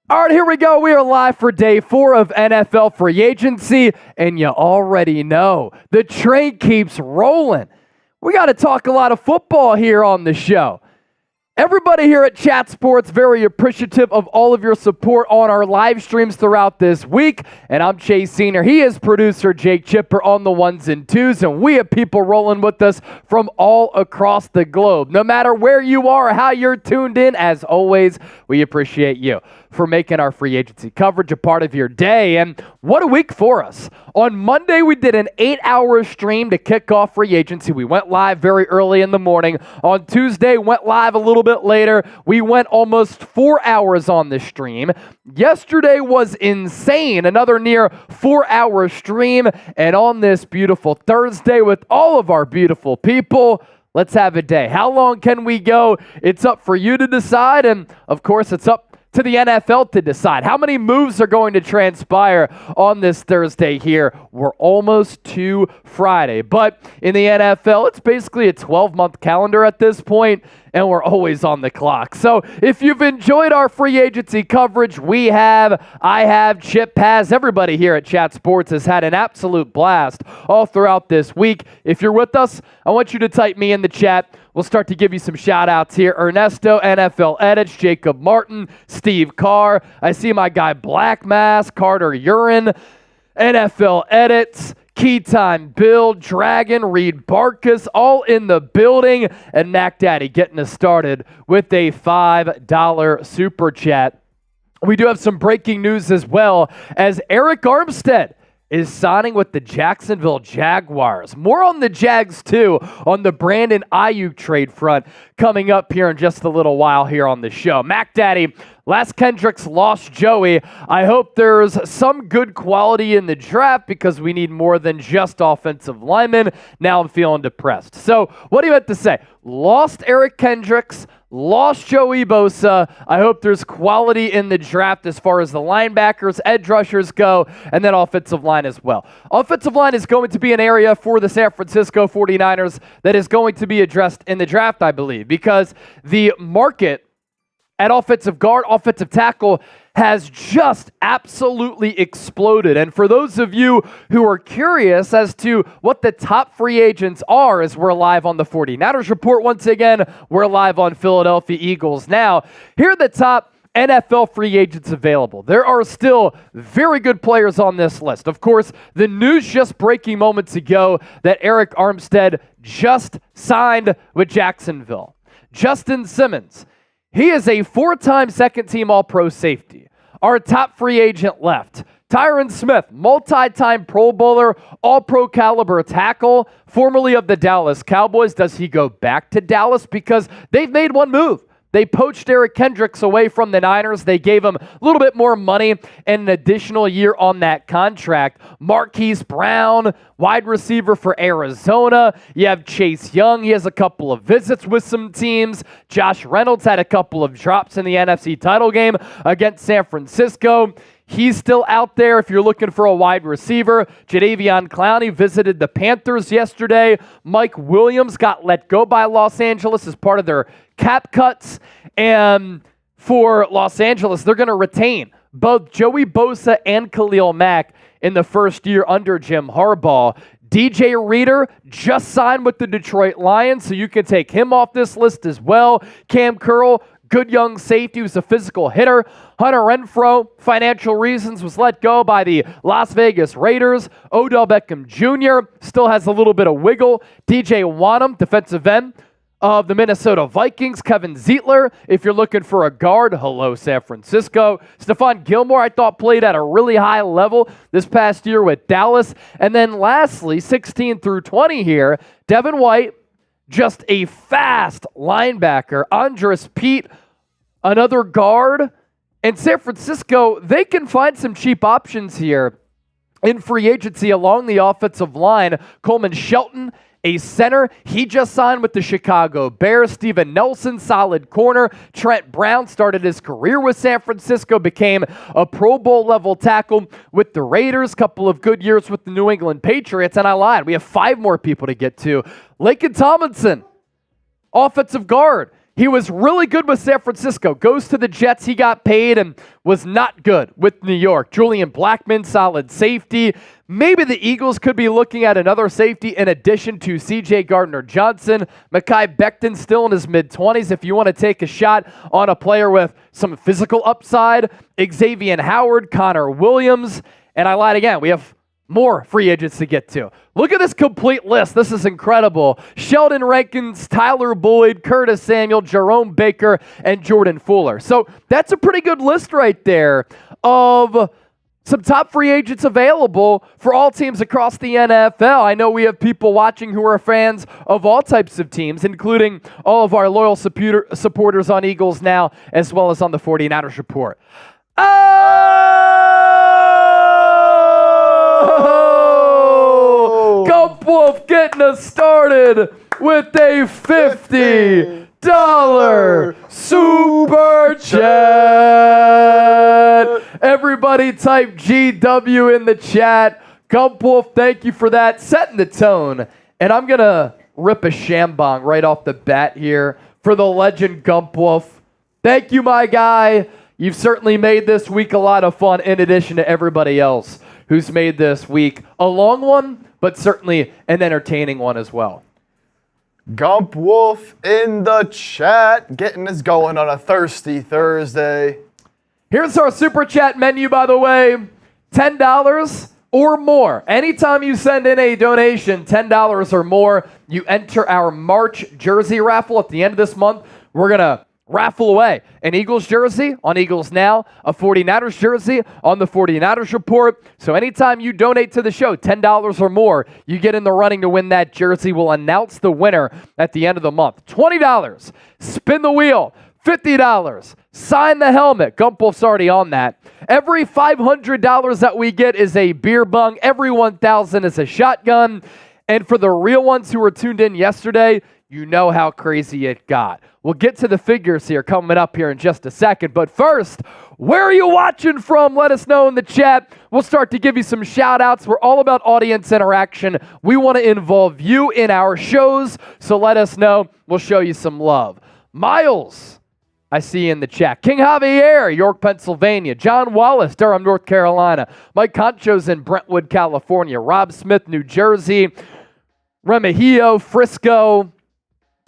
All right, here we go. We are live for day 4 of NFL free agency, and you already know the train keeps rolling. We got to talk a lot of football here on the show. Everybody here at Chat Sports, very appreciative of all of your support on our live streams throughout this week. And I'm Chase Senior. He is producer Jake Chipper on the ones and twos. And we have people rolling with us from all across the globe. No matter where you are, how you're tuned in, as always, we appreciate you for making our free agency coverage a part of your day. And what a week for us. On Monday, we did an 8-hour stream to kick off free agency. We went live very early in the morning. On Tuesday, went live a little bit later. We went almost 4 hours on the stream. Yesterday was insane. Another near 4-hour stream. And on this beautiful Thursday with all of our beautiful people, let's have a day. How long can we go? It's up for you to decide. And of course, it's up to the NFL to decide. How many moves are going to transpire on this Thursday here? We're almost to Friday. But in the NFL, it's basically a 12-month calendar at this point, and we're always on the clock. So if you've enjoyed our free agency coverage, I have, Chip has, everybody here at Chat Sports has had an absolute blast all throughout this week. If you're with us, I want you to type me in the chat. We'll start to give you some shout-outs here. Ernesto, NFL Edits, Jacob Martin, Steve Carr. I see my guy Black Mass, Carter Urine, NFL Edits, Key Time Bill, Dragon, Reed Barkus, all in the building. And Mac Daddy getting us started with a $5 super chat. We do have some breaking news as well, as Arik Armstead is signing with the Jacksonville Jaguars. More on the Jags, too, on the Brandon Aiyuk trade front coming up here in just a little while here on the show. Mac Daddy, last Kendricks lost Joey. I hope there's some good quality in the draft because we need more than just offensive linemen. Now I'm feeling depressed. So what do you have to say? Lost Eric Kendricks, lost Joey Bosa. I hope there's quality in the draft as far as the linebackers, edge rushers go, and then offensive line as well. Offensive line is going to be an area for the San Francisco 49ers that is going to be addressed in the draft, I believe, because the market at offensive guard, offensive tackle has just absolutely exploded. And for those of you who are curious as to what the top free agents are, as we're live on the 49ers Report once again, we're live on Philadelphia Eagles Now. Here are the top NFL free agents available. There are still very good players on this list. Of course, the news just breaking moments ago that Arik Armstead just signed with Jacksonville. Justin Simmons, he is a 4-time second-team All-Pro safety. Our top free agent left. Tyron Smith, multi-time Pro Bowler, All-Pro caliber tackle, formerly of the Dallas Cowboys. Does he go back to Dallas? Because they've made one move. They poached Eric Kendricks away from the Niners. They gave him a little bit more money and an additional year on that contract. Marquise Brown, wide receiver for Arizona. You have Chase Young. He has a couple of visits with some teams. Josh Reynolds had a couple of drops in the NFC title game against San Francisco. He's still out there if you're looking for a wide receiver. Jadeveon Clowney visited the Panthers yesterday. Mike Williams got let go by Los Angeles as part of their cap cuts. And for Los Angeles, they're going to retain both Joey Bosa and Khalil Mack in the first year under Jim Harbaugh. DJ Reader just signed with the Detroit Lions, so you can take him off this list as well. Cam Curl, good young safety who's a physical hitter. Hunter Renfrow, financial reasons, was let go by the Las Vegas Raiders. Odell Beckham Jr. still has a little bit of wiggle. DJ Wanham, defensive end of the Minnesota Vikings. Kevin Zeitler, if you're looking for a guard, hello San Francisco. Stephon Gilmore, I thought played at a really high level this past year with Dallas. And then lastly, 16 through 20 here, Devin White, just a fast linebacker. Andres Pete, another guard. And San Francisco, they can find some cheap options here in free agency along the offensive line. Coleman Shelton, a center. He just signed with the Chicago Bears. Steven Nelson, solid corner. Trent Brown started his career with San Francisco, became a Pro Bowl level tackle with the Raiders. Couple of good years with the New England Patriots. And I lied. We have 5 more people to get to. Laken Tomlinson, offensive guard. He was really good with San Francisco. Goes to the Jets. He got paid and was not good with New York. Julian Blackmon, solid safety. Maybe the Eagles could be looking at another safety in addition to C.J. Gardner-Johnson. Mekhi Becton still in his mid-20s. If you want to take a shot on a player with some physical upside, Xavier Howard, Connor Williams. And I lied again. We have more free agents to get to. Look at this complete list. This is incredible. Sheldon Rankins, Tyler Boyd, Curtis Samuel, Jerome Baker, and Jordan Fuller. So that's a pretty good list right there of some top free agents available for all teams across the NFL. I know we have people watching who are fans of all types of teams, including all of our loyal supporters on Eagles Now, as well as on the 49ers Report. Gump Wolf getting us started with a $50 super chat. Everybody type GW in the chat. Gump Wolf, thank you for that. Setting the tone. And I'm going to rip a shambong right off the bat here for the legend Gump Wolf. Thank you, my guy. You've certainly made this week a lot of fun in addition to everybody else who's made this week a long one, but certainly an entertaining one as well. Gump Wolf in the chat, getting us going on a thirsty Thursday. Here's our super chat menu, by the way. $10 or more. Anytime you send in a donation, $10 or more, you enter our March jersey raffle. At the end of this month, we're going to raffle away an Eagles jersey on Eagles Now, a 49ers jersey on the 49ers Report. So anytime you donate to the show, $10 or more, you get in the running to win that jersey. We'll announce the winner at the end of the month. $20, spin the wheel. $50, sign the helmet. Gump Wolf's already on that. Every $500 that we get is a beer bung. Every $1,000 is a shotgun. And for the real ones who were tuned in yesterday, you know how crazy it got. We'll get to the figures here coming up here in just a second. But first, where are you watching from? Let us know in the chat. We'll start to give you some shout outs. We're all about audience interaction. We want to involve you in our shows. So let us know. We'll show you some love. Miles, I see you in the chat. King Javier, York, Pennsylvania. John Wallace, Durham, North Carolina. Mike Concho's in Brentwood, California. Rob Smith, New Jersey. Remigio, Frisco.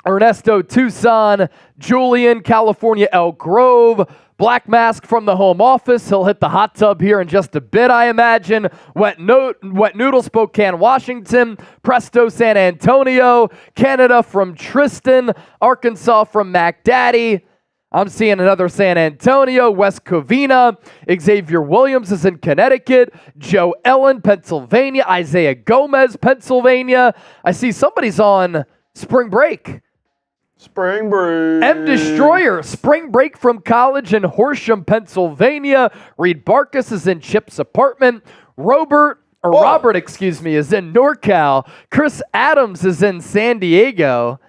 Ernesto, Tucson. Julian, California, Elk Grove. Black Mask from the home office. He'll hit the hot tub here in just a bit, I imagine. Wet Noodle, Spokane, Washington. Presto, San Antonio. Canada from Tristan. Arkansas from Mac Daddy. I'm seeing another San Antonio. West Covina. Xavier Williams is in Connecticut. Joe Ellen, Pennsylvania. Isaiah Gomez, Pennsylvania. I see somebody's on spring break. Spring break. M. Destroyer, spring break from college in Horsham, Pennsylvania. Reed Barkus is in Chip's apartment. Robert is in NorCal. Chris Adams is in San Diego.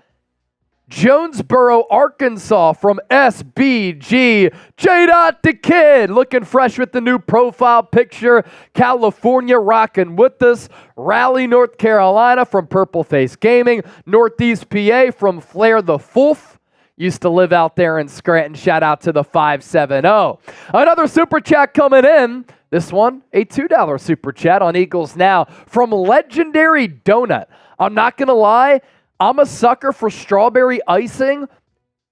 Jonesboro, Arkansas from SBG. J-Dot the Kid, looking fresh with the new profile picture. California, rocking with us. Raleigh, North Carolina from Purple Face Gaming. Northeast PA from Flair the Fulf. Used to live out there in Scranton. Shout out to the 570. Another super chat coming in. This one, a $2 super chat on Eagles Now from Legendary Donut. I'm not going to lie. I'm a sucker for strawberry icing.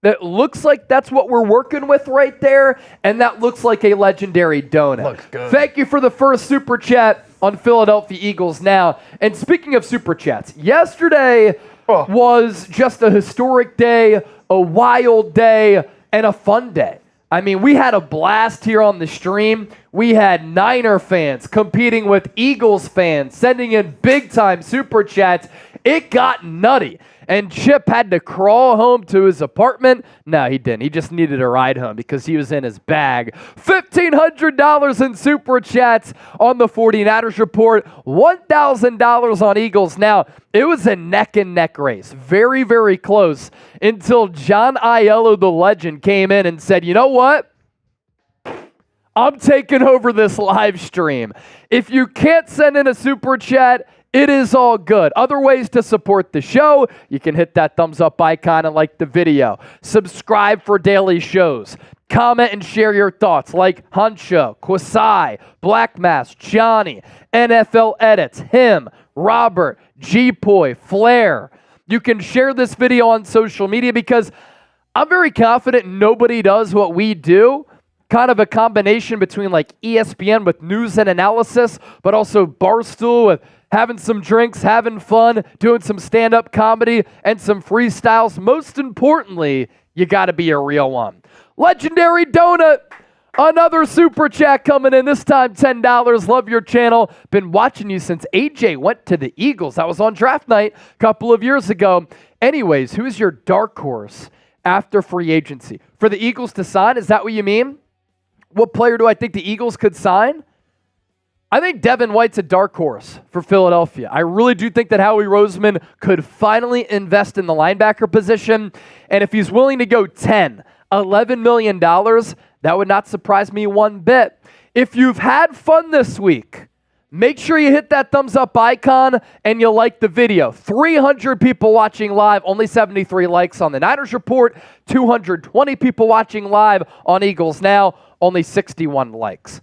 That looks like that's what we're working with right there, and that looks like a legendary donut. Looks good. Thank you for the first super chat on Philadelphia Eagles Now. And speaking of super chats, yesterday was just a historic day, a wild day, and a fun day. I mean, we had a blast here on the stream. We had Niner fans competing with Eagles fans, sending in big-time super chats. It got nutty, and Chip had to crawl home to his apartment. No, he didn't. He just needed a ride home because he was in his bag. $1,500 in super chats on the 49ers Report. $1,000 on Eagles Now. It was a neck-and-neck race. Very, very close until John Aiello, the legend, came in and said, you know what? I'm taking over this live stream. If you can't send in a super chat, it is all good. Other ways to support the show, you can hit that thumbs up icon and like the video. Subscribe for daily shows. Comment and share your thoughts like Hansha, Kwasai, Black Mass, Johnny, NFL Edits, him, Robert, G-Poi, Flair. You can share this video on social media because I'm very confident nobody does what we do. Kind of a combination between like ESPN with news and analysis, but also Barstool with having some drinks, having fun, doing some stand-up comedy, and some freestyles. Most importantly, you got to be a real one. Legendary Donut, another super chat coming in, this time $10. Love your channel. Been watching you since AJ went to the Eagles. That was on draft night a couple of years ago. Anyways, who's your dark horse after free agency? For the Eagles to sign, is that what you mean? What player do I think the Eagles could sign? I think Devin White's a dark horse for Philadelphia. I really do think that Howie Roseman could finally invest in the linebacker position. And if he's willing to go $10, $11 million, that would not surprise me one bit. If you've had fun this week, make sure you hit that thumbs up icon and you like the video. 300 people watching live, only 73 likes on the Niners Report. 220 people watching live on Eagles Now, only 61 likes.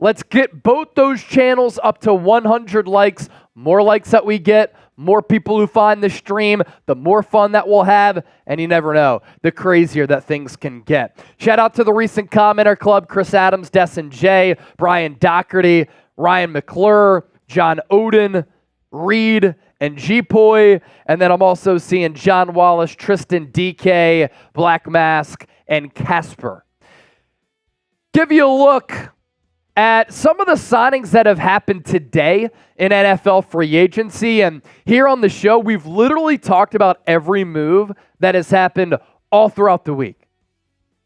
Let's get both those channels up to 100 likes. More likes that we get, more people who find the stream, the more fun that we'll have, and you never know, the crazier that things can get. Shout out to the recent commenter club, Chris Adams, Desson J, Brian Doherty, Ryan McClure, John Odin, Reed, and G-Poi. And then I'm also seeing John Wallace, Tristan DK, Black Mask, and Casper. Give you a look at some of the signings that have happened today in NFL free agency. And here on the show, we've literally talked about every move that has happened all throughout the week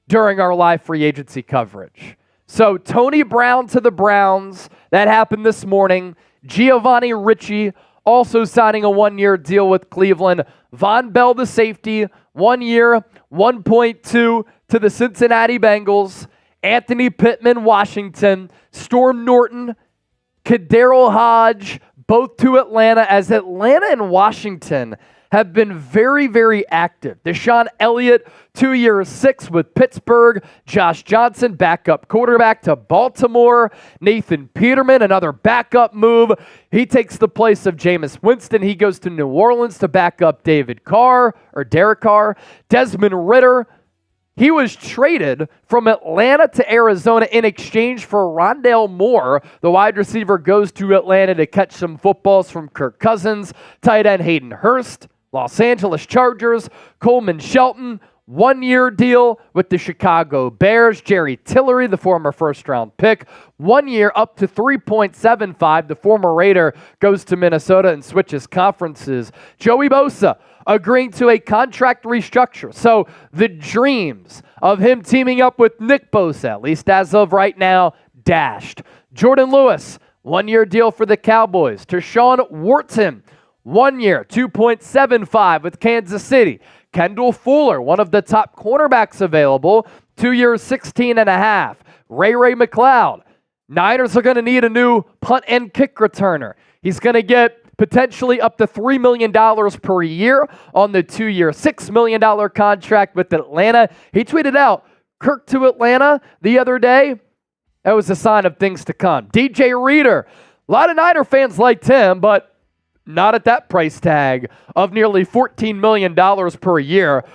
during our live free agency coverage. So Tony Brown to the Browns, that happened this morning. Giovanni Ricci also signing a one-year deal with Cleveland. Von Bell, the safety, 1 year, 1.2 to the Cincinnati Bengals. Anthony Pittman, Washington. Storm Norton, KhaDarel Hodge, both to Atlanta, as Atlanta and Washington have been very, very active. Deshaun Elliott, 2 years, 6 with Pittsburgh. Josh Johnson, backup quarterback to Baltimore. Nathan Peterman, another backup move. He takes the place of Jameis Winston. He goes to New Orleans to back up Derek Carr. Desmond Ridder, he was traded from Atlanta to Arizona in exchange for Rondale Moore. The wide receiver goes to Atlanta to catch some footballs from Kirk Cousins. Tight end Hayden Hurst, Los Angeles Chargers. Coleman Shelton, 1 year deal with the Chicago Bears. Jerry Tillery, the former first-round pick, 1 year up to 3.75. The former Raider goes to Minnesota and switches conferences. Joey Bosa agreeing to a contract restructure. So the dreams of him teaming up with Nick Bosa, at least as of right now, dashed. Jordan Lewis, 1 year deal for the Cowboys. Tershawn Wharton, 1 year, 2.75 with Kansas City. Kendall Fuller, one of the top cornerbacks available, 2 years, 16.5. Ray McLeod. Niners are going to need a new punt and kick returner. He's going to get potentially up to $3 million per year on the 2 year, $6 million contract with Atlanta. He tweeted out, Kirk to Atlanta the other day. That was a sign of things to come. DJ Reader, a lot of Niner fans liked him, but not at that price tag of nearly $14 million per year.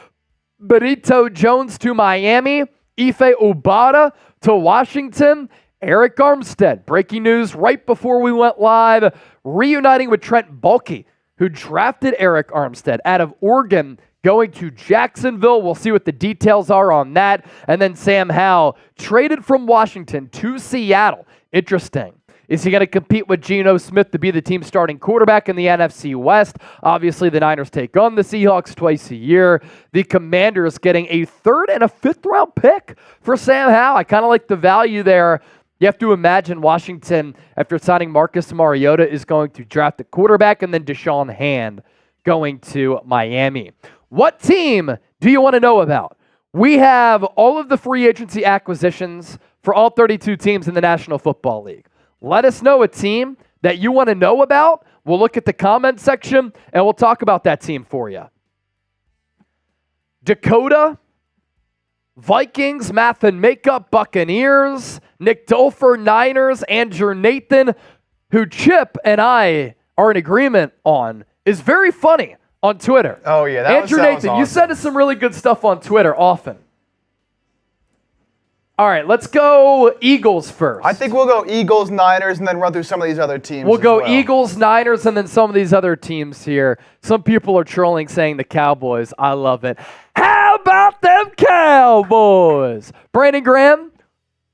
Benito Jones to Miami. Ife Obada to Washington. Eric Armstead, breaking news right before we went live, reuniting with Trent Baalke, who drafted Eric Armstead out of Oregon, going to Jacksonville. We'll see what the details are on that. And then Sam Howell, traded from Washington to Seattle. Interesting. Is he going to compete with Geno Smith to be the team's starting quarterback in the NFC West? Obviously, the Niners take on the Seahawks twice a year. The Commanders getting a 3rd and a 5th round pick for Sam Howell. I kind of like the value there. You have to imagine Washington, after signing Marcus Mariota, is going to draft the quarterback, and then Deshaun Hand going to Miami. What team do you want to know about? We have all of the free agency acquisitions for all 32 teams in the National Football League. Let us know a team that you want to know about. We'll look at the comment section, and we'll talk about that team for you. Dakota, Vikings, Math and Makeup, Buccaneers, Nick Dolfer, Niners, Andrew Nathan, who Chip and I are in agreement on, is very funny on Twitter. Oh, yeah. Andrew Nathan, awesome. You send us some really good stuff on Twitter often. All right, let's go Eagles first. I think we'll go Eagles, Niners, and then run through some of these other teams. We'll go Eagles, Niners, and then some of these other teams here. Some people are trolling saying the Cowboys. I love it. How about them Cowboys? Brandon Graham,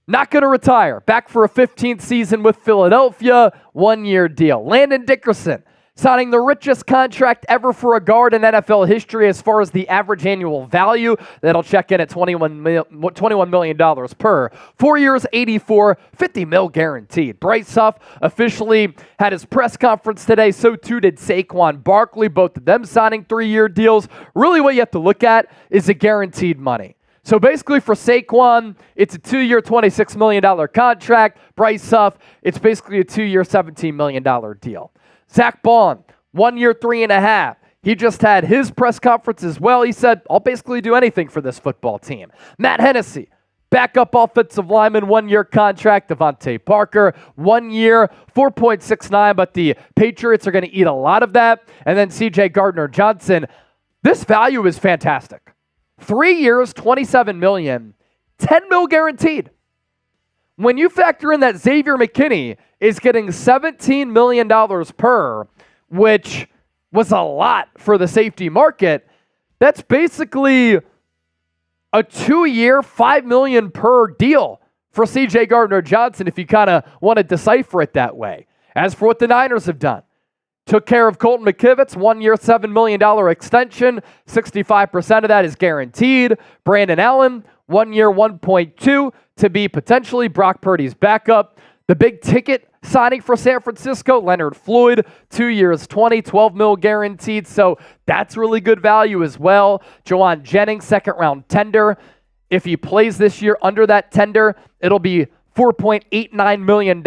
not going to retire. Back for a 15th season with Philadelphia, 1-year deal. Landon Dickerson, signing the richest contract ever for a guard in NFL history as far as the average annual value. That'll check in at $21 million per. 4 years, 84, $50 million guaranteed. Bryce Huff officially had his press conference today. So too did Saquon Barkley, both of them signing 3-year deals. Really what you have to look at is the guaranteed money. So basically for Saquon, it's a 2-year, $26 million contract. Bryce Huff, it's basically a 2-year, $17 million deal. Zach Bond, 1 year, $3.5 million. He just had his press conference as well. He said, I'll basically do anything for this football team. Matt Hennessy, backup offensive lineman, 1-year contract. Devontae Parker, 1 year, $4.69 million, but the Patriots are going to eat a lot of that. And then C.J. Gardner-Johnson, this value is fantastic. 3 years, $27 million, $10 million guaranteed. When you factor in that Xavier McKinney is getting $17 million per, which was a lot for the safety market, that's basically a 2-year, $5 million per deal for C.J. Gardner-Johnson if you kind of want to decipher it that way. As for what the Niners have done, took care of Colton McKivitz, 1 year, $7 million extension. 65% of that is guaranteed. Brandon Allen, 1 year, $1.2 to be potentially Brock Purdy's backup. The big ticket signing for San Francisco, Leonard Floyd, 2 years, $12 million guaranteed. So that's really good value as well. Jauan Jennings, second round tender. If he plays this year under that tender, it'll be $4.89 million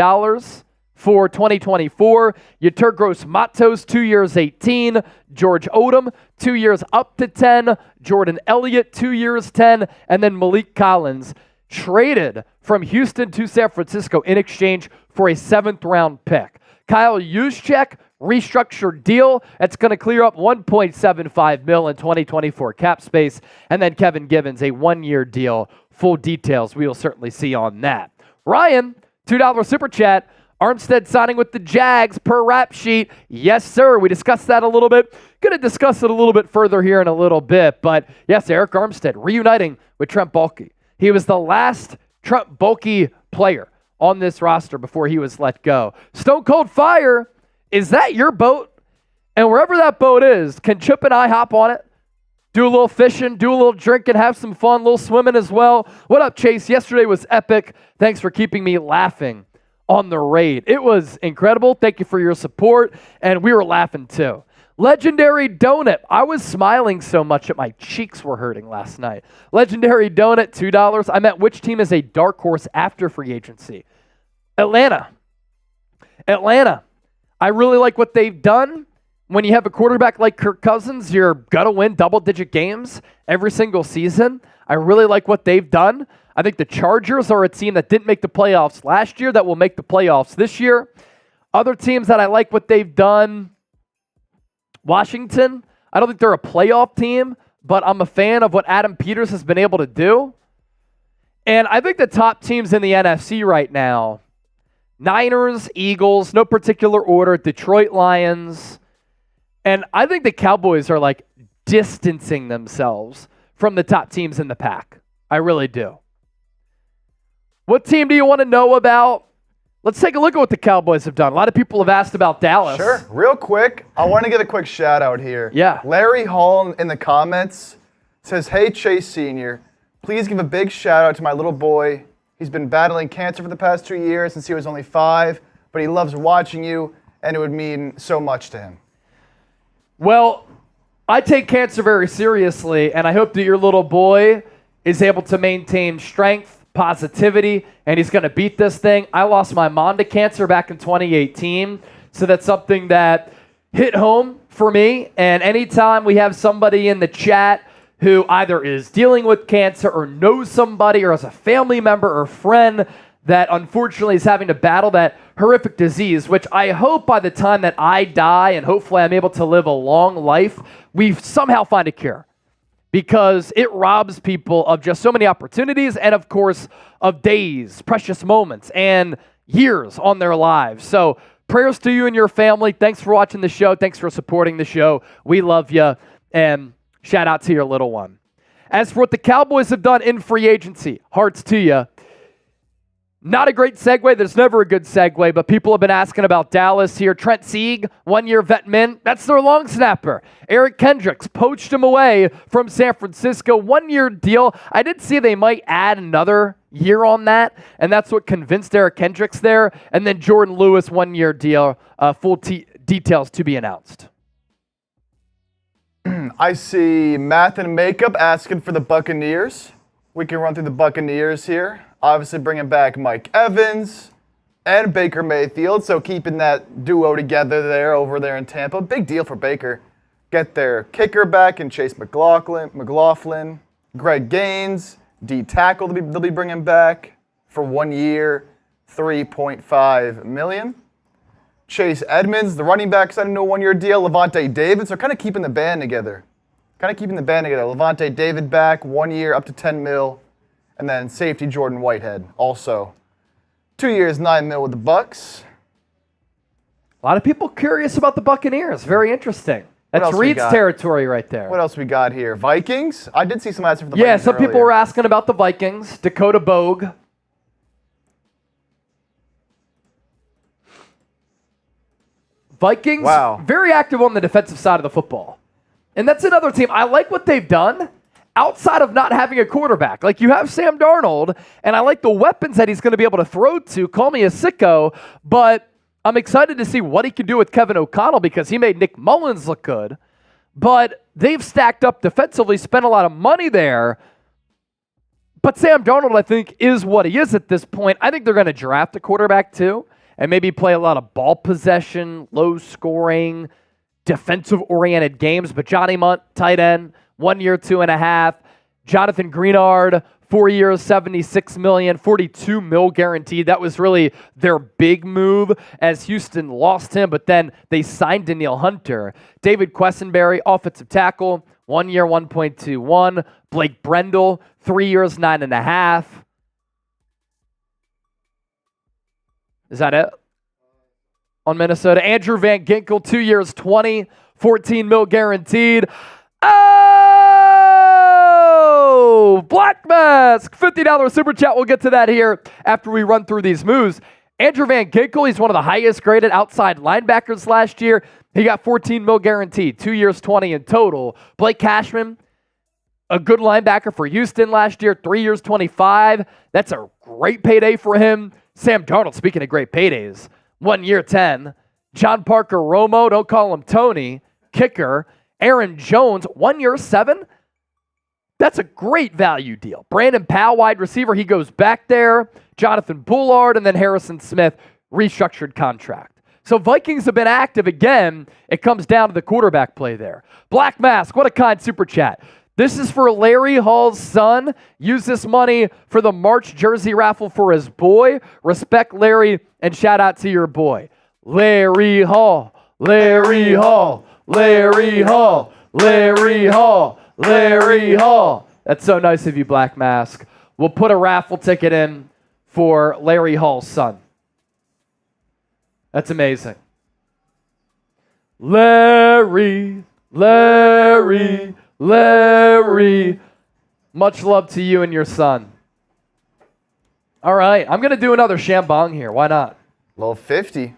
for 2024. Yetur Gross-Matos, 2 years, $18 million. George Odum, 2 years up to $10 million. Jordan Elliott, 2 years, $10 million. And then Maliek Collins, traded from Houston to San Francisco in exchange for a 7th round pick. Kyle Juszczyk, restructured deal. That's going to clear up $1.75 million in 2024 cap space. And then Kevin Givens, a 1-year deal. Full details we will certainly see on that. Ryan, $2 super chat. Armstead signing with the Jags per rap sheet. Yes, sir. We discussed that a little bit. Going to discuss it a little bit further here in a little bit. But yes, Eric Armstead reuniting with Trent Baalke. He was the last Trent Baalke player on this roster before he was let go. Stone Cold Fire, is that your boat? And wherever that boat is, can Chip and I hop on it? Do a little fishing, do a little drinking, have some fun, a little swimming as well. What up, Chase? Yesterday was epic. Thanks for keeping me laughing on the raid. It was incredible. Thank you for your support. And we were laughing too. Legendary Donut. I was smiling so much that my cheeks were hurting last night. Legendary Donut, $2. I meant which team is a dark horse after free agency? Atlanta. I really like what they've done. When you have a quarterback like Kirk Cousins, you're going to win double-digit games every single season. I really like what they've done. I think the Chargers are a team that didn't make the playoffs last year that will make the playoffs this year. Other teams that I like what they've done, Washington, I don't think they're a playoff team, but I'm a fan of what Adam Peters has been able to do. And I think the top teams in the NFC right now, Niners, Eagles, no particular order, Detroit Lions, and I think the Cowboys are like distancing themselves from the top teams in the pack. I really do. What team do you want to know about? Let's take a look at what the Cowboys have done. A lot of people have asked about Dallas. Sure. Real quick, I want to get a quick shout out here. Yeah. Larry Hall in the comments says, "Hey, Chase Sr., please give a big shout out to my little boy. He's been battling cancer for the past 2 years since he was only 5, but he loves watching you, and it would mean so much to him." Well, I take cancer very seriously, and I hope that your little boy is able to maintain strength, positivity, and he's going to beat this thing. I lost my mom to cancer back in 2018, so that's something that hit home for me. And anytime we have somebody in the chat who either is dealing with cancer or knows somebody or has a family member or friend that unfortunately is having to battle that horrific disease, which I hope by the time that I die and hopefully I'm able to live a long life, we somehow find a cure. Because it robs people of just so many opportunities and, of course, of days, precious moments, and years on their lives. So prayers to you and your family. Thanks for watching the show. Thanks for supporting the show. We love you. And shout out to your little one. As for what the Cowboys have done in free agency, hearts to you. Not a great segue. There's never a good segue, but people have been asking about Dallas here. Trent Sieg, 1-year vet min. That's their long snapper. Eric Kendricks poached him away from San Francisco. 1-year deal. I did see they might add another year on that, and that's what convinced Eric Kendricks there. And then Jordan Lewis, 1-year deal. Full details to be announced. I see Math and Makeup asking for the Buccaneers. We can run through the Buccaneers here. Obviously bringing back Mike Evans and Baker Mayfield, so keeping that duo together there over there in Tampa. Big deal for Baker. Get their kicker back in Chase McLaughlin, Greg Gaines, D tackle they'll be bringing back for 1 year, $3.5 million. Chase Edmonds, the running back, signed into a 1-year deal. Levante David, so kind of keeping the band together. Levante David back, 1 year, up to $10 million. And then safety Jordan Whitehead, also 2 years, $9 million with the Bucs. A lot of people curious about the Buccaneers. Very interesting. That's Reed's territory right there. What else we got here? Vikings? I did see some ads for the Vikings. Yeah, some people were asking about the Vikings. Dakota Bogue. Vikings, wow. Very active on the defensive side of the football. And that's another team. I like what they've done. Outside of not having a quarterback. Like, you have Sam Darnold, and I like the weapons that he's going to be able to throw to. Call me a sicko, but I'm excited to see what he can do with Kevin O'Connell because he made Nick Mullins look good. But they've stacked up defensively, spent a lot of money there. But Sam Darnold, I think, is what he is at this point. I think they're going to draft a quarterback, too, and maybe play a lot of ball possession, low-scoring, defensive-oriented games. But Johnny Munt, tight end, 1 year, 2.5. Jonathan Greenard, 4 years, $76 million, $42 million guaranteed. That was really their big move as Houston lost him, but then they signed Danielle Hunter. David Quessenberry, offensive tackle, 1 year, 1.21. Blake Brendel, 3 years, 9.5. Is that it? On Minnesota. Andrew Van Ginkel, 2 years, 20, $14 million guaranteed. Oh, Black Mask, $50 super chat. We'll get to that here after we run through these moves. Andrew Van Ginkel, he's one of the highest graded outside linebackers last year. He got $14 million guaranteed, 2 years, 20 in total. Blake Cashman, a good linebacker for Houston last year, 3 years, 25. That's a great payday for him. Sam Darnold, speaking of great paydays, 1 year, 10. John Parker Romo, don't call him Tony, kicker. Aaron Jones, 1 year, 7. That's a great value deal. Brandon Powell, wide receiver, he goes back there. Jonathan Bullard, and then Harrison Smith, restructured contract. So Vikings have been active again. It comes down to the quarterback play there. Black Mask, what a kind super chat. This is for Larry Hall's son. Use this money for the March jersey raffle for his boy. Respect Larry, and shout out to your boy. Larry Hall, Larry Hall, Larry Hall, Larry Hall, Larry Hall. That's so nice of you, Black Mask. We'll put a raffle ticket in for Larry Hall's son. That's amazing. Larry, Larry, Larry. Much love to you and your son. All right, I'm going to do another Shambong here. Why not? Little 50.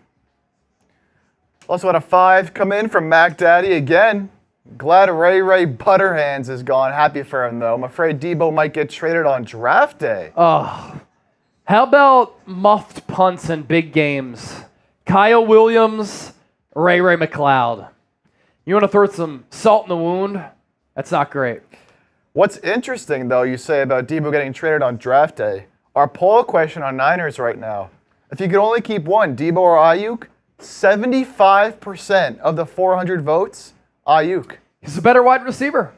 Also had a 5 come in from Mac Daddy again. Glad Ray Butterhands is gone. Happy for him, though. I'm afraid Debo might get traded on draft day. Oh, how about muffed punts in big games? Kyle Williams, Ray McLeod. You want to throw some salt in the wound? That's not great. What's interesting, though, you say about Debo getting traded on draft day. Our poll question on Niners right now. If you could only keep one, Debo or Aiyuk, 75% of the 400 votes, Aiyuk. He's a better wide receiver.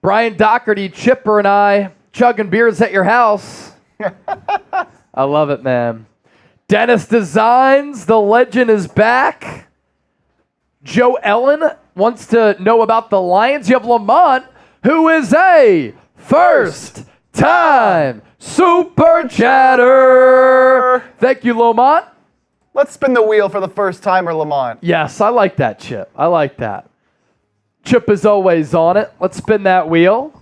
Brian Doherty, Chipper, and I chugging beers at your house. I love it, man. Dennis Designs, the legend is back. Joe Ellen wants to know about the Lions. You have Lamont, who is a first-time Super Chatter. Thank you, Lamont. Let's spin the wheel for the first timer, Lamont. Yes, I like that, Chip. I like that. Chip is always on it. Let's spin that wheel.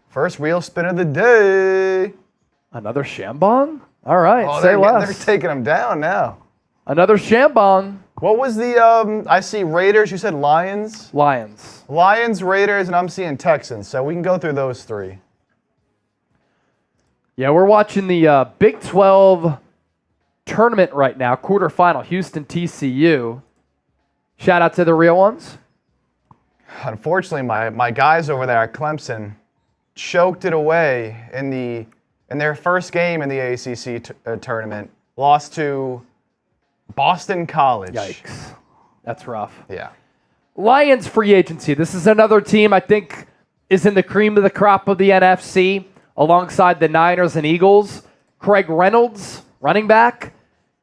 First wheel spin of the day. Another Shambong? All right, Oh, say less. they're taking them down now. Another Shambong. What was the, I see Raiders, you said Lions? Lions. Lions, Raiders, and I'm seeing Texans, so we can go through those three. Yeah, we're watching the Big 12 tournament right now, quarterfinal, Houston TCU. Shout out to the real ones. Unfortunately, my guys over there at Clemson choked it away in their first game in the ACC tournament. Lost to Boston College. Yikes. That's rough. Yeah. Lions free agency. This is another team I think is in the cream of the crop of the NFC alongside the Niners and Eagles. Craig Reynolds, running back.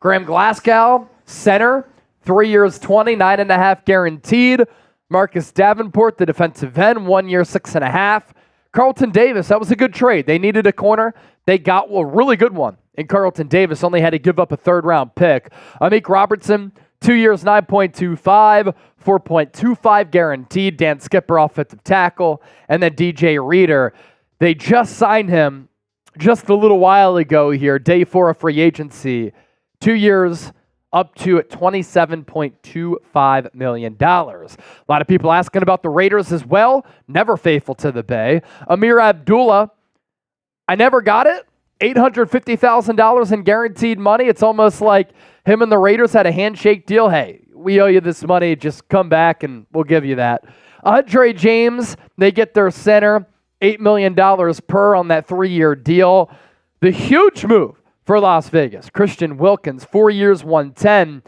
Graham Glasgow, center. 3 years, 20, 9.5 guaranteed. Marcus Davenport, the defensive end, 1 year, 6.5. Carlton Davis, that was a good trade. They needed a corner. They got a really good one. And Carlton Davis only had to give up a third-round pick. Amik Robertson, 2 years, 9.25, 4.25 guaranteed. Dan Skipper, offensive tackle. And then DJ Reader. They just signed him just a little while ago here, day 4 of free agency. 2 years, up to $27.25 million. A lot of people asking about the Raiders as well. Never faithful to the Bay. Amir Abdullah, I never got it. $850,000 in guaranteed money. It's almost like him and the Raiders had a handshake deal. Hey, we owe you this money. Just come back and we'll give you that. Andre James, they get their center, $8 million per on that 3-year deal. The huge move for Las Vegas, Christian Wilkins, 4 years, 110.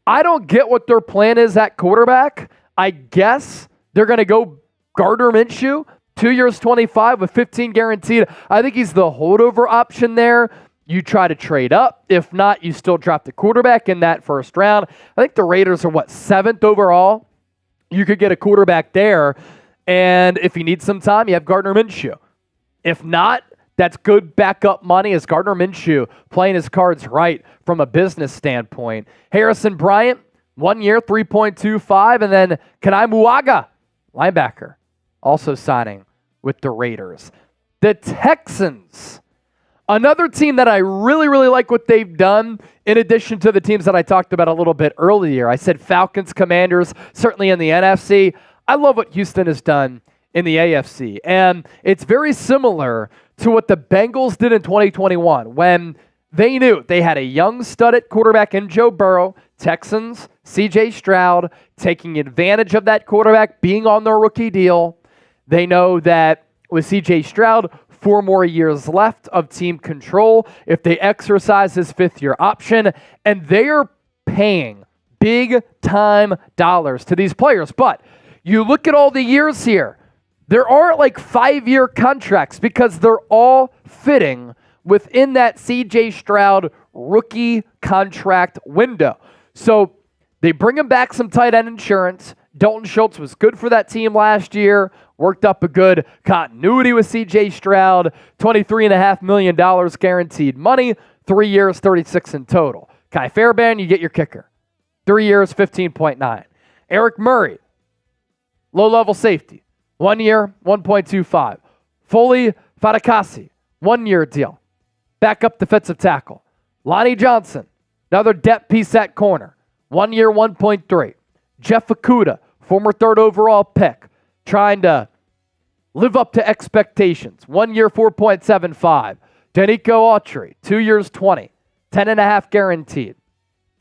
I don't get what their plan is at quarterback. I guess they're going to go Gardner Minshew, 2 years, 25 with 15 guaranteed. I think he's the holdover option there. You try to trade up. If not, you still drop the quarterback in that first round. I think the Raiders are, 7th overall? You could get a quarterback there. And if you need some time, you have Gardner Minshew. If not, that's good backup money as Gardner Minshew playing his cards right from a business standpoint. Harrison Bryant, 1 year, 3.25. And then Kanai Muaga, linebacker, also signing with the Raiders. The Texans, another team that I really, really like what they've done in addition to the teams that I talked about a little bit earlier. I said Falcons, Commanders, certainly in the NFC. I love what Houston has done in the AFC. And it's very similar to what the Bengals did in 2021 when they knew they had a young stud at quarterback in Joe Burrow. Texans, C.J. Stroud, taking advantage of that quarterback being on their rookie deal. They know that with C.J. Stroud, 4 more years left of team control if they exercise his 5th-year option, and they are paying big-time dollars to these players. But you look at all the years here, there aren't like 5-year contracts because they're all fitting within that C.J. Stroud rookie contract window. So they bring him back some tight end insurance. Dalton Schultz was good for that team last year, worked up a good continuity with C.J. Stroud, $23.5 million guaranteed money, 3 years, 36 in total. Kai Fairbairn, you get your kicker. 3 years, 15.9. Eric Murray, low-level safety. 1 year, 1.25. Foley Fatakasi, 1 year deal. Backup defensive tackle. Lonnie Johnson, another depth piece at corner. 1 year, 1.3. Jeff Okudah, former 3rd overall pick, trying to live up to expectations. 1 year, 4.75. Danico Autry, 2 years, 20. 10.5 guaranteed.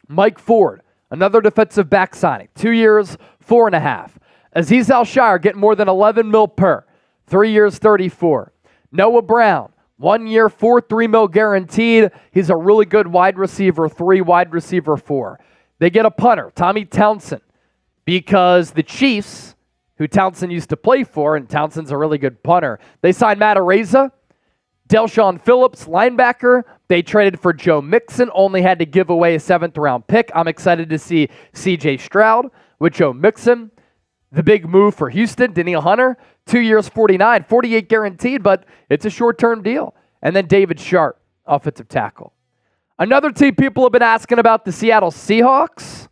Mike Ford, another defensive back signing. 2 years, 4.5. Azeez Al-Shire getting more than $11 million per. 3 years, 34. Noah Brown, 1 year, $4.3 million guaranteed. He's a really good wide receiver 3, wide receiver 4. They get a punter, Tommy Townsend, because the Chiefs, who Townsend used to play for, and Townsend's a really good punter, they signed Matt Araiza, Delshon Phillips, linebacker. They traded for Joe Mixon, only had to give away a 7th-round pick. I'm excited to see C.J. Stroud with Joe Mixon. The big move for Houston, Danielle Hunter, 2 years, 49, 48 guaranteed, but it's a short-term deal. And then David Sharp, offensive tackle. Another team people have been asking about, the Seattle Seahawks.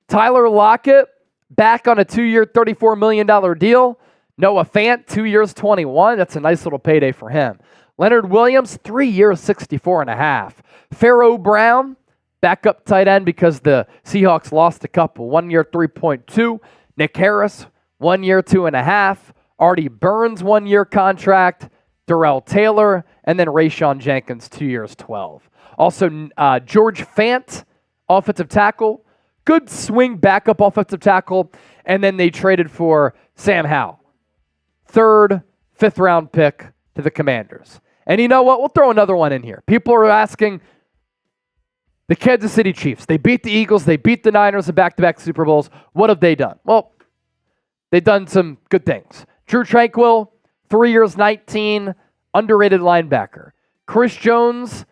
Tyler Lockett, back on a 2-year, $34 million deal. Noah Fant, 2 years, 21. That's a nice little payday for him. Leonard Williams, 3 years, 64.5. Pharaoh Brown, backup tight end because the Seahawks lost a couple. 1 year, 3.2. Nick Harris, 1 year, 2.5. Artie Burns, 1 year contract. Darrell Taylor, and then Rayshon Jenkins, 2 years, 12. Also, George Fant, offensive tackle. Good swing backup offensive tackle. And then they traded for Sam Howell. 3rd, 5th-round pick to the Commanders. And you know what? We'll throw another one in here. People are asking, the Kansas City Chiefs. They beat the Eagles. They beat the Niners in back-to-back Super Bowls. What have they done? Well, they've done some good things. Drew Tranquill, 3 years, 19, underrated linebacker. Chris Jones,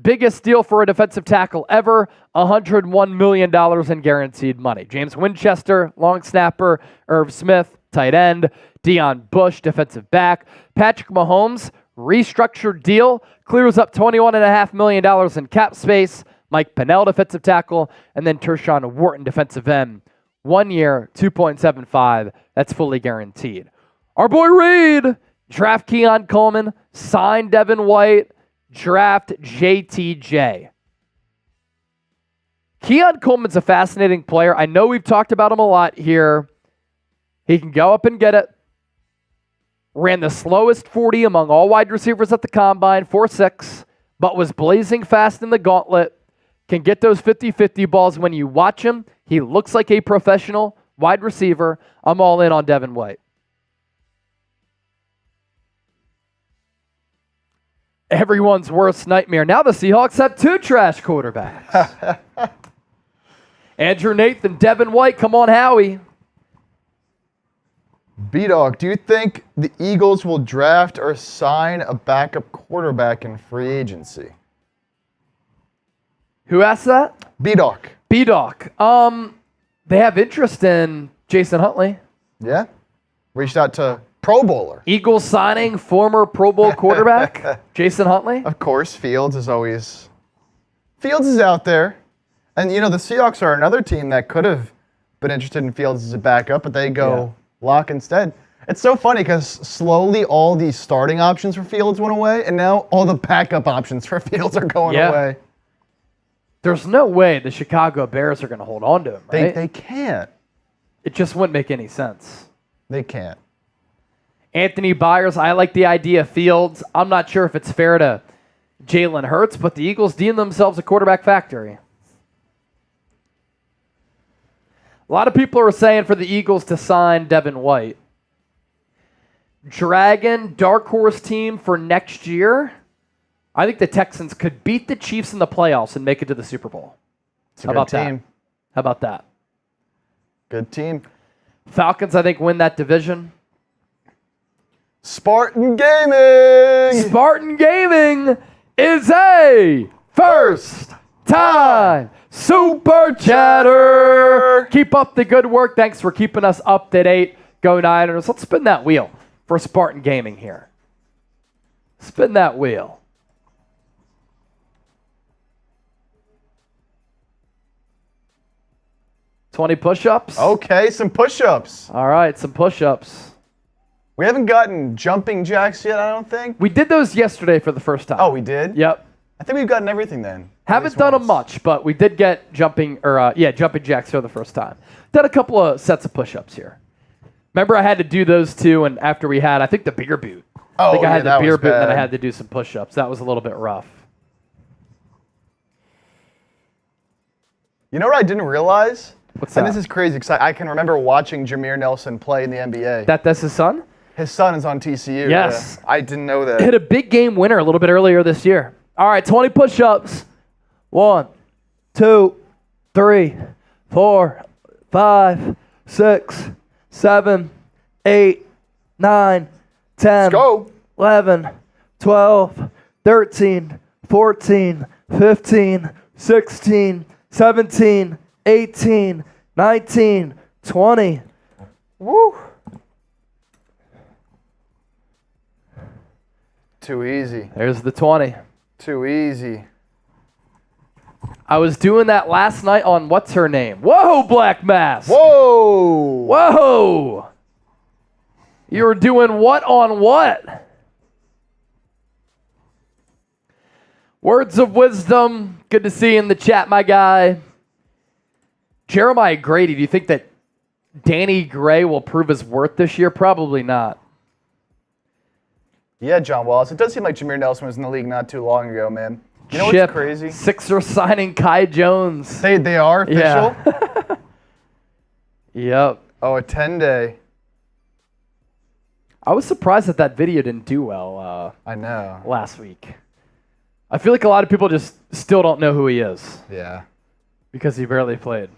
biggest deal for a defensive tackle ever, $101 million in guaranteed money. James Winchester, long snapper. Irv Smith, tight end. Deion Bush, defensive back. Patrick Mahomes, restructured deal, clears up $21.5 million in cap space. Mike Pennell, defensive tackle. And then Tershawn Wharton, defensive end. 1 year, 2.75. That's fully guaranteed. Our boy Reed, draft Keon Coleman, sign Devin White, draft JTJ. Keon Coleman's a fascinating player. I know we've talked about him a lot here. He can go up and get it. Ran the slowest 40 among all wide receivers at the combine, 4.6, but was blazing fast in the gauntlet. Can get those 50-50 balls. When you watch him, he looks like a professional wide receiver. I'm all in on Devin White. Everyone's worst nightmare. Now the Seahawks have 2 trash quarterbacks. Andrew Nathan, Devin White. Come on, Howie. B-Dog, do you think the Eagles will draft or sign a backup quarterback in free agency? Who asked that? B-Dog. B-Dog. They have interest in Jason Huntley. Yeah? Reached out to Pro Bowler. Eagles signing former Pro Bowl quarterback Jason Huntley. Of course, Fields is out there. And, you know, the Seahawks are another team that could have been interested in Fields as a backup, but they go Lock instead. It's so funny because slowly all these starting options for Fields went away, and now all the backup options for Fields are going away. There's no way the Chicago Bears are going to hold on to him, right? They can't. It just wouldn't make any sense. They can't. Anthony Byers, I like the idea of Fields. I'm not sure if it's fair to Jalen Hurts, but the Eagles deem themselves a quarterback factory. A lot of people are saying for the Eagles to sign Devin White. Dragon, dark horse team for next year. I think the Texans could beat the Chiefs in the playoffs and make it to the Super Bowl. How about team? How about that? Good team. Falcons, I think, win that division. Spartan Gaming! Spartan Gaming is a first time Super Chatter. Keep up the good work. Thanks for keeping us up to date. Go Niners. Let's spin that wheel for Spartan Gaming here. Spin that wheel. $20 push-ups. Okay, some push-ups. All right, some push-ups. We haven't gotten jumping jacks yet, I don't think. We did those yesterday for the first time. Oh, we did? Yep. I think we've gotten everything then. Haven't done them much, but we did get jumping jacks for the first time. Done a couple of sets of push-ups here. Remember, I had to do those two, and after we had, I think, the beer boot. Oh, I think I had the beer boot, and then I bad. had to do some push-ups. That was a little bit rough. You know what I didn't realize? What's that? And this is crazy because I can remember watching Jameer Nelson play in the NBA. That's his son? His son is on TCU. Yes. Yeah. I didn't know that. Hit a big game winner a little bit earlier this year. All right, 20 push-ups. 1, 2, 3, 4, 5, 6, 7, 8, 9, 10, Let's go. 11, 12, 13, 14, 15, 16, 17, 18, 19, 20. Woo. Too easy. There's the 20. Too easy. I was doing that last night on what's her name? Whoa, Black Mask. Whoa. Whoa. You were doing what on what? Words of wisdom. Good to see you in the chat, my guy. Jeremiah Grady, do you think that Danny Gray will prove his worth this year? Probably not. Yeah, John Wallace. It does seem like Jameer Nelson was in the league not too long ago, man. You know Chip, what's crazy? Sixers signing Kai Jones. They are official? Yeah. Yep. Oh, a 10-day. I was surprised that video didn't do well I know. last week. I feel like a lot of people just still don't know who he is Yeah. because he barely played.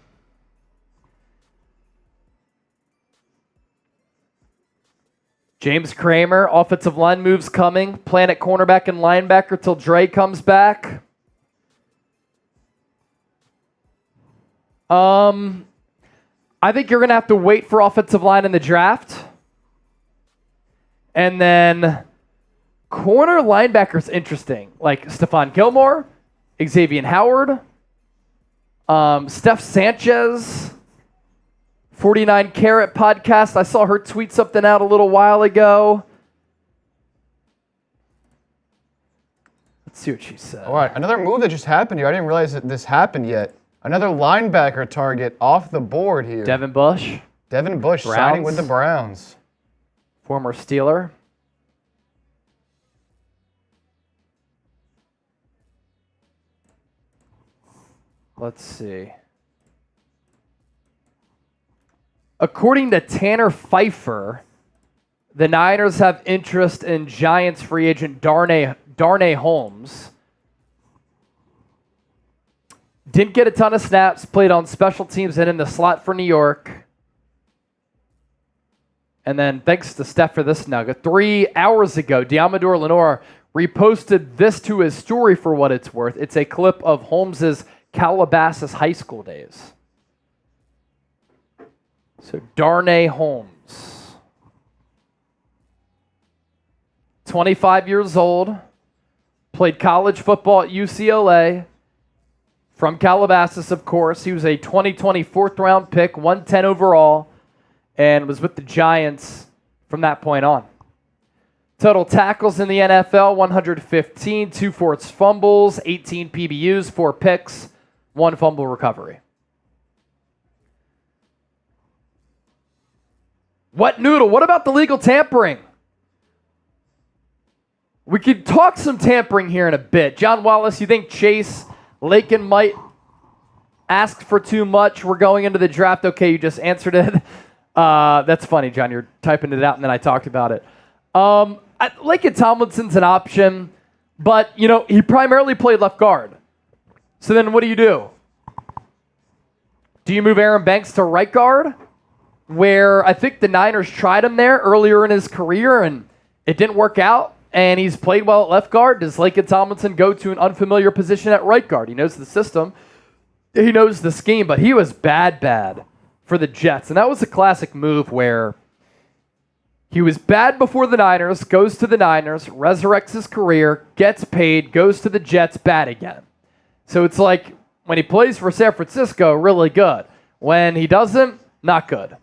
James Kramer, offensive line moves coming. Plan at cornerback and linebacker till Dre comes back. I think you're going to have to wait for offensive line in the draft. And then corner linebacker's interesting. Like Stephon Gilmore, Xavier Howard, Steph Sanchez, 49 Carat podcast. I saw her tweet something out a little while ago. Let's see what she said. All right, another move that just happened here. I didn't realize that this happened yet. Another linebacker target off the board here. Devin Bush, Devin Bush Browns. signing with the Browns. former Steeler. Let's see. According to Tanner Pfeiffer, the Niners have interest in Giants free agent Darnay Holmes. Didn't get a ton of snaps, played on special teams and in the slot for New York. And then thanks to Steph for this nugget. 3 hours ago, Diamador Lenore reposted this to his story for what it's worth. It's a clip of Holmes's Calabasas high school days. So Darnay Holmes, 25 years old, played college football at UCLA, from Calabasas, of course. He was a 2020 fourth-round pick, 110 overall, and was with the Giants from that point on. Total tackles in the NFL, 115, 2 forced fumbles, 18 PBUs, 4 picks, 1 fumble recovery. What noodle? What about the legal tampering? We could talk some tampering here in a bit. John Wallace, you think Chase Lakin might ask for too much? We're going into the draft. Okay, you just answered it. That's funny, John. You're typing it out, and then I talked about it. Lakin Tomlinson's an option, but, you know, he primarily played left guard. So then what do you do? Do you move Aaron Banks to right guard, where I think the Niners tried him there earlier in his career, and it didn't work out, and he's played well at left guard? Does Lakin Tomlinson go to an unfamiliar position at right guard? He knows the system. He knows the scheme, but he was bad for the Jets. And that was a classic move where he was bad before the Niners, goes to the Niners, resurrects his career, gets paid, goes to the Jets, bad again. So it's like when he plays for San Francisco, really good. When he doesn't, not good.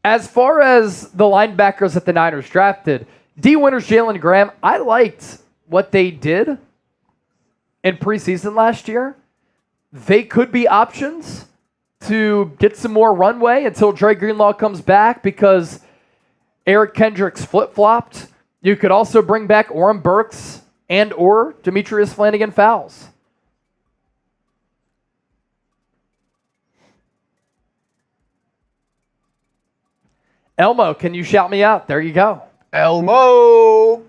As far as the linebackers that the Niners drafted, D. Winters, Jalen Graham, I liked what they did in preseason last year. They could be options to get some more runway until Dre Greenlaw comes back, because Eric Kendricks flip-flopped. You could also bring back Orem Burks and or Demetrius Flanagan-Fowles. Elmo, can you shout me out? There you go. Elmo.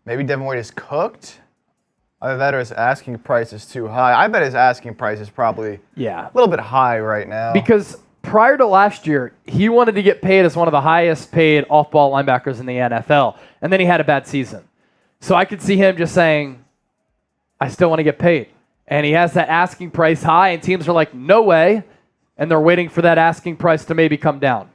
Maybe Devin White is cooked. Either that or his asking price is too high. I bet his asking price is probably a little bit high right now. Because prior to last year, he wanted to get paid as one of the highest paid off-ball linebackers in the NFL. And then he had a bad season. So I could see him just saying, I still want to get paid. And he has that asking price high, and teams are like, no way. And they're waiting for that asking price to maybe come down.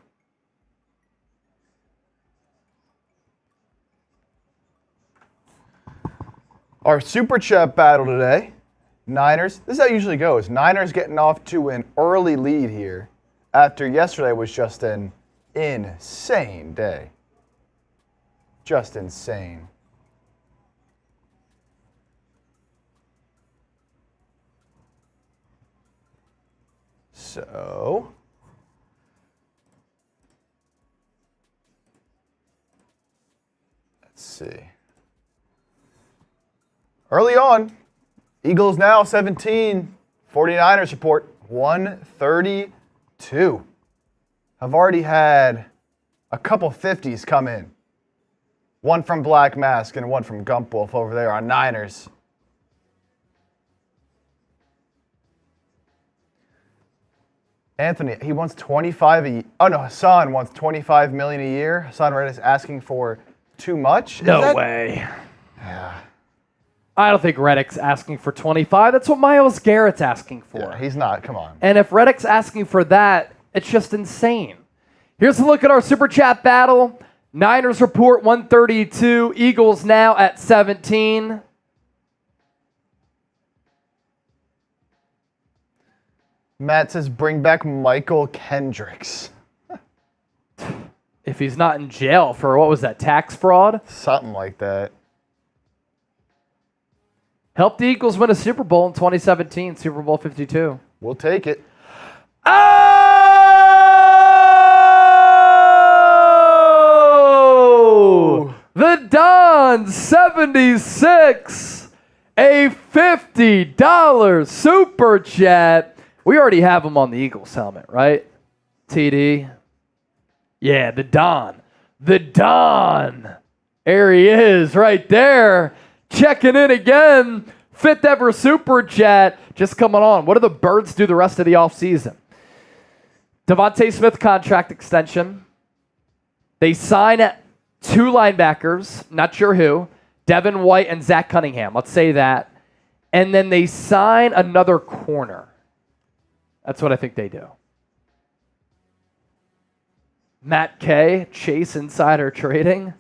Our Super Chat battle today, Niners. This is how it usually goes. Niners getting off to an early lead here after yesterday was just an insane day. Just insane. So, let's see. Early on, Eagles now 17, 49ers report 132. I've already had a couple 50s come in. One from Black Mask and one from Gump Wolf over there on Niners. Anthony, he wants 25 a year. Oh no, Hassan wants 25 million a year. Hassan Reddick is asking for too much. No way. Yeah. I don't think Reddick's asking for 25. That's what Myles Garrett's asking for. Yeah, he's not. Come on. And if Reddick's asking for that, it's just insane. Here's a look at our Super Chat battle. Niners report 132. Eagles now at 17. Matt says bring back Michael Kendricks. If he's not in jail for, what was that, tax fraud? Something like that. Helped the Eagles win a Super Bowl in 2017, Super Bowl 52. We'll take it. Oh! The Don 76, a $50 Super Chat. We already have him on the Eagles helmet, right? TD. Yeah, the Don. The Don. There he is right there. Checking in again. 5th ever Super Chat. Just coming on. What do the Birds do the rest of the offseason? Devontae Smith contract extension. They sign 2 linebackers. Not sure who. Devin White and Zach Cunningham. Let's say that. And then they sign another corner. That's what I think they do. Matt K, Chase Insider Trading.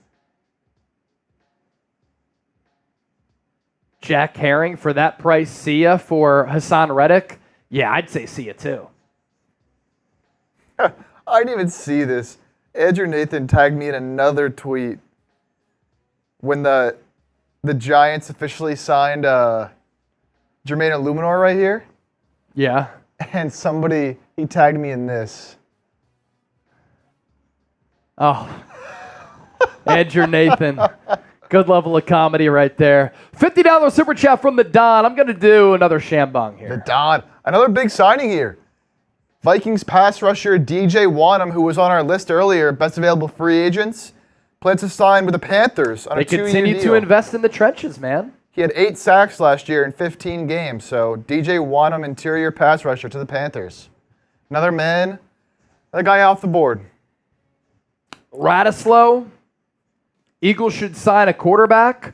Jack Herring for that price. See ya for Hassan Reddick. Yeah, I'd say see ya too. I didn't even see this. Andrew Nathan tagged me in another tweet when the Giants officially signed Jermaine Illuminor right here. Yeah. And he tagged me in this. Oh. Andrew Nathan. Good level of comedy right there. $50 Super Chat from the Don. I'm going to do another Shambong here. The Don. Another big signing here. Vikings pass rusher DJ Wanham, who was on our list earlier, best available free agents, plans to sign with the Panthers on a 2-year deal. They continue to invest in the trenches, man. He had 8 sacks last year in 15 games. So DJ Wanham, interior pass rusher to the Panthers. Another guy off the board. Radislow. Eagles should sign a quarterback.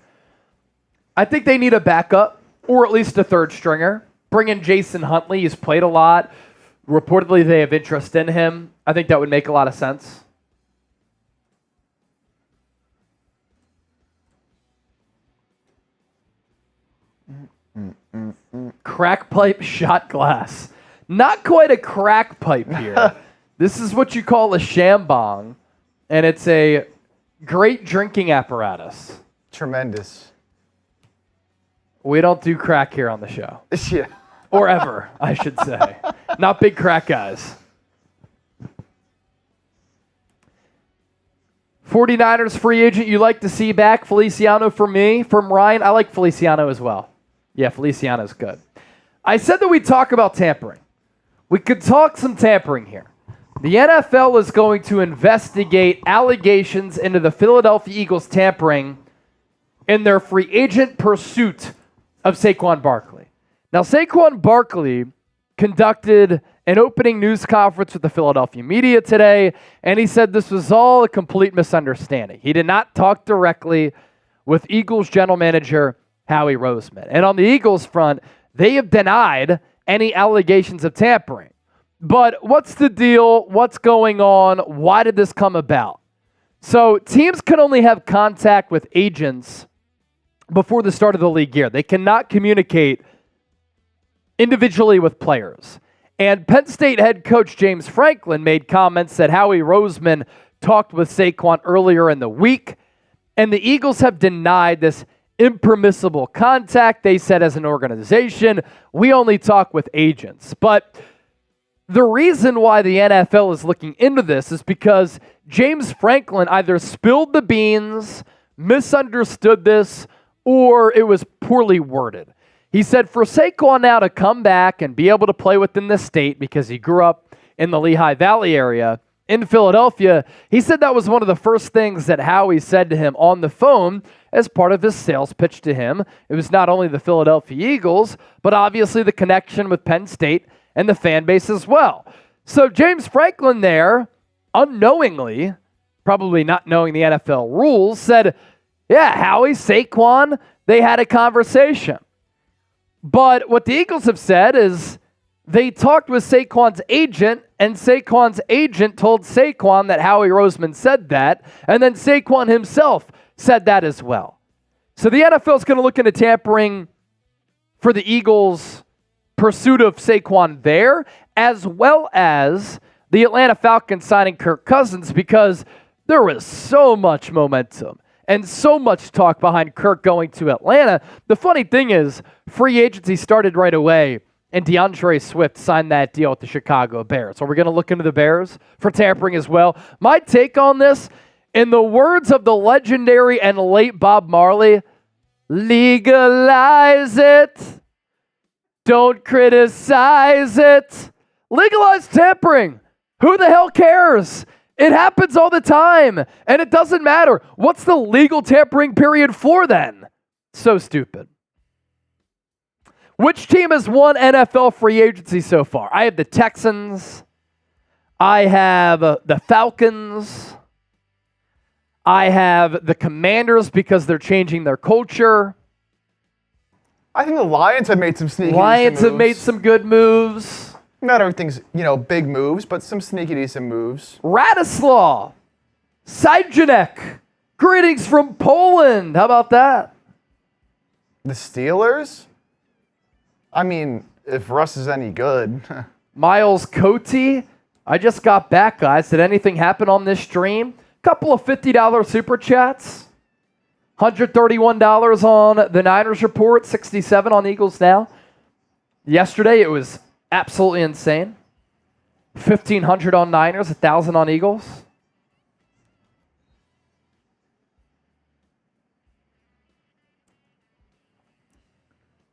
I think they need a backup, or at least a third stringer. Bring in Jason Huntley. He's played a lot. Reportedly, they have interest in him. I think that would make a lot of sense. Crack pipe shot glass. Not quite a crack pipe here. This is what you call a shambong, and it's a great drinking apparatus. Tremendous. We don't do crack here on the show. Yeah. Or ever, I should say. Not big crack guys. 49ers free agent you like to see back. Feliciano for me. From Ryan, I like Feliciano as well. Yeah, Feliciano's good. I said that we'd talk about tampering. We could talk some tampering here. The NFL is going to investigate allegations into the Philadelphia Eagles tampering in their free agent pursuit of Saquon Barkley. Now, Saquon Barkley conducted an opening news conference with the Philadelphia media today, and he said this was all a complete misunderstanding. He did not talk directly with Eagles general manager Howie Roseman. And on the Eagles front, they have denied any allegations of tampering. But what's the deal? What's going on? Why did this come about? So teams can only have contact with agents before the start of the league year. They cannot communicate individually with players. And Penn State head coach James Franklin made comments that Howie Roseman talked with Saquon earlier in the week, and the Eagles have denied this impermissible contact. They said as an organization, we only talk with agents. But the reason why the NFL is looking into this is because James Franklin either spilled the beans, misunderstood this, or it was poorly worded. He said for Saquon now to come back and be able to play within the state because he grew up in the Lehigh Valley area in Philadelphia, he said that was one of the first things that Howie said to him on the phone as part of his sales pitch to him. It was not only the Philadelphia Eagles, but obviously the connection with Penn State and the fan base as well. So James Franklin there, unknowingly, probably not knowing the NFL rules, said, yeah, Howie, Saquon, they had a conversation. But what the Eagles have said is they talked with Saquon's agent, and Saquon's agent told Saquon that Howie Roseman said that, and then Saquon himself said that as well. So the NFL is going to look into tampering for the Eagles' pursuit of Saquon there, as well as the Atlanta Falcons signing Kirk Cousins, because there was so much momentum and so much talk behind Kirk going to Atlanta. The funny thing is, free agency started right away, and DeAndre Swift signed that deal with the Chicago Bears. So we're going to look into the Bears for tampering as well. My take on this, in the words of the legendary and late Bob Marley, legalize it. Don't criticize it. Legalize tampering. Who the hell cares? It happens all the time, and it doesn't matter. What's the legal tampering period for then? So stupid. Which team has won NFL free agency so far? I have the Texans. I have the Falcons. I have the Commanders because they're changing their culture. I think the Lions have made some sneaky Lions have made some good moves. Not everything's, big moves, but some sneaky decent moves. Radislaw, Seidjanek, greetings from Poland. How about that? The Steelers? I mean, if Russ is any good. Miles Coty, I just got back, guys. Did anything happen on this stream? Couple of $50 super chats. $131 on the Niners report, $67 on Eagles now. Yesterday, it was absolutely insane. 1,500 on Niners, 1,000 on Eagles.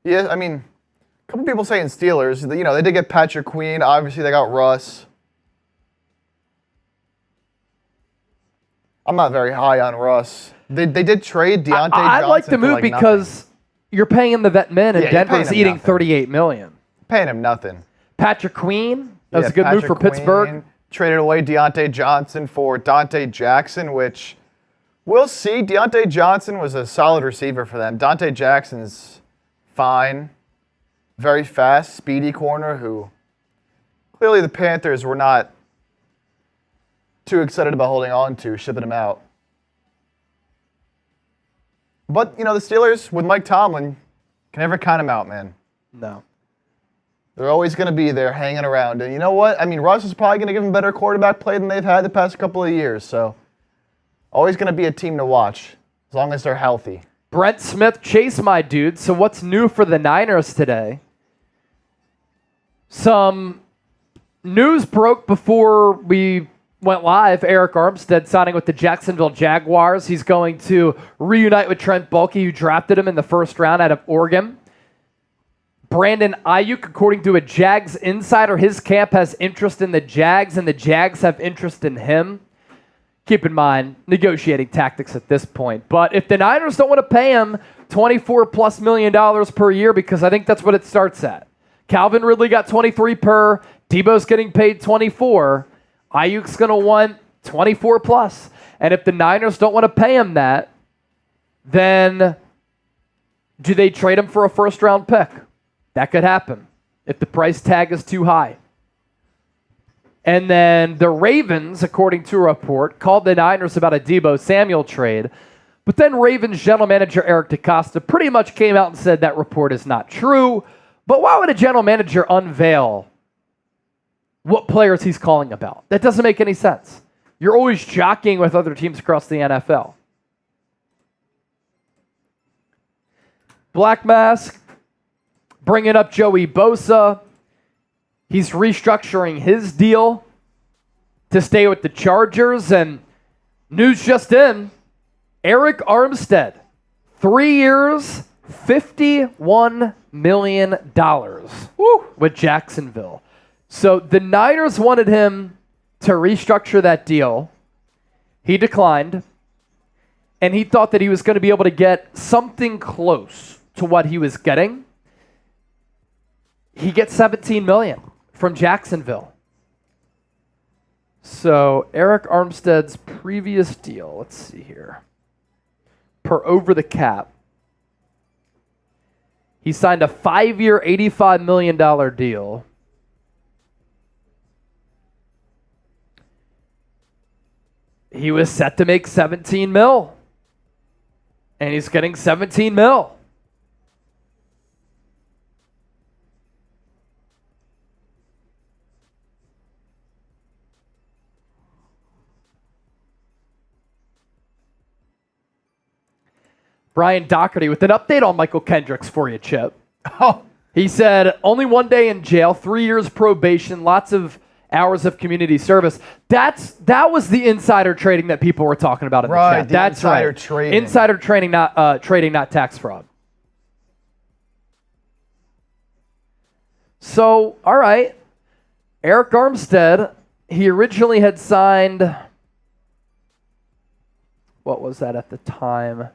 Yeah, I mean, a couple people saying Steelers. They did get Patrick Queen. Obviously, they got Russ. I'm not very high on Russ. They did trade Deontay Johnson. I like the move because you're paying the vet men, and Denver's eating $38 million. Paying him nothing. Patrick Queen, that was a good move for Pittsburgh. Traded away Deontay Johnson for Dante Jackson, which we'll see. Deontay Johnson was a solid receiver for them. Dante Jackson's fine. Very fast, speedy corner who clearly the Panthers were not too excited about holding on to, shipping him out. But, the Steelers with Mike Tomlin can never count him out, man. No. They're always going to be there hanging around. And you know what? I mean, Russ is probably going to give them better quarterback play than they've had the past couple of years. So, always going to be a team to watch as long as they're healthy. Brent Smith, chase my dude. So what's new for the Niners today? Some news broke before we went live. Eric Armstead signing with the Jacksonville Jaguars. He's going to reunite with Trent Baalke, who drafted him in the first round out of Oregon. Brandon Aiyuk, according to a Jags insider, his camp has interest in the Jags, and the Jags have interest in him. Keep in mind, negotiating tactics at this point. But if the Niners don't want to pay him $24+ million per year, because I think that's what it starts at. Calvin Ridley got 23 per. Debo's getting paid 24. Ayuk's going to want 24 plus. And if the Niners don't want to pay him that, then do they trade him for a first-round pick? That could happen if the price tag is too high. And then the Ravens, according to a report, called the Niners about a Debo Samuel trade. But then Ravens general manager Eric DeCosta pretty much came out and said that report is not true. But why would a general manager unveil what players he's calling about? That doesn't make any sense. You're always jockeying with other teams across the NFL. Black Mask, bringing up Joey Bosa. He's restructuring his deal to stay with the Chargers. And news just in, Eric Armstead, 3 years, $51 million with Jacksonville. So the Niners wanted him to restructure that deal. He declined. And he thought that he was going to be able to get something close to what he was getting. He gets $17 million from Jacksonville. So Eric Armstead's previous deal, let's see here, per over the cap, he signed a 5-year, $85 million deal. He was set to make 17 mil. And he's getting 17 mil. Brian Doherty with an update on Michael Kendricks for you, Chip. Oh. He said, only 1 day in jail, 3 years probation, lots of hours of community service. That was the insider trading that people were talking about in the chat. That's insider right. trading. Insider trading, not tax fraud. So, all right. Eric Armstead, he originally had signed, what was that at the time?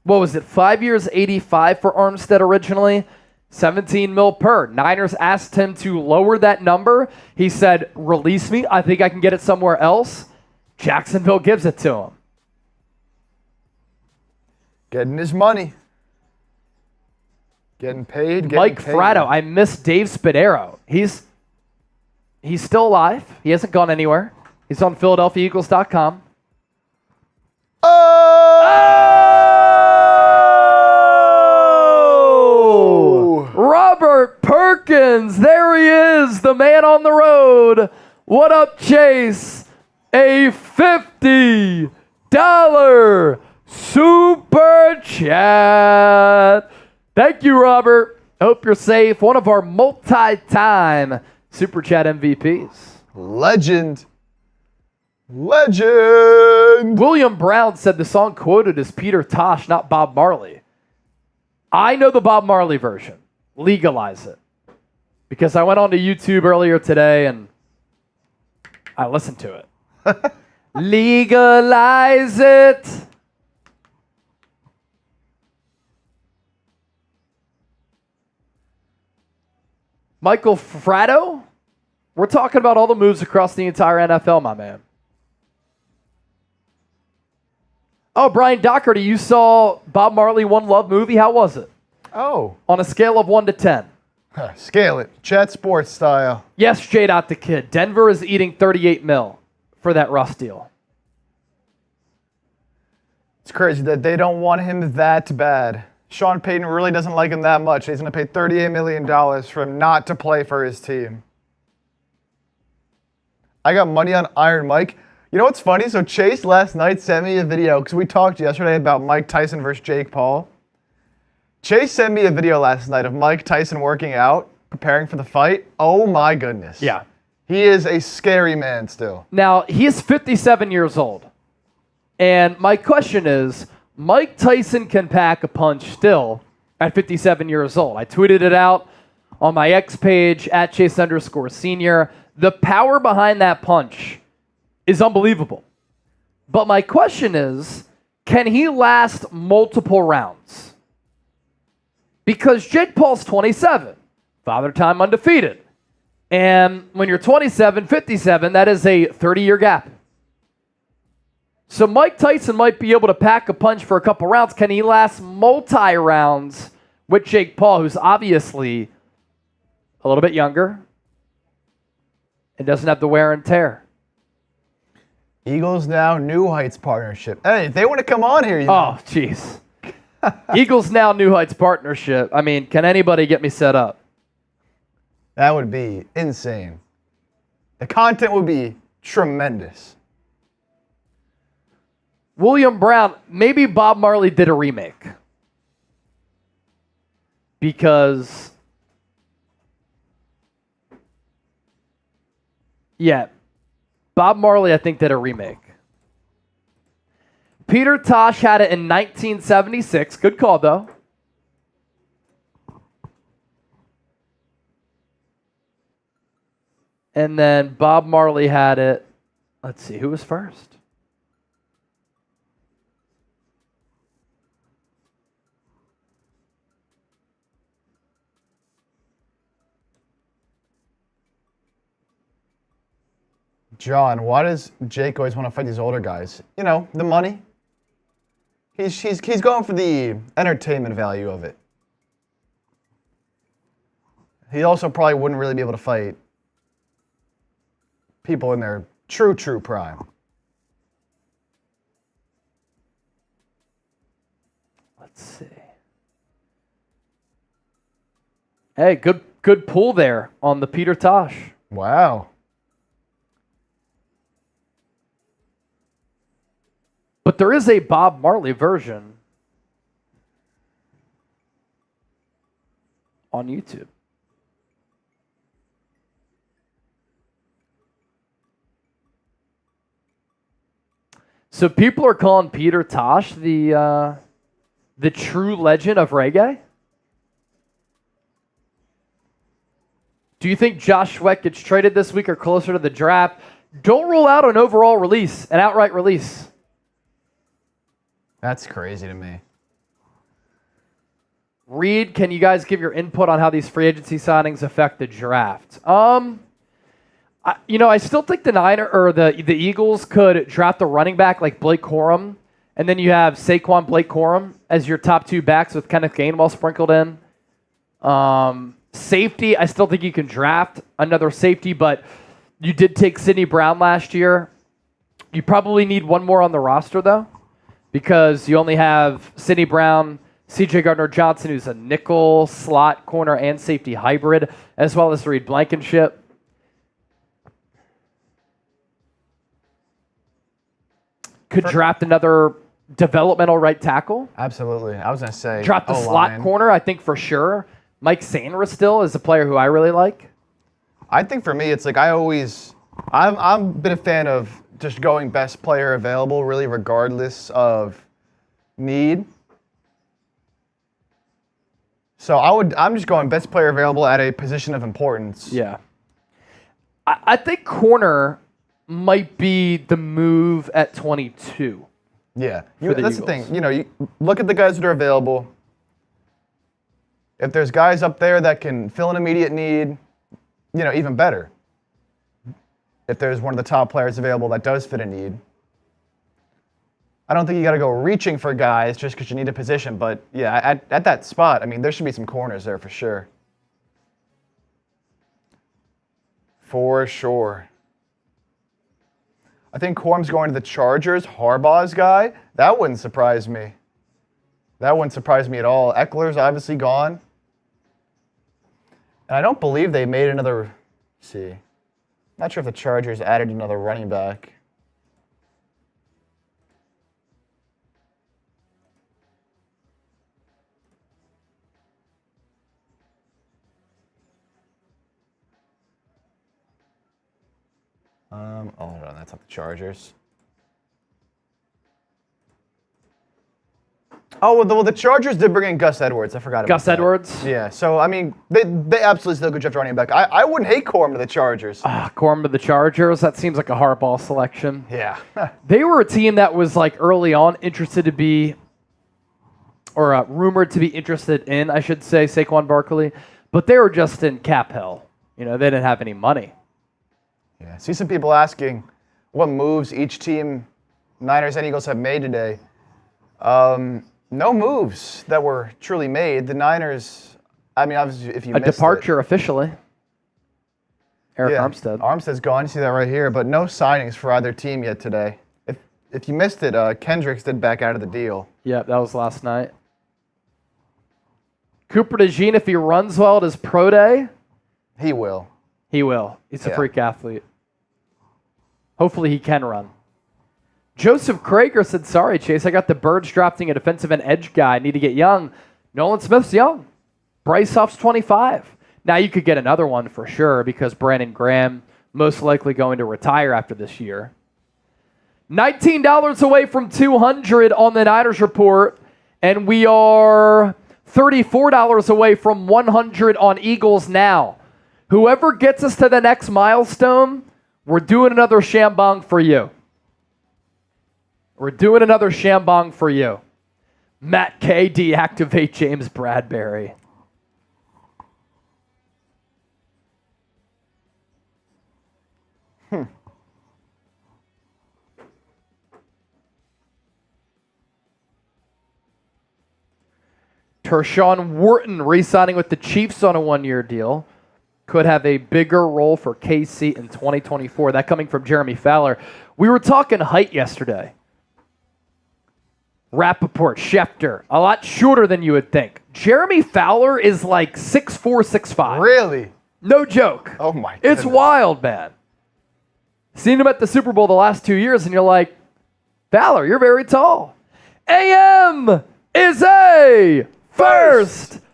What was it? 5 years, 85 for Armstead originally, 17 mil per. Niners asked him to lower that number. He said, release me. I think I can get it somewhere else. Jacksonville gives it to him. Getting his money. Getting paid. Mike Fratto. I miss Dave Spadaro. He's still alive. He hasn't gone anywhere. He's on PhiladelphiaEagles.com. Robert Perkins, there he is, the man on the road. What up, Chase? A $50 super chat. Thank you, Robert. Hope you're safe. One of our multi-time super chat MVPs. Legend. William Brown said the song quoted is Peter Tosh, not Bob Marley. I know the Bob Marley version. Legalize it. Because I went on to YouTube earlier today and I listened to it. Legalize it. Michael Fratto? We're talking about all the moves across the entire NFL, my man. Oh, Brian Doherty, you saw Bob Marley One Love movie. How was it? Oh. On a scale of 1 to 10. Scale it. Chat sports style. Yes, Jade out the kid. Denver is eating 38 mil for that Russ deal. It's crazy that they don't want him that bad. Sean Payton really doesn't like him that much. He's going to pay $38 million for him not to play for his team. I got money on Iron Mike. You know what's funny? So Chase last night sent me a video because we talked yesterday about Mike Tyson versus Jake Paul. Chase sent me a video last night of Mike Tyson working out, preparing for the fight. Oh my goodness. Yeah. He is a scary man still. Now, he is 57 years old. And my question is, Mike Tyson can pack a punch still at 57 years old. I tweeted it out on my X page, at Chase_senior. The power behind that punch is unbelievable. But my question is, can he last multiple rounds? Because Jake Paul's 27, father time undefeated. And when you're 27, 57, that is a 30-year gap. So Mike Tyson might be able to pack a punch for a couple rounds. Can he last multi-rounds with Jake Paul, who's obviously a little bit younger and doesn't have the wear and tear? Eagles now, New Heights partnership. Hey, if they want to come on here, you know. Oh, jeez. Eagles now, New Heights partnership. I mean, can anybody get me set up? That would be insane. The content would be tremendous. William Brown, maybe Bob Marley did a remake. Because, yeah, Bob Marley, I think, did a remake. Peter Tosh had it in 1976. Good call, though. And then Bob Marley had it. Let's see, who was first? John, why does Jake always want to fight these older guys? You know, the money. He's going for the entertainment value of it. He also probably wouldn't really be able to fight people in their true prime. Let's see. Hey, good pull there on the Peter Tosh. Wow. But there is a Bob Marley version on YouTube. So people are calling Peter Tosh the true legend of reggae. Do you think Josh Sweat gets traded this week or closer to the draft? Don't rule out an overall release, an outright release. That's crazy to me. Reed, can you guys give your input on how these free agency signings affect the draft? I still think the Eagles could draft a running back like Blake Corum, and then you have Saquon Blake Corum as your top two backs with Kenneth Gainwell sprinkled in. Safety, I still think you can draft another safety, but you did take Sidney Brown last year. You probably need one more on the roster, though, because you only have Sidney Brown, C.J. Gardner-Johnson, who's a nickel, slot, corner, and safety hybrid, as well as Reed Blankenship. Could draft another developmental right tackle. Absolutely. I was going to say. Draft the slot corner, I think for sure. Mike Sainristil still is a player who I really like. I think for me, it's like I've been a fan of just going best player available, really, regardless of need. So I'm just going best player available at a position of importance. Yeah. I think corner might be the move at 22. Yeah. For the that's Eagles. the thing. You look at the guys that are available. If there's guys up there that can fill an immediate need, even better. If there's one of the top players available that does fit a need. I don't think you got to go reaching for guys just because you need a position. But, yeah, at that spot, there should be some corners there for sure. For sure. I think Corum's going to the Chargers. Harbaugh's guy. That wouldn't surprise me. That wouldn't surprise me at all. Eckler's obviously gone. And I don't believe they made another... Let's see. Not sure if the Chargers added another running back. Hold on, that's not the Chargers. Oh, well, the Chargers did bring in Gus Edwards. I forgot about Gus that. Edwards? Yeah, so, I mean, they absolutely still could draft running back. I wouldn't hate Corum to the Chargers. Corum to the Chargers. That seems like a hardball selection. Yeah. They were a team that was like early on interested to be, or rumored to be interested in, I should say, Saquon Barkley, but they were just in cap hell. They didn't have any money. Yeah. See some people asking what moves each team, Niners and Eagles, have made today. No moves that were truly made. The Niners, I mean, obviously, if you missed departure officially. Eric Armstead. Armstead's gone. You see that right here, but no signings for either team yet today. If you missed it, Kendricks did back out of the deal. Yeah, that was last night. Cooper DeJean, if he runs well at his pro day, he will. He will. He's a freak athlete. Hopefully he can run. Joseph Krager said, sorry, Chase, I got the Birds drafting a defensive end edge guy. I need to get young. Nolan Smith's young. Bryce Huff's 25. Now you could get another one for sure because Brandon Graham most likely going to retire after this year. $19 away from 200 on the Niners report, and we are $34 away from 100 on Eagles now. Whoever gets us to the next milestone, we're doing another Shambong for you. We're doing another Shambong for you. Matt K, deactivate James Bradbury. Tershawn Wharton re-signing with the Chiefs on a one-year deal. Could have a bigger role for KC in 2024. That coming from Jeremy Fowler. We were talking height yesterday. Rappaport, Schefter, a lot shorter than you would think. Jeremy Fowler is like 6'4", 6'5". Really? No joke. Oh my goodness. It's wild, man. Seen him at the Super Bowl the last 2 years, and you're like, Fowler, you're very tall. AM is a first-time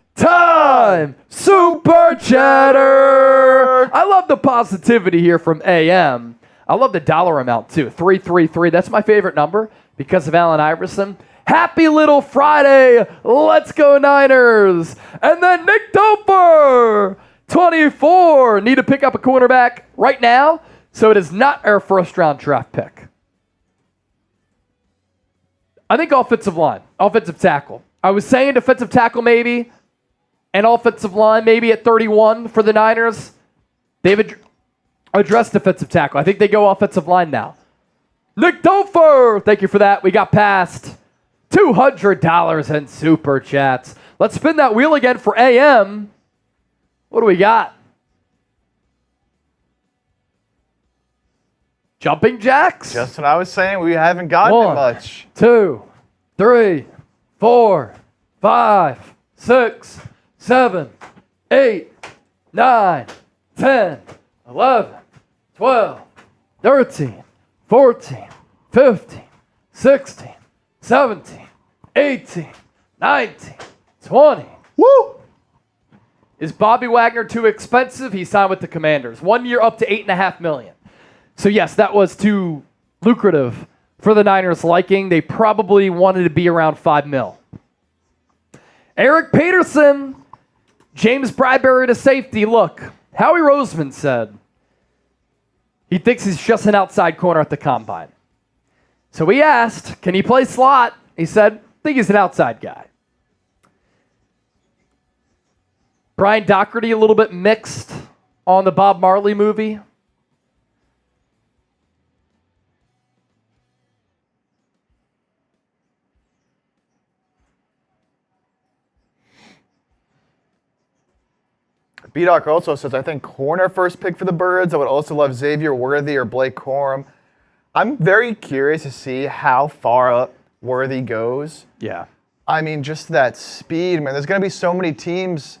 Super Chatter. I love the positivity here from AM. I love the dollar amount, too. 333. That's my favorite number because of Allen Iverson. Happy little Friday. Let's go Niners. And then Nick Doper, 24. Need to pick up a cornerback right now, so it is not our first-round draft pick. I think offensive line, offensive tackle. I was saying defensive tackle maybe, and offensive line maybe at 31 for the Niners. They've addressed defensive tackle. I think they go offensive line now. Nick Dofer, thank you for that. We got past $200 in Super Chats. Let's spin that wheel again for AM. What do we got? Jumping jacks? Just what I was saying. We haven't gotten it much. 2, 3, 4, 5, 6, 7, 8, 9, 10, 11, 12, 13, 14, 15, 16, 17, 18, 19, 20. Woo! Is Bobby Wagner too expensive? He signed with the Commanders. 1 year up to $8.5 million. So yes, that was too lucrative for the Niners' liking. They probably wanted to be around $5 million. Eric Peterson, James Bradbury to safety. Look, Howie Roseman said he thinks he's just an outside corner at the combine. So we asked, can he play slot? He said, I think he's an outside guy. Brian Doherty, a little bit mixed on the Bob Marley movie. B-Doc also says, I think corner first pick for the Birds. I would also love Xavier Worthy or Blake Corum. I'm very curious to see how far up Worthy goes. Yeah. I mean, just that speed, man. There's going to be so many teams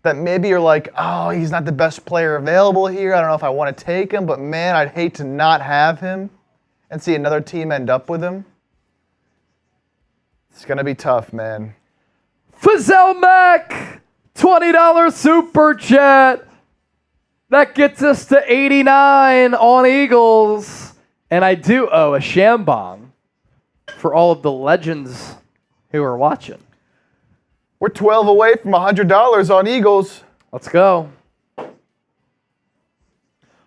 that maybe you're like, oh, he's not the best player available here. I don't know if I want to take him, but man, I'd hate to not have him and see another team end up with him. It's going to be tough, man. Fazell Mack, $20 super chat. That gets us to 89 on Eagles. And I do owe a shambong for all of the legends who are watching. We're 12 away from $100 on Eagles. Let's go.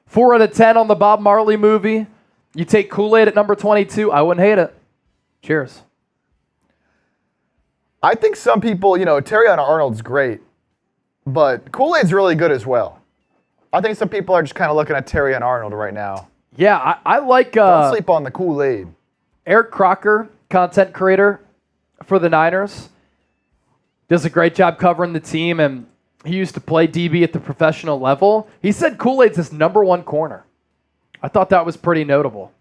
4 out of 10 on the Bob Marley movie. You take Kool-Aid at number 22. I wouldn't hate it. Cheers. I think some people, Terry Arnold's great, but Kool-Aid's really good as well. I think some people are just kind of looking at Terry and Arnold right now. Yeah, I like... Don't sleep on the Kool-Aid. Eric Crocker, content creator for the Niners, does a great job covering the team, and he used to play DB at the professional level. He said Kool-Aid's his number 1 corner. I thought that was pretty notable.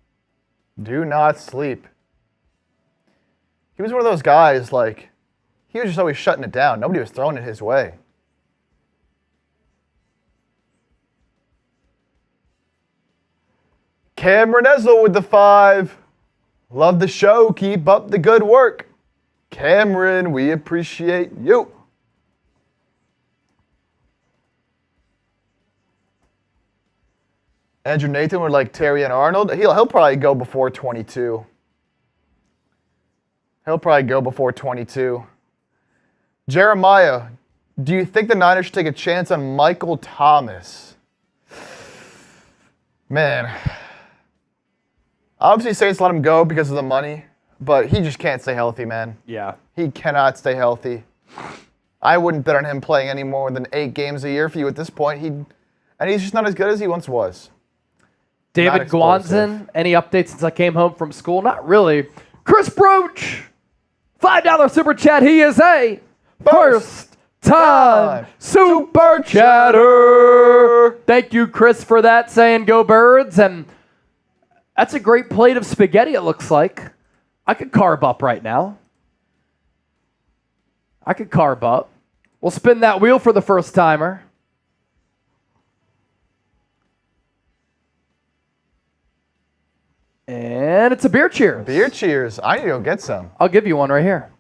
Do not sleep. He was one of those guys, he was just always shutting it down. Nobody was throwing it his way. Cameron Esel with the 5. Love the show. Keep up the good work. Cameron, we appreciate you. Andrew Nathan would like Terry and Arnold. He'll probably go before 22. Jeremiah, do you think the Niners should take a chance on Michael Thomas? Man. Obviously, Saints let him go because of the money, but he just can't stay healthy, man. Yeah. He cannot stay healthy. I wouldn't bet on him playing any more than 8 games a year for you at this point. And he's just not as good as he once was. David Guanzin, any updates since I came home from school? Not really. Chris Broach, $5 super chat. He is a first time super chatter. Thank you, Chris, for that, saying go Birds. And that's a great plate of spaghetti, it looks like. I could carb up right now. We'll spin that wheel for the first timer. And it's a beer cheers. Beer cheers. I need to go get some. I'll give you one right here.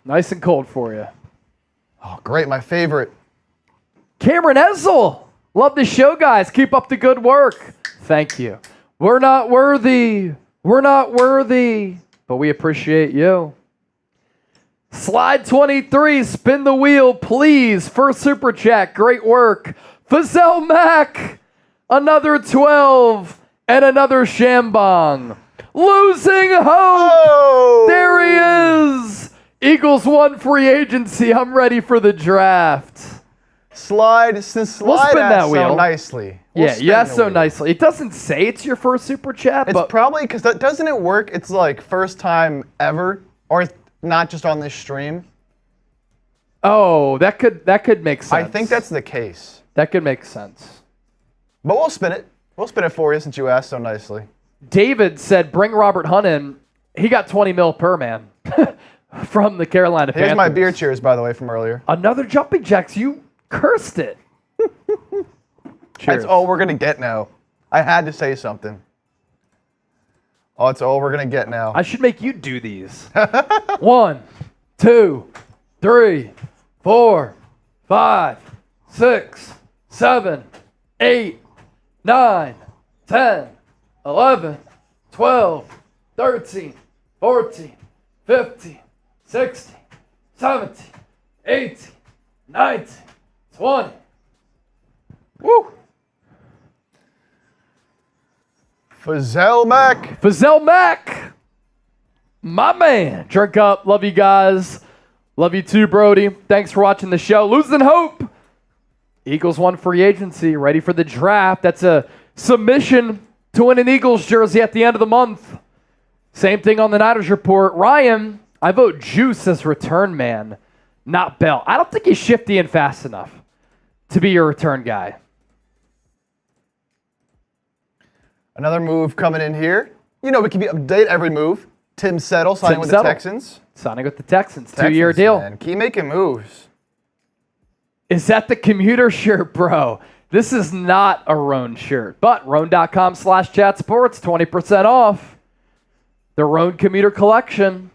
Nice and cold for you. Oh, great. My favorite. Cameron Esel. Love the show, guys. Keep up the good work. Thank you. We're not worthy. But we appreciate you. Slide 23. Spin the wheel, please. First super chat. Great work. Fazell Mack. Another 12 and another shambong. Losing hope. Oh! There he is. Eagles won free agency. I'm ready for the draft. Slide We'll spin that wheel so nicely. Nicely. It doesn't say it's your first super chat, It's but probably because doesn't it work? It's like first time ever, or it's not just on this stream. oh, that could make sense. I think that's the case. That could make sense. But we'll spin it. We'll spin it for you since you asked so nicely. David said, bring Robert Hunt in. He got 20 mil per man from the Carolina Panthers. Here's my beer cheers, by the way, from earlier. Another jumping jacks. You cursed it. Cheers. That's all we're going to get now. I had to say something. Oh, it's all we're going to get now. I should make you do these. 1, 2, 3, 4, 5, 6, 7, 8, 9, 10, 11, 12, 13, 14, 15, 16, 17, 18, 19, 20. Woo! Fazell Mack. My man. Drink up. Love you guys. Love you too, Brody. Thanks for watching the show. Losing hope. Eagles won free agency. Ready for the draft. That's a submission to win an Eagles jersey at the end of the month. Same thing on the Niners report. Ryan, I vote Juice as return man, not Bell. I don't think he's shifty and fast enough to be your return guy. Another move coming in here. We can update every move. Tim Settle signing with the Texans. Signing with the Texans. 2-year deal. Man. Keep making moves. Is that the commuter shirt, bro? This is not a Roan shirt, but Roan.com/chat sports, 20% off. The Roan commuter collection.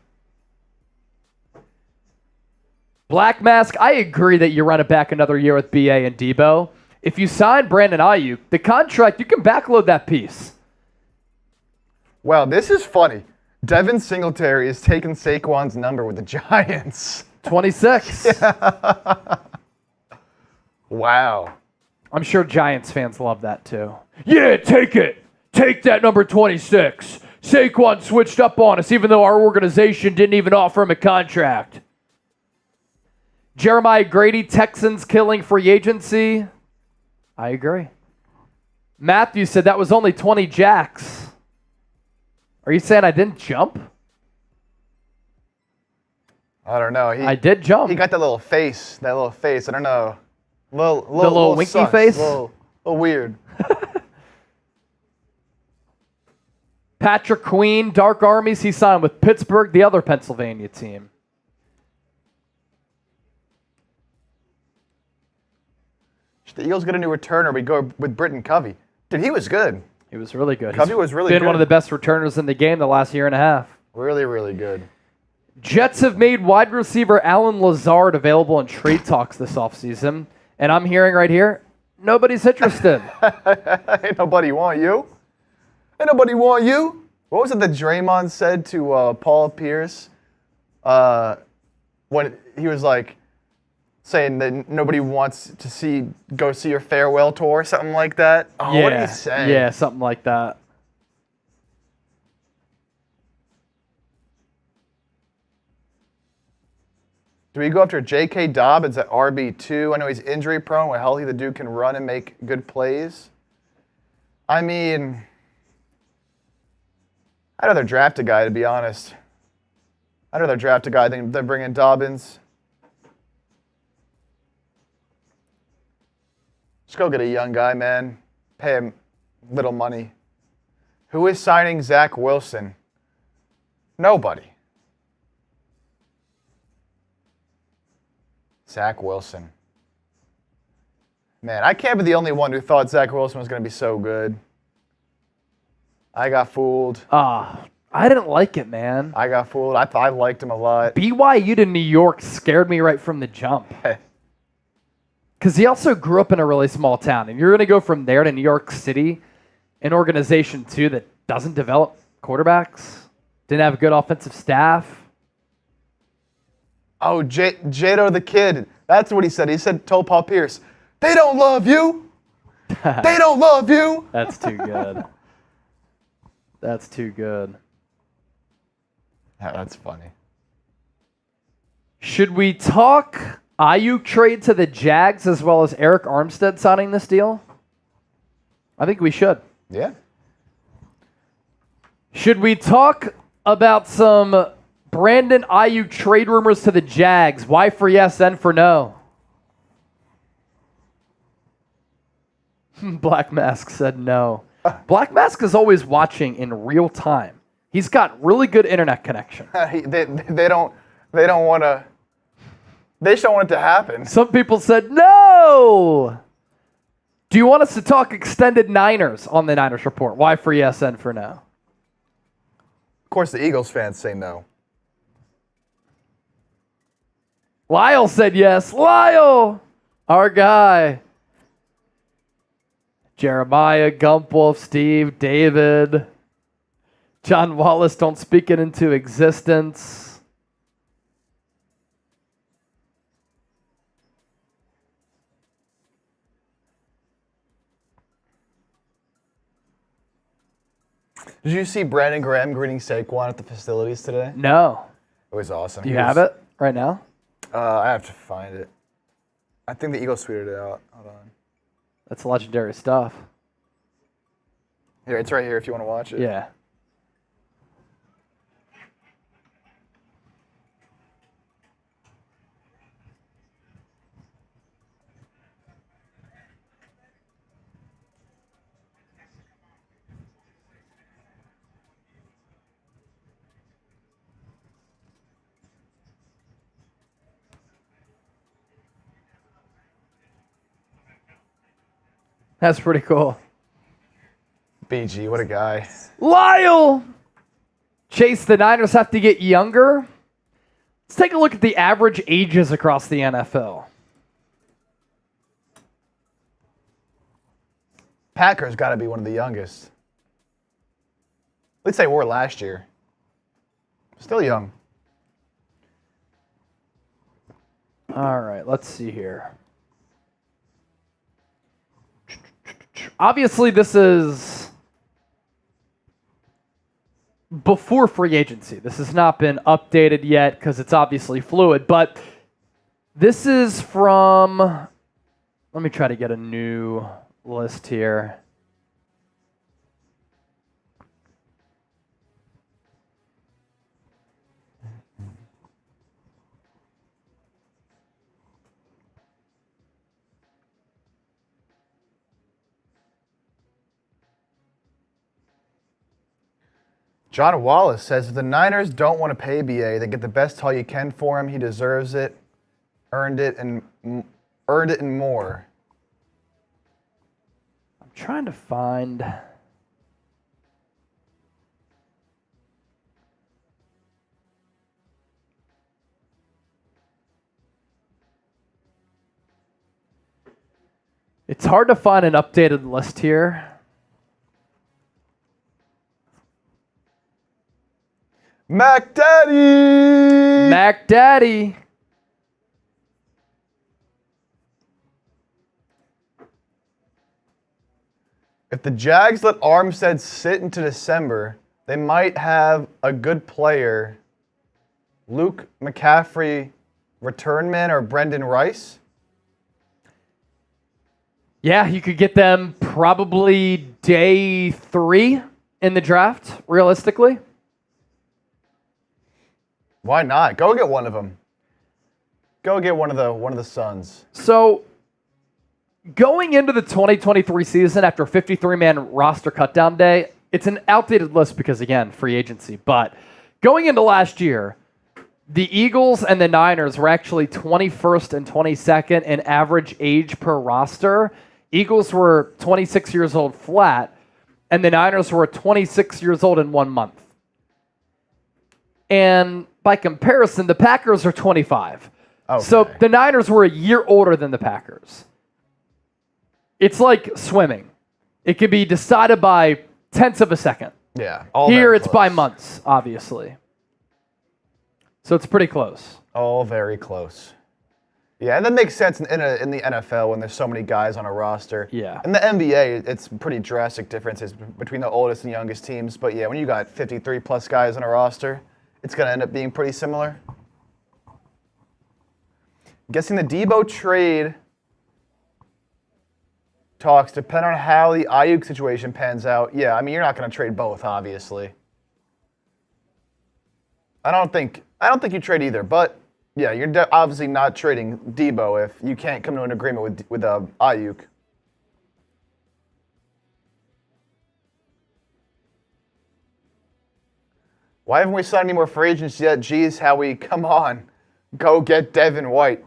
Black Mask, I agree that you run it back another year with BA and Debo. If you sign Brandon Aiyuk, the contract, you can backload that piece. Wow, this is funny. Devin Singletary is taking Saquon's number with the Giants. 26. Yeah. Wow. I'm sure Giants fans love that too. Yeah, take it. Take that number 26. Saquon switched up on us even though our organization didn't even offer him a contract. Jeremiah Grady, Texans killing free agency. I agree. Matthew said that was only 20 jacks. Are you saying I didn't jump? I don't know. I did jump. He got that little face. I don't know. The little winky sus. face? A little weird. Patrick Queen, Dark Armies. He signed with Pittsburgh, the other Pennsylvania team. Should the Eagles get a new returner? We go with Britton Covey. Dude, he was good. He was really good. Covey was really good. Been one of the best returners in the game the last year and a half. Really, really good. Jets have made wide receiver Alan Lazard available in trade talks this offseason. And I'm hearing right here, nobody's interested. Ain't nobody want you. Ain't nobody want you. What was it that Draymond said to Paul Pierce when he was like saying that nobody wants to go see your farewell tour, something like that? Oh, yeah, what did he say? Yeah, something like that. Do we go after J.K. Dobbins at RB2? I know he's injury prone. Well, healthy, the dude can run and make good plays. I mean, I'd rather draft a guy, to be honest. I'd rather draft a guy than bring in Dobbins. Just go get a young guy, man. Pay him little money. Who is signing Zach Wilson? Nobody. Zach Wilson. Man, I can't be the only one who thought Zach Wilson was going to be so good. I got fooled. I didn't like it, man. I got fooled. I liked him a lot. BYU to New York scared me right from the jump. Because he also grew up in a really small town. And you're going to go from there to New York City, an organization, too, that doesn't develop quarterbacks, didn't have a good offensive staff. Oh, Jado the kid. That's what he said. Told Paul Pierce, they don't love you. They don't love you. That's too good. That's too good. Yeah, that's funny. Should we talk Aiyuk trade to the Jags as well as Eric Armstead signing this deal? I think we should. Yeah. Should we talk about some Brandon Aiyuk trade rumors to the Jags? Why for yes and for no? Black Mask said no. Black Mask is always watching in real time. He's got really good internet connection. They don't want to. They just don't want it to happen. Some people said no. Do you want us to talk extended Niners on the Niners report? Why for yes and for no? Of course, the Eagles fans say no. Lyle said yes. Lyle, our guy. Jeremiah, Gumpwolf, Steve, David, John Wallace, don't speak it into existence. Did you see Brandon Graham greeting Saquon at the facilities today? No. It was awesome. Do you have it right now? I have to find it. I think the Eagles tweeted it out. Hold on. That's legendary stuff. Here, it's right here if you want to watch it. Yeah. That's pretty cool. BG, what a guy. Lyle! Chase, the Niners have to get younger. Let's take a look at the average ages across the NFL. Packers got to be one of the youngest. At least they were last year. Still young. All right, let's see here. Obviously, this is before free agency. This has not been updated yet because it's obviously fluid, but this is from, let me try to get a new list here. John Wallace says, if the Niners don't want to pay BA, they get the best haul you can for him. He deserves it, earned it, and more. I'm trying to find. It's hard to find an updated list here. Mac Daddy! Mac Daddy. If the Jags let Armstead sit into December, they might have a good player. Luke McCaffrey, return man, or Brendan Rice? Yeah, you could get them probably day 3 in the draft, realistically. Why not? Go get one of them. Go get one of the Suns. So, going into the 2023 season after a 53-man roster cutdown day, it's an outdated list because, again, free agency. But going into last year, the Eagles and the Niners were actually 21st and 22nd in average age per roster. Eagles were 26 years old flat, and the Niners were 26 years old in 1 month. And by comparison, the Packers are 25. Okay. So the Niners were a year older than the Packers. It's like swimming. It can be decided by tenths of a second. Yeah. Here it's by months, obviously. So it's pretty close. All very close. Yeah, and that makes sense in the NFL when there's so many guys on a roster. Yeah. In the NBA, it's pretty drastic differences between the oldest and youngest teams. But yeah, when you got 53 plus guys on a roster, it's going to end up being pretty similar. I'm guessing the Debo trade talks depend on how the Aiyuk situation pans out. Yeah, I mean, you're not going to trade both, obviously. I don't think you trade either, but yeah, you're obviously not trading Debo if you can't come to an agreement with Aiyuk. Why haven't we signed any more free agents yet? Geez, Howie, come on. Go get Devin White.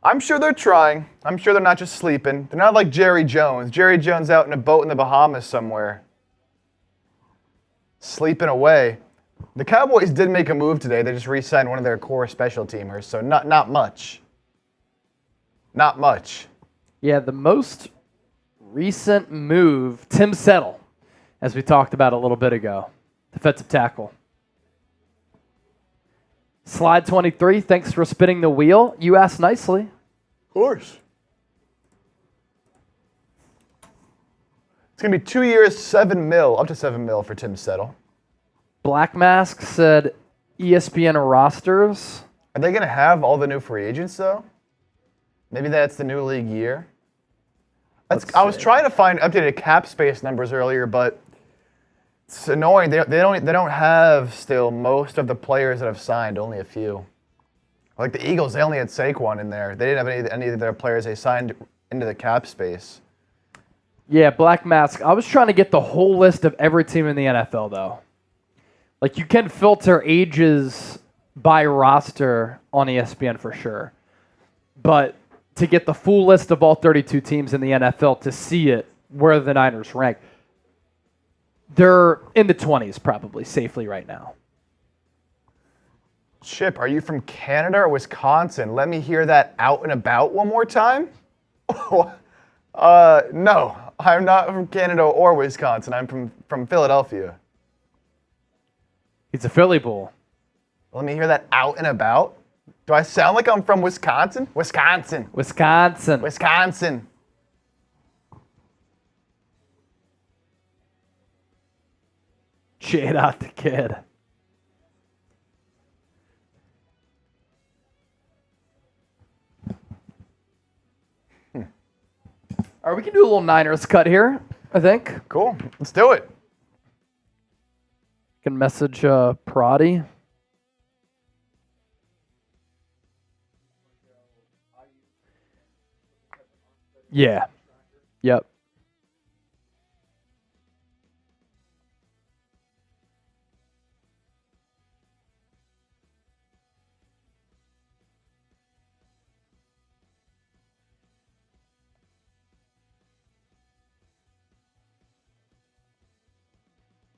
I'm sure they're trying. I'm sure they're not just sleeping. They're not like Jerry Jones. Jerry Jones out in a boat in the Bahamas somewhere. Sleeping away. The Cowboys did make a move today. They just re-signed one of their core special teamers, so not much. Not much. Yeah, the most recent move, Tim Settle, as we talked about a little bit ago, defensive tackle. Slide 23, thanks for spinning the wheel. You asked nicely. Of course. It's going to be 2 years, up to $7 million for Tim Settle. Black Mask said ESPN rosters. Are they going to have all the new free agents, though? Maybe that's the new league year. I was trying to find updated cap space numbers earlier, but it's annoying. They don't have still most of the players that have signed. Only a few. Like the Eagles, they only had Saquon in there. They didn't have any of their players they signed into the cap space. Yeah, Black Mask. I was trying to get the whole list of every team in the NFL, though. Like, you can filter ages by roster on ESPN for sure. But to get the full list of all 32 teams in the NFL to see it, where the Niners rank, they're in the 20s probably, safely right now. Chip, are you from Canada or Wisconsin? Let me hear that out and about one more time. No, I'm not from Canada or Wisconsin. I'm from Philadelphia. He's a Philly Bull. Let me hear that out and about. Do I sound like I'm from Wisconsin? Wisconsin. Wisconsin. Wisconsin. Shade out the kid. All right, we can do a little Niners cut here, I think. Cool. Let's do it. Can message Prati. Yeah. Yep.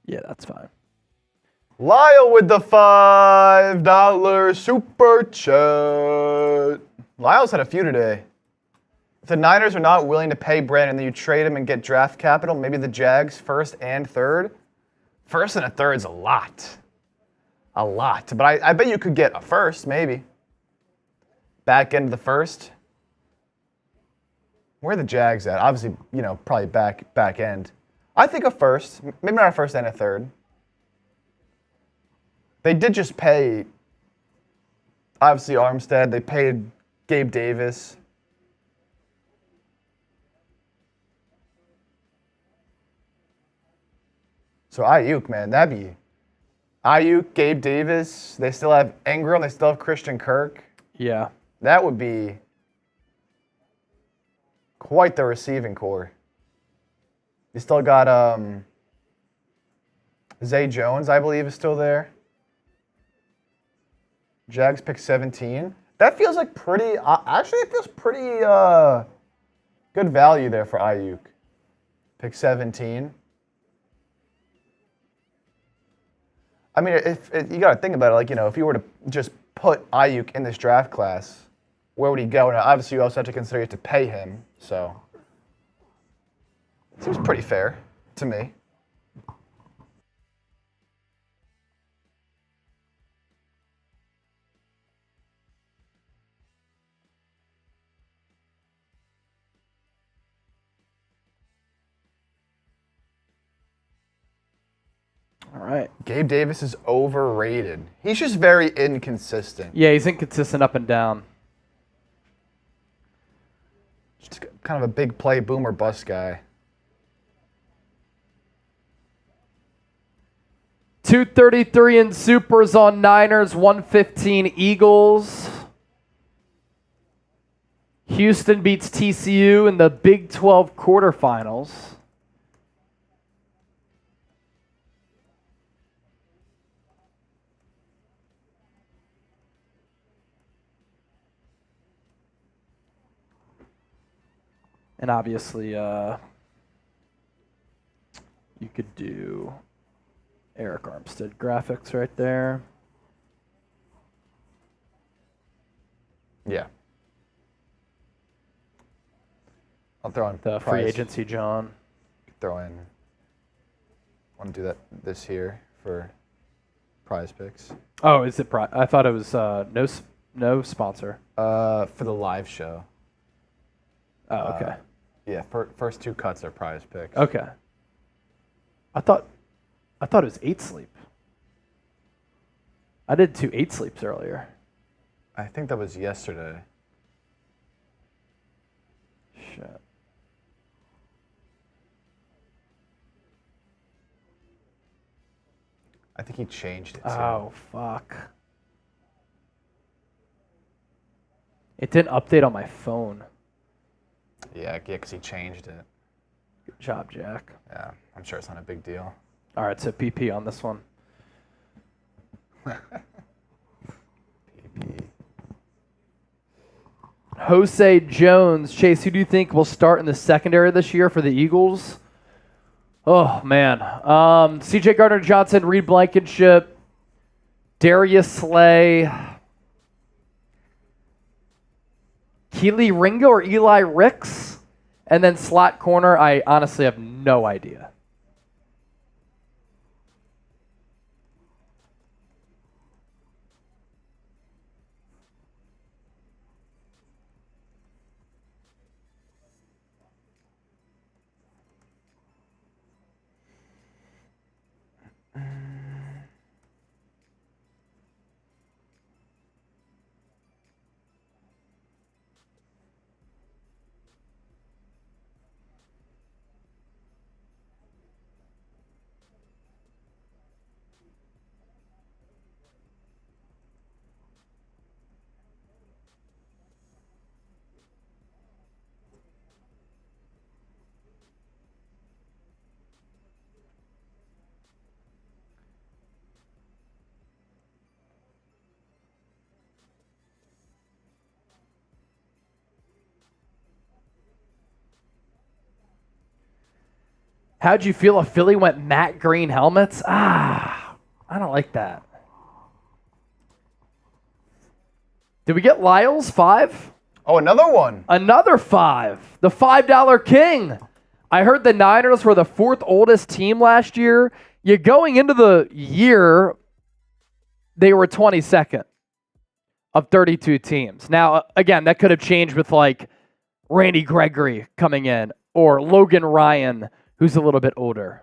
Yeah, that's fine. Lyle with the $5 super chat. Lyle's had a few today. If the Niners are not willing to pay Brandon, then you trade him and get draft capital, maybe the Jags first and third. First and a third's a lot. A lot. But I bet you could get a first, maybe. Back end of the first. Where are the Jags at? Obviously, probably back end. I think a first. Maybe not a first and a third. They did just pay, obviously, Armstead. They paid Gabe Davis. So Aiyuk, man, that'd be Aiyuk, Gabe Davis. They still have Ingram. They still have Christian Kirk. Yeah. That would be quite the receiving core. You still got Zay Jones, I believe, is still there. Jags pick 17. That feels like pretty. Actually, it feels pretty good value there for Aiyuk. Pick 17. I mean, if you got to think about it, if you were to just put Aiyuk in this draft class, where would he go? Now, obviously, you also have to consider you have to pay him. So, it seems pretty fair to me. All right. Gabe Davis is overrated. He's just very inconsistent. Yeah, he's inconsistent up and down. Just kind of a big play boom or bust guy. 233 in supers on Niners, 115 Eagles. Houston beats TCU in the Big 12 quarterfinals. And obviously, you could do Eric Armstead graphics right there. Yeah. I'll throw in The free agency, John. Throw in. Want to do this here for prize picks. Oh, is it I thought it was no sponsor. For the live show. Oh, okay. Yeah, first two cuts are prize picks. Okay. I thought it was 8 sleep. I did 2 8 sleeps earlier. I think that was yesterday. Shit. I think he changed it too. Oh, fuck. It didn't update on my phone. Yeah, because he changed it. Good job, Jack. Yeah, I'm sure it's not a big deal. All right, so PP on this one. PP. Jose Jones. Chase, who do you think will start in the secondary this year for the Eagles? Oh, man. CJ Gardner-Johnson, Reed Blankenship, Darius Slay, Keely Ringo or Eli Ricks, and then slot corner, I honestly have no idea. How'd you feel if Philly went matte green helmets? I don't like that. Did we get Lyles 5? Oh, another one. Another 5. The $5 king. I heard the Niners were the 4th oldest team last year. You're going into the year, they were 22nd of 32 teams. Now, again, that could have changed with like Randy Gregory coming in or Logan Ryan, who's a little bit older.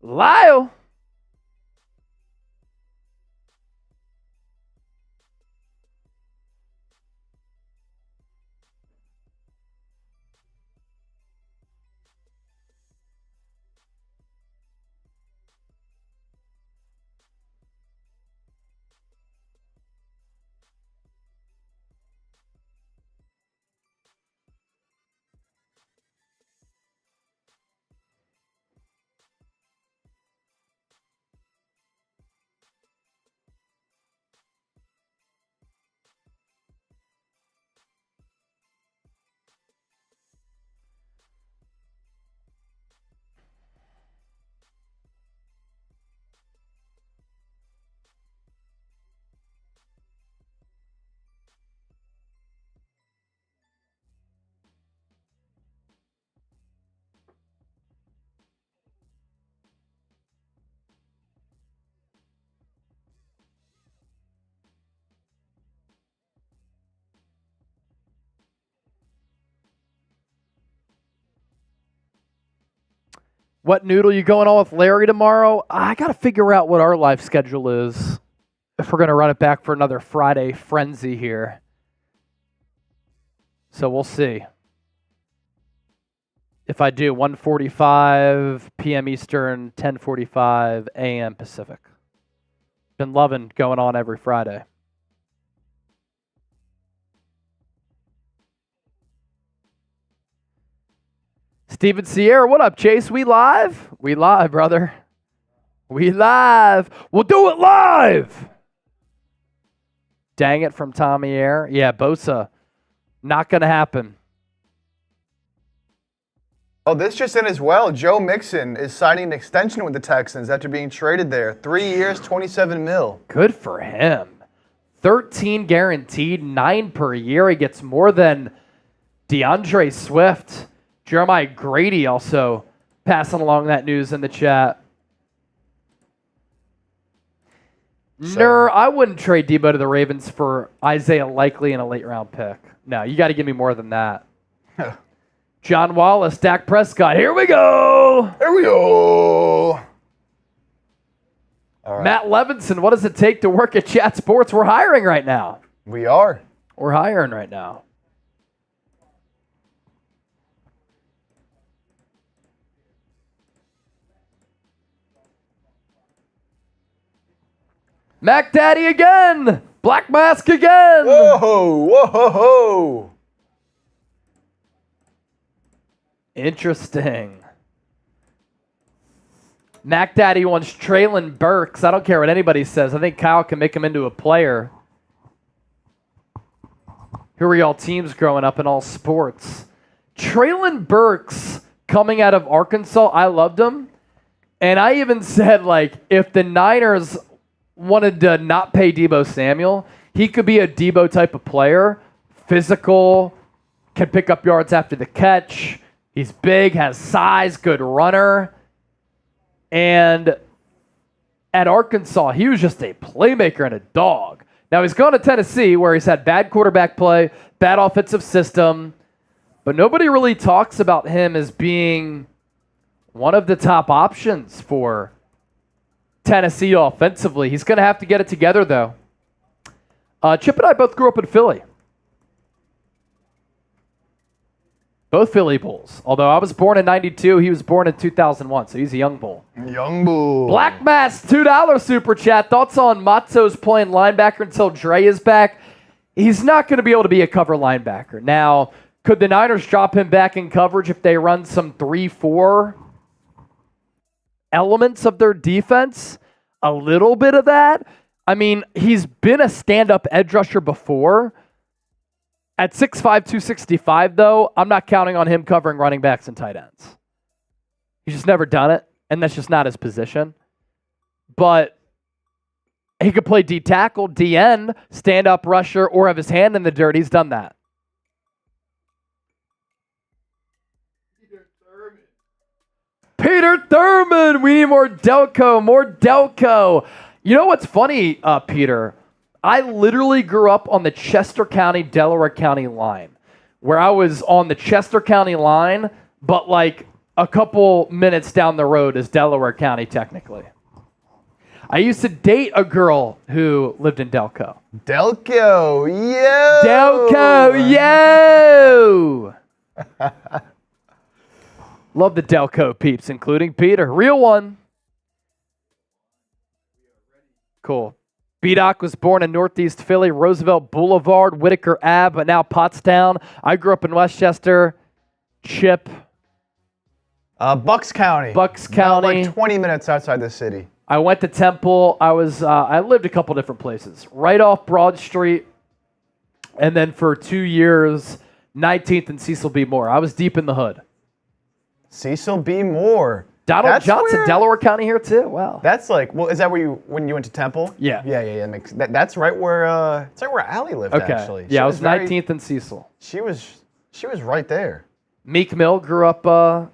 Lyle. What noodle you going on with Larry tomorrow? I got to figure out what our life schedule is if we're going to run it back for another Friday frenzy here. So we'll see. If I do 1:45 p.m. Eastern, 10:45 a.m. Pacific. Been loving going on every Friday. Steven Sierra, what up, Chase? We live? We live, brother. We live. We'll do it live. Dang it from Tommy Air. Yeah, Bosa. Not going to happen. Oh, this just in as well. Joe Mixon is signing an extension with the Texans after being traded there. 3 years, $27 million. Good for him. 13 guaranteed, 9 per year. He gets more than DeAndre Swift. Jeremiah Grady also passing along that news in the chat. I wouldn't trade Debo to the Ravens for Isaiah Likely in a late-round pick. No, you got to give me more than that. John Wallace, Dak Prescott. Here we go. Here we go. All right. Matt Levinson, what does it take to work at Chat Sports? We're hiring right now. We are. We're hiring right now. Mac Daddy again. Black Mask again. Whoa, whoa. Interesting. Mac Daddy wants Traylon Burks. I don't care what anybody says. I think Kyle can make him into a player. Who were y'all teams growing up in all sports? Traylon Burks coming out of Arkansas. I loved him. And I even said, like, if the Niners wanted to not pay Deebo Samuel, he could be a Deebo type of player, physical, can pick up yards after the catch. He's big, has size, good runner. And at Arkansas, he was just a playmaker and a dog. Now, he's gone to Tennessee, where he's had bad quarterback play, bad offensive system, but nobody really talks about him as being one of the top options for Tennessee offensively. He's going to have to get it together, though. Chip and I both grew up in Philly. Both Philly Bulls. Although I was born in 92, he was born in 2001, so he's a young Bull. Young Bull. Black Mass, $2 super chat. Thoughts on Matos playing linebacker until Dre is back? He's not going to be able to be a cover linebacker. Now, could the Niners drop him back in coverage if they run some 3-4 elements of their defense? A little bit of that. I mean, he's been a stand-up edge rusher before. At 6'5", 265, though, I'm not counting on him covering running backs and tight ends. He's just never done it, and that's just not his position. But he could play D tackle, DN, stand-up rusher, or have his hand in the dirt. He's done that. Peter Thurman, we need more Delco, more Delco. You know what's funny, Peter? I literally grew up on the Chester County, Delaware County line, where I was on the Chester County line, but like a couple minutes down the road is Delaware County technically. I used to date a girl who lived in Delco. Delco, yo! Delco, yo! Love the Delco peeps, including Peter. Real one. Cool. B-Doc was born in Northeast Philly, Roosevelt Boulevard, Whitaker Ave, but now Pottstown. I grew up in Westchester. Chip. Bucks County. Bucks County. Like 20 minutes outside the city. I went to Temple. I lived a couple different places. Right off Broad Street. And then for 2 years, 19th and Cecil B. Moore. I was deep in the hood. Cecil B. Moore. Donald Johnson, Delaware County here too. Wow. That's like, well, is that where when you went to Temple? Yeah. Yeah. That's right where Allie lived, okay. actually. Yeah, I was 19th and Cecil. She was right there. Meek Mill grew up a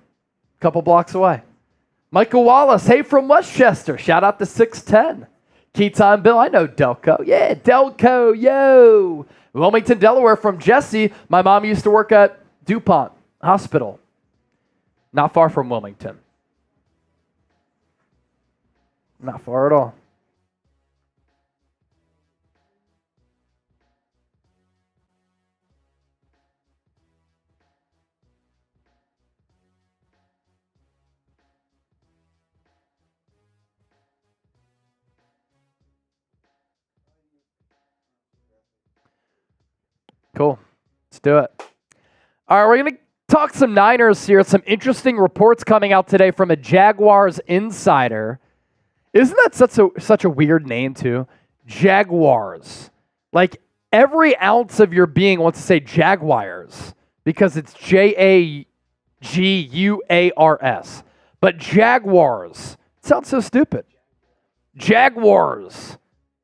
couple blocks away. Michael Wallace, hey from Westchester. Shout out to 610. Key Time Bill, I know Delco. Yeah, Delco, yo. Wilmington, Delaware from Jesse. My mom used to work at DuPont Hospital. Not far from Wilmington. Not far at all. Cool. Let's do it. All right, we're going to talk some Niners here. Some interesting reports coming out today from a Jaguars insider. Isn't that such a weird name, too? Jaguars. Like, every ounce of your being wants to say Jaguars because it's Jaguars. But Jaguars. It sounds so stupid. Jaguars.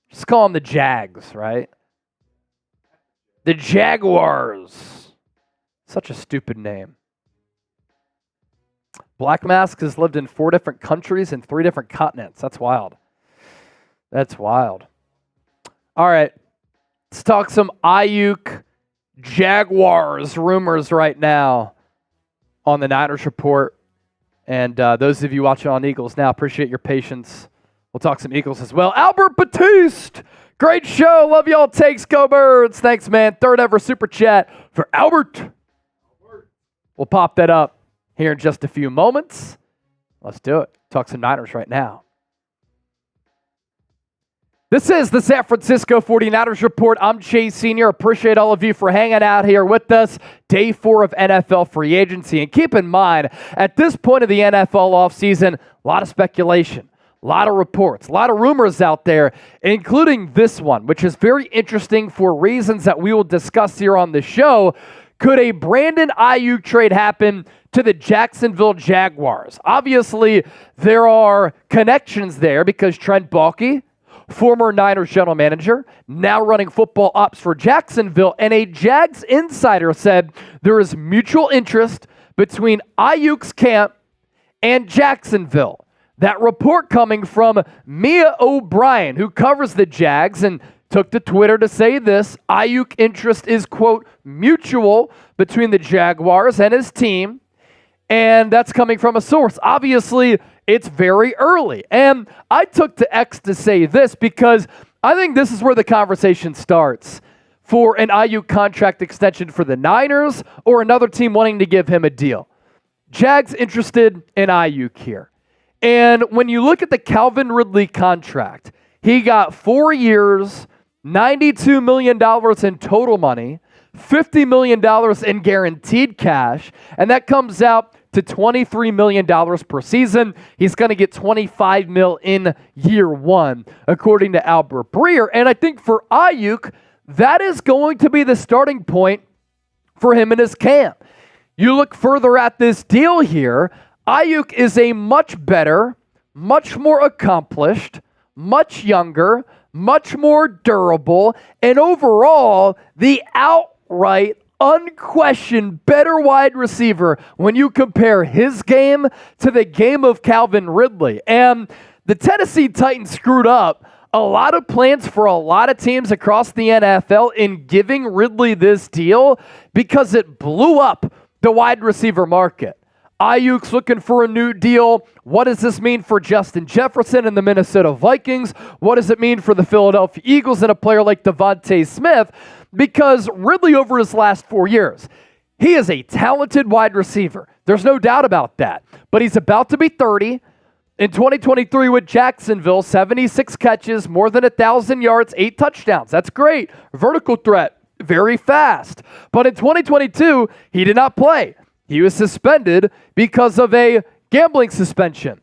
Just call them the Jags, right? The Jaguars. Such a stupid name. Black Mask has lived in 4 different countries and 3 different continents. That's wild. That's wild. All right. Let's talk some Aiyuk Jaguars rumors right now on the Niners Report. And those of you watching on Eagles now, appreciate your patience. We'll talk some Eagles as well. Albert Batiste. Great show. Love y'all takes. Go Birds. Thanks, man. 3rd ever super chat for Albert. We'll pop that up here in just a few moments. Let's do it. Talk some Niners right now. This is the San Francisco 49ers Report. I'm Chase Sr. Appreciate all of you for hanging out here with us. Day 4 of NFL free agency. And keep in mind, at this point of the NFL offseason, a lot of speculation, a lot of reports, a lot of rumors out there, including this one, which is very interesting for reasons that we will discuss here on the show. Could a Brandon Aiyuk trade happen to the Jacksonville Jaguars? Obviously, there are connections there because Trent Baalke, former Niners general manager, now running football ops for Jacksonville, and a Jags insider said there is mutual interest between Aiyuk's camp and Jacksonville. That report coming from Mia O'Brien, who covers the Jags, and took to Twitter to say this: Aiyuk interest is, quote, mutual between the Jaguars and his team, and that's coming from a source. Obviously, it's very early, and I took to X to say this because I think this is where the conversation starts for an Aiyuk contract extension for the Niners or another team wanting to give him a deal. Jags interested in Aiyuk here. And when you look at the Calvin Ridley contract, he got 4 years, $92 million in total money, $50 million in guaranteed cash, and that comes out to $23 million per season. He's going to get $25 million in year one, according to Albert Breer. And I think for Aiyuk, that is going to be the starting point for him in his camp. You look further at this deal here, Aiyuk is a much better, much more accomplished, much younger, much more durable, and overall, the outright, unquestioned better wide receiver when you compare his game to the game of Calvin Ridley. And the Tennessee Titans screwed up a lot of plans for a lot of teams across the NFL in giving Ridley this deal because it blew up the wide receiver market. Aiyuk's looking for a new deal. What does this mean for Justin Jefferson and the Minnesota Vikings? What does it mean for the Philadelphia Eagles and a player like Devontae Smith? Because Ridley, over his last 4 years, he is a talented wide receiver. There's no doubt about that. But he's about to be 30. In 2023 with Jacksonville, 76 catches, more than 1,000 yards, 8 touchdowns. That's great. Vertical threat, very fast. But in 2022, he did not play. He was suspended because of a gambling suspension.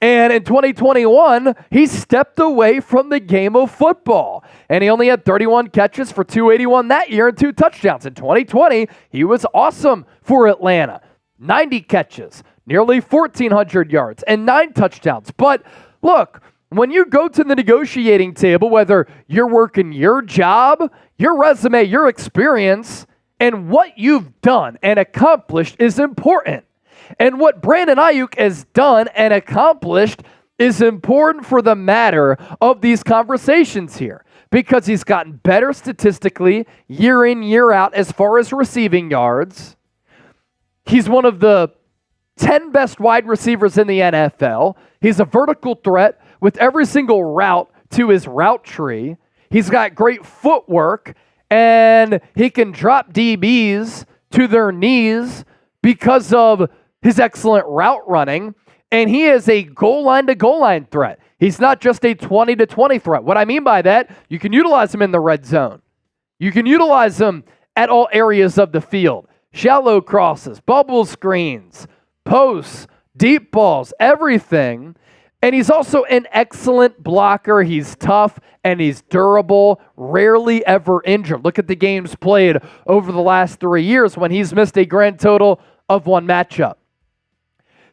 And in 2021, he stepped away from the game of football. And he only had 31 catches for 281 that year and 2 touchdowns. In 2020, he was awesome for Atlanta. 90 catches, nearly 1,400 yards, and 9 touchdowns. But look, when you go to the negotiating table, whether you're working your job, your resume, your experience, and what you've done and accomplished is important. And what Brandon Aiyuk has done and accomplished is important for the matter of these conversations here because he's gotten better statistically year in, year out as far as receiving yards. He's one of the 10 best wide receivers in the NFL. He's a vertical threat with every single route to his route tree. He's got great footwork, and he can drop DBs to their knees because of his excellent route running, and he is a goal line to goal line threat. He's not just a 20 to 20 threat. What I mean by that, you can utilize him in the red zone. You can utilize him at all areas of the field. Shallow crosses, bubble screens, posts, deep balls, everything. And he's also an excellent blocker. He's tough and he's durable, rarely ever injured. Look at the games played over the last 3 years when he's missed a grand total of 1 matchup.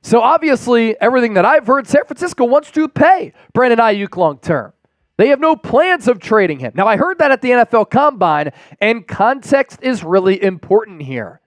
So obviously, everything that I've heard, San Francisco wants to pay Brandon Aiyuk long term. They have no plans of trading him. Now, I heard that at the NFL Combine, and context is really important here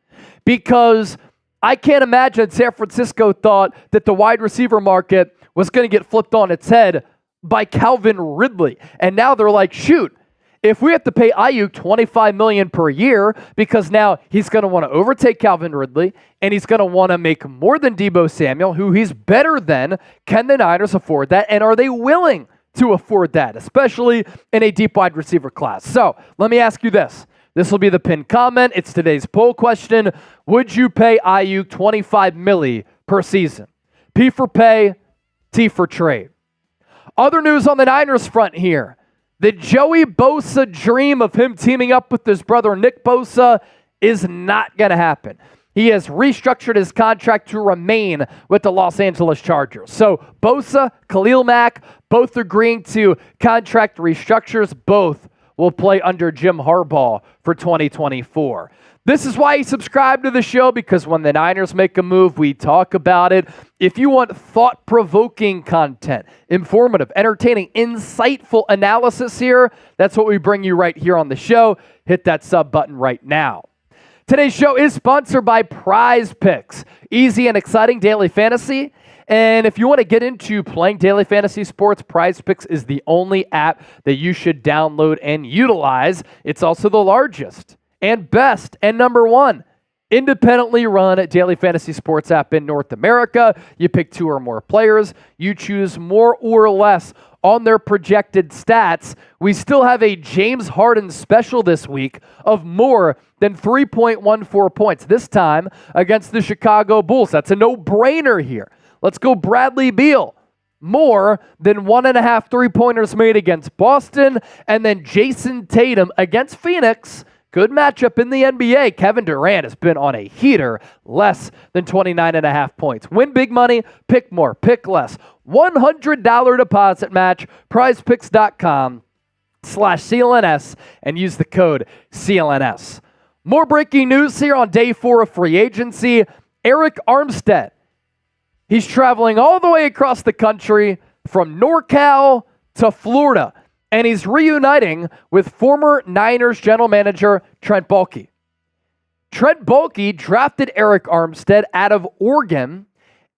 because I can't imagine San Francisco thought that the wide receiver market was going to get flipped on its head by Calvin Ridley. And now they're like, shoot, if we have to pay Aiyuk $25 million per year because now he's going to want to overtake Calvin Ridley and he's going to want to make more than Deebo Samuel, who he's better than, can the Niners afford that? And are they willing to afford that, especially in a deep wide receiver class? So let me ask you this. This will be the pinned comment. It's today's poll question. Would you pay Aiyuk $25 million per season? P for pay, T for trade. Other news on the Niners front here. The Joey Bosa dream of him teaming up with his brother Nick Bosa is not going to happen. He has restructured his contract to remain with the Los Angeles Chargers. So Bosa, Khalil Mack, both agreeing to contract restructures, both will play under Jim Harbaugh for 2024. This is why you subscribe to the show, because when the Niners make a move, we talk about it. If you want thought-provoking content, informative, entertaining, insightful analysis here, that's what we bring you right here on the show. Hit that sub button right now. Today's show is sponsored by Prize Picks, easy and exciting daily fantasy. And if you want to get into playing daily fantasy sports, Prize Picks is the only app that you should download and utilize. It's also the largest and best and number one independently run daily fantasy sports app in North America. You pick 2 or more players. You choose more or less on their projected stats. We still have a James Harden special this week of more than 3.14 points, this time against the Chicago Bulls. That's a no-brainer here. Let's go Bradley Beal. More than 1.5 3-pointers made against Boston. And then Jason Tatum against Phoenix. Good matchup in the NBA. Kevin Durant has been on a heater, less than 29.5 points. Win big money, pick more, pick less. $100 deposit match, prizepicks.com/CLNS, and use the code CLNS. More breaking news here on day 4 of free agency. Aiyuk Armstead. He's traveling all the way across the country from NorCal to Florida. And he's reuniting with former Niners general manager Trent Baalke. Trent Baalke drafted Aiyuk Armstead out of Oregon,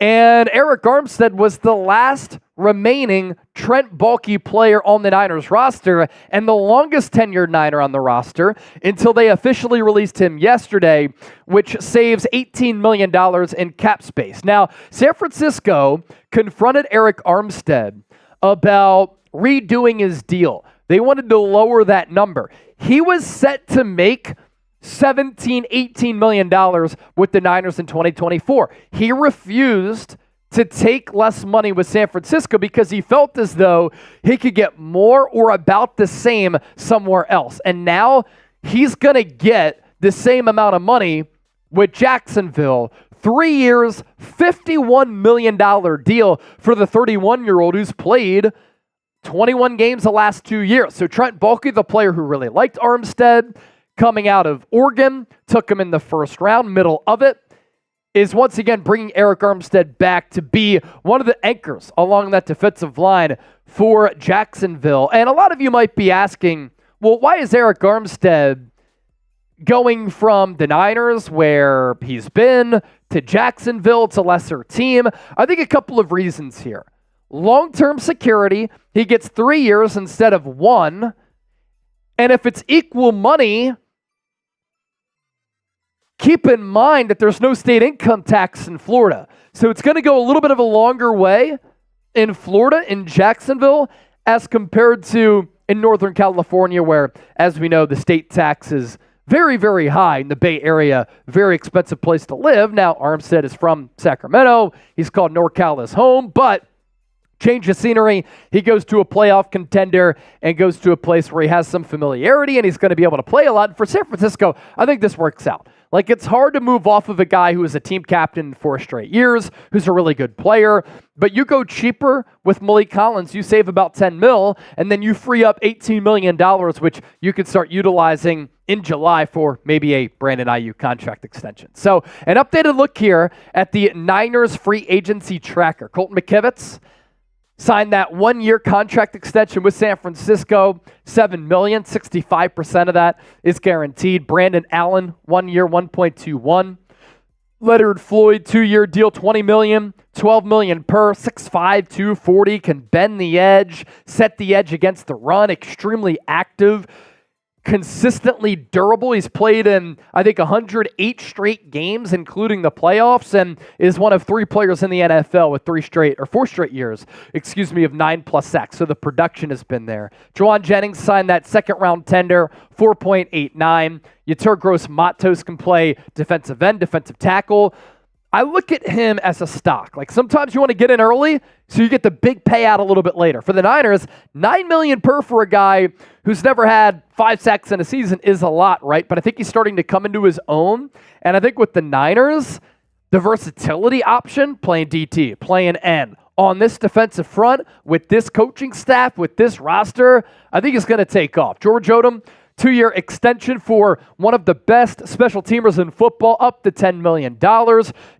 and Aiyuk Armstead was the last remaining Trent Baalke player on the Niners roster and the longest tenured Niner on the roster until they officially released him yesterday, which saves $18 million in cap space. Now, San Francisco confronted Aiyuk Armstead about redoing his deal. They wanted to lower that number. He was set to make $18 million with the Niners in 2024. He refused to take less money with San Francisco because he felt as though he could get more or about the same somewhere else. And now he's going to get the same amount of money with Jacksonville. 3 years, $51 million deal for the 31-year-old who's played 21 games the last 2 years. So Trent Baalke, the player who really liked Armstead, coming out of Oregon, took him in the first round, middle of it, is once again bringing Aiyuk Armstead back to be one of the anchors along that defensive line for Jacksonville. And a lot of you might be asking, well, why is Aiyuk Armstead going from the Niners, where he's been, to Jacksonville? It's a lesser team. I think a couple of reasons here. Long-term security, he gets 3 years instead of 1. And if it's equal money, keep in mind that there's no state income tax in Florida. So it's going to go a little bit of a longer way in Florida, in Jacksonville, as compared to in Northern California, where, as we know, the state tax is very, very high. In the Bay Area, very expensive place to live. Now, Armstead is from Sacramento. He's called NorCal his home, but change of scenery, he goes to a playoff contender and goes to a place where he has some familiarity and he's going to be able to play a lot. And for San Francisco, I think this works out. Like, it's hard to move off of a guy who is a team captain 4 straight years, who's a really good player, but you go cheaper with Maliek Collins, you save about $10 million, and then you free up $18 million, which you could start utilizing in July for maybe a Brandon Aiyuk contract extension. So an updated look here at the Niners free agency tracker. Colton McKivitz signed that 1-year contract extension with San Francisco, $7 million, 65% of that is guaranteed. Brandon Allen, 1 year, 1.21. Leonard Floyd, 2-year deal, $20 million, $12 million per, 6'5", 240, can bend the edge, set the edge against the run, extremely active, consistently durable. He's played in, I think, 108 straight games, including the playoffs, and is one of 3 players in the NFL with 4 straight years, of 9+ sacks. So the production has been there. Jauan Jennings signed that second-round tender, 4.89. Yetur Gross-Matos can play defensive end, defensive tackle. I look at him as a stock. Like, sometimes you want to get in early so you get the big payout a little bit later. For the Niners, $9 million per for a guy who's never had 5 sacks in a season is a lot, right? But I think he's starting to come into his own. And I think with the Niners, the versatility option, playing DT, playing end, on this defensive front with this coaching staff, with this roster, I think it's going to take off. George Odum, 2-year extension for one of the best special teamers in football, up to $10 million.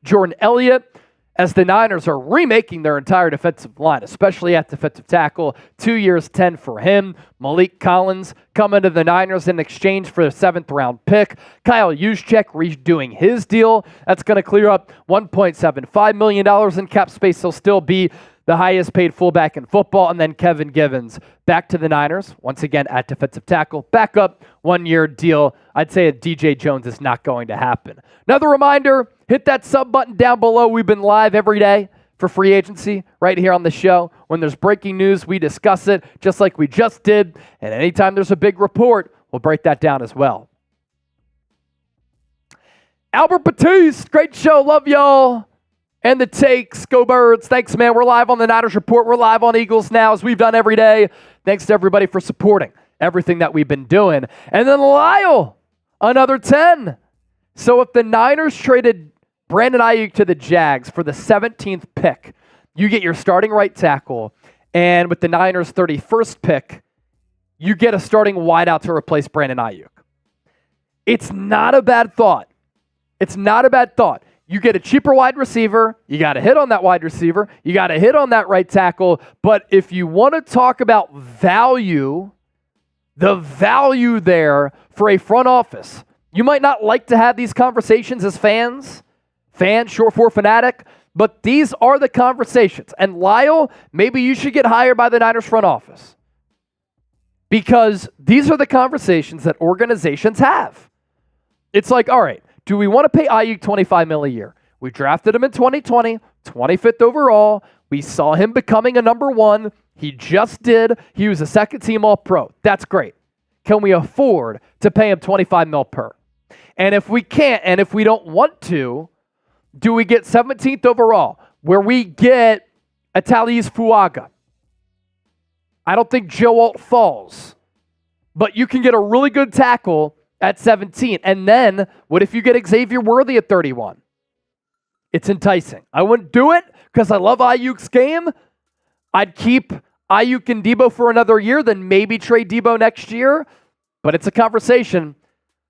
Jordan Elliott, as the Niners are remaking their entire defensive line, especially at defensive tackle, 2 years, 10 for him. Maliek Collins coming to the Niners in exchange for a 7th-round pick. Kyle Juszczyk redoing his deal. That's going to clear up $1.75 million in cap space. He'll still be the highest paid fullback in football. And then Kevin Givens back to the Niners, once again at defensive tackle. Backup, 1-year deal. I'd say a DJ Jones is not going to happen. Another reminder, hit that sub button down below. We've been live every day for free agency right here on the show. When there's breaking news, we discuss it just like we just did. And anytime there's a big report, we'll break that down as well. Albert Batiste, great show. Love y'all. And the takes, go Birds. Thanks, man. We're live on the Niners Report. We're live on Eagles Now, as we've done every day. Thanks to everybody for supporting everything that we've been doing. And then Lyle, another 10. So if the Niners traded Brandon Aiyuk to the Jags for the 17th pick, you get your starting right tackle. And with the Niners' 31st pick, you get a starting wideout to replace Brandon Aiyuk. It's not a bad thought. It's not a bad thought. You get a cheaper wide receiver. You got to hit on that wide receiver. You got to hit on that right tackle. But if you want to talk about value, the value there for a front office, you might not like to have these conversations as fans, short for fanatic, but these are the conversations. And Lyle, maybe you should get hired by the Niners front office, because these are the conversations that organizations have. It's like, all right, do we want to pay Aiyuk $25 million a year? We drafted him in 2020, 25th overall. We saw him becoming a number 1. He just did. He was a second-team All-Pro. That's great. Can we afford to pay him $25 million per? And if we can't, and if we don't want to, do we get 17th overall, where we get Atalis Fuaga? I don't think Joe Alt falls, but you can get a really good tackle at 17. And then, what if you get Xavier Worthy at 31? It's enticing. I wouldn't do it because I love Aiyuk's game. I'd keep Aiyuk and Debo for another year, then maybe trade Debo next year. But it's a conversation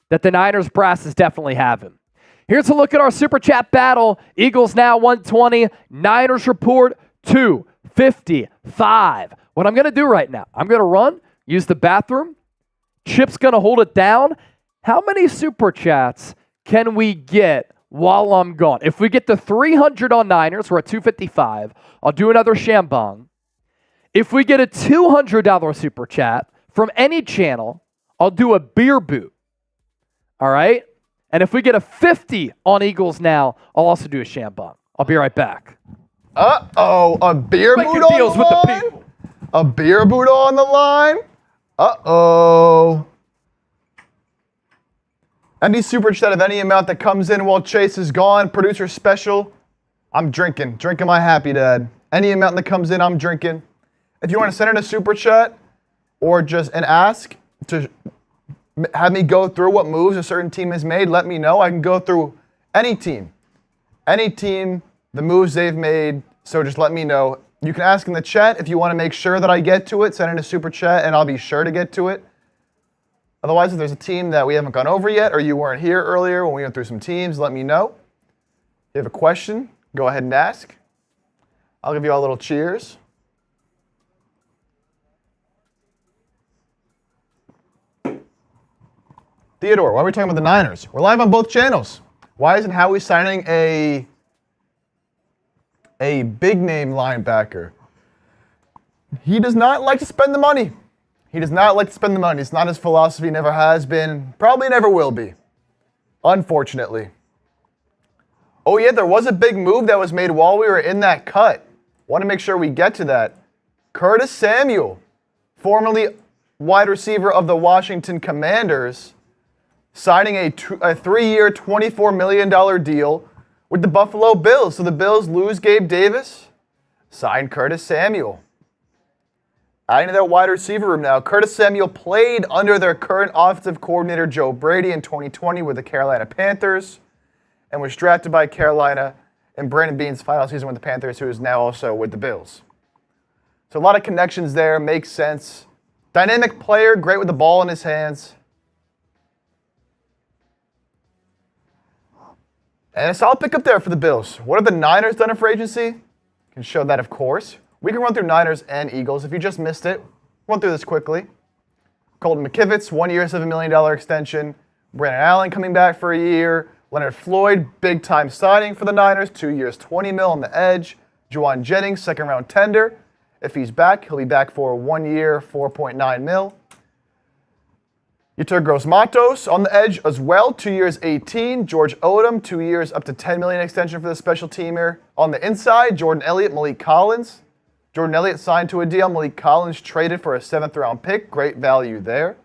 that the Niners brass is definitely having. Here's a look at our Super Chat battle. Eagles Now 120, Niners Report 255. What I'm going to do right now, I'm going to run, use the bathroom. Chip's going to hold it down. How many Super Chats can we get while I'm gone? If we get to 300 on Niners, we're at 255. I'll do another Shambong. If we get a $200 Super Chat from any channel, I'll do a beer boot. All right? And if we get a 50 on Eagles Now, I'll also do a Shambong. I'll be right back. Uh-oh, a beer boot on deals the with line? the people. A beer boot on the line? Uh-oh. Any super chat of any amount that comes in while Chase is gone, producer special, I'm drinking my happy dad. Any amount that comes in, I'm drinking. If you want to send in a super chat or just an ask to have me go through what moves a certain team has made, let me know. I can go through any team, the moves they've made, so just let me know. You can ask in the chat if you want to make sure that I get to it, send in a super chat and I'll be sure to get to it. Otherwise, if there's a team that we haven't gone over yet or you weren't here earlier when we went through some teams, let me know. If you have a question, go ahead and ask. I'll give you all a little cheers. Theodore, why are we talking about the Niners? We're live on both channels. Why isn't Howie signing a big name linebacker? He does not like to spend the money. It's not his philosophy, never has been, probably never will be. Unfortunately. Oh yeah, there was a big move that was made while we were in that cut. Want to make sure we get to that. Curtis Samuel, formerly wide receiver of the Washington Commanders, signing a 3-year, $24 million deal with the Buffalo Bills. So the Bills lose Gabe Davis, sign Curtis Samuel. Adding to their wide receiver room now, Curtis Samuel played under their current offensive coordinator Joe Brady in 2020 with the Carolina Panthers and was drafted by Carolina in Brandon Beane's final season with the Panthers, who is now also with the Bills. So a lot of connections there, makes sense. Dynamic player, great with the ball in his hands. And a solid pickup there for the Bills. What have the Niners done in free agency? Can show that, of course. We can run through Niners and Eagles. If you just missed it, run through this quickly. Colton McKivitz, 1 year, $7 million extension. Brandon Allen coming back for a year. Leonard Floyd, big-time signing for the Niners, 2 years, $20 million on the edge. Jauan Jennings, second-round tender. If he's back, he'll be back for 1 year, $4.9 million. Yetur Gross-Matos on the edge as well, 2 years, $18. George Odum, 2 years, up to $10 million extension for the special teamer. On the inside, Jordan Elliott, Maliek Collins. Jordan Elliott signed to a deal. Maliek Collins traded for a 7th-round pick. Great value there.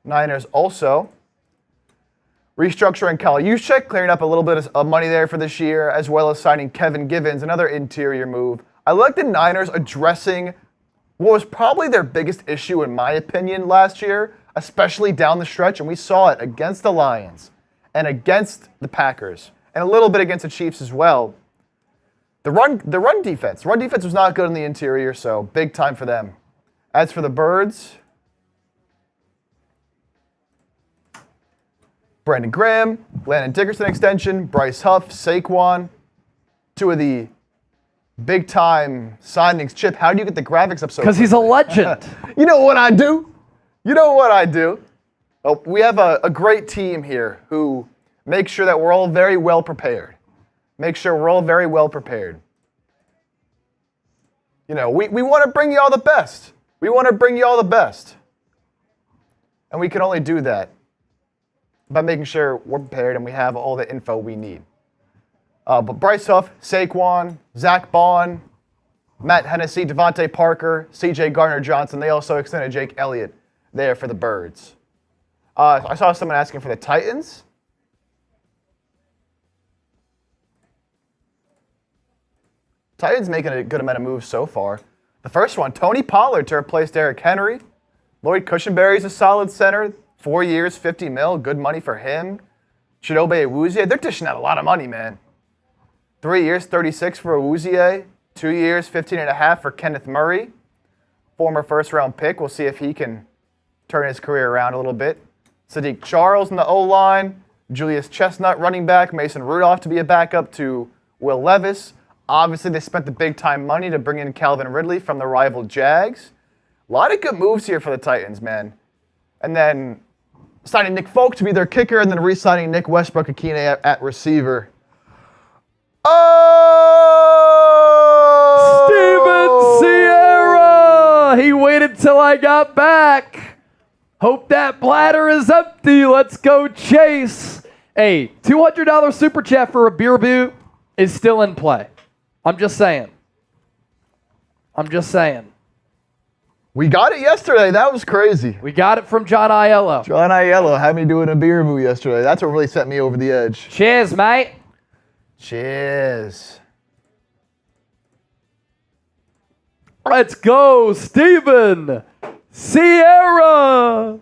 Niners also restructuring Juszczyk, clearing up a little bit of money there for this year, as well as signing Kevin Givens, another interior move. I like the Niners addressing what was probably their biggest issue, in my opinion, last year, especially down the stretch, and we saw it against the Lions and against the Packers, and a little bit against the Chiefs as well. The run defense. Run defense was not good in the interior, so big time for them. As for the Birds, Brandon Graham, Landon Dickerson extension, Bryce Huff, Saquon, two of the big-time signings. Chip, how do you get the graphics up so Because he's a legend. You know what I do? You know what I do? Well, we have a great team here who make sure that we're all very well prepared. Make sure we're all very well prepared. You know, we want to bring you all the best. We want to bring you all the best. And we can only do that by making sure we're prepared and we have all the info we need. But Bryce Huff, Saquon, Zach Bond, Matt Hennessy, Devontae Parker, C.J. Gardner-Johnson, they also extended Jake Elliott there for the Birds. I saw someone asking for the Titans. Titans making a good amount of moves so far. The first one, Tony Pollard to replace Derrick Henry. Lloyd Cushenberry's a solid center. 4 years, $50 million, good money for him. Chidobe Awuzie, they're dishing out a lot of money, man. 3 years, $36 for Awuzie. 2 years, $15.5 for Kenneth Murray. Former first-round pick. We'll see if he can turn his career around a little bit. Sadiq Charles in the O-line. Julius Chestnut, running back. Mason Rudolph to be a backup to Will Levis. Obviously, they spent the big-time money to bring in Calvin Ridley from the rival Jags. A lot of good moves here for the Titans, man. And then signing Nick Folk to be their kicker, and then re-signing Nick Westbrook-Akine at receiver. Oh! Steven Sierra! He waited till I got back. Hope that bladder is empty. Let's go Chase. Hey, $200 super chat for a beer boot is still in play. I'm just saying. We got it yesterday. That was crazy. We got it from John Aiello. John Aiello had me doing a beer movie yesterday. That's what really set me over the edge. Cheers, mate. Cheers. Let's go, Steven Sierra.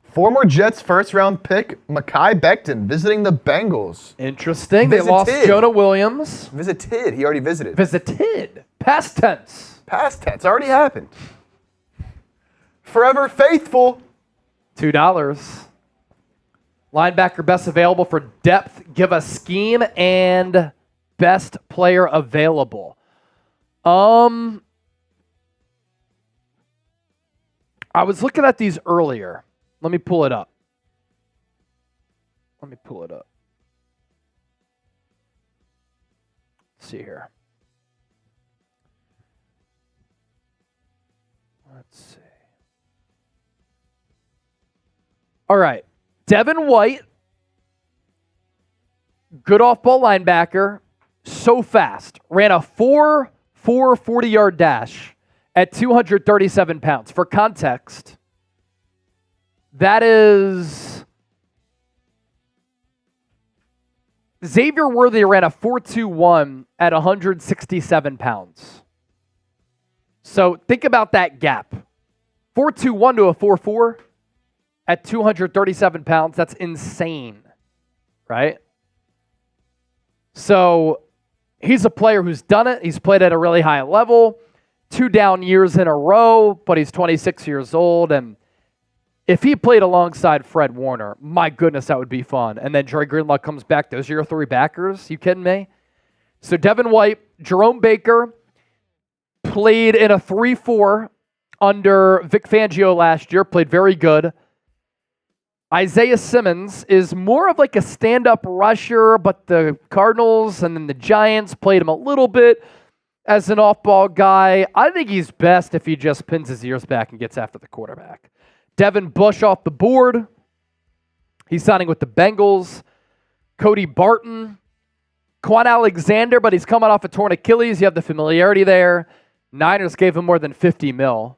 Former Jets first-round pick Mekhi Becton visiting the Bengals. Interesting. They lost Jonah Williams. Visited. He already visited. Visited. Past tense. Past tense. Already happened. Forever faithful. $2. Linebacker best available for depth. Give us scheme and best player available. I was looking at these earlier. Let me pull it up. Let's see here. Let's see. All right. Devin White, good off-ball linebacker, so fast. Ran a 4.4 40-yard dash at 237 pounds. For context, that is Xavier Worthy ran a 4.21 at 167 pounds. So think about that gap. 4.21 to a 4.4 at 237 pounds. That's insane, right? So he's a player who's done it. He's played at a really high level, 2 down years in a row, but he's 26 years old. And if he played alongside Fred Warner, my goodness, that would be fun. And then Dre Greenlaw comes back. Those are your 3 backers. You kidding me? So Devin White, Jerome Baker played in a 3-4 under Vic Fangio last year, played very good. Isaiah Simmons is more of like a stand-up rusher, but the Cardinals and then the Giants played him a little bit as an off-ball guy. I think he's best if he just pins his ears back and gets after the quarterback. Devin Bush off the board. He's signing with the Bengals. Cody Barton. Quan Alexander, but he's coming off a torn Achilles. You have the familiarity there. Niners gave him more than $50 million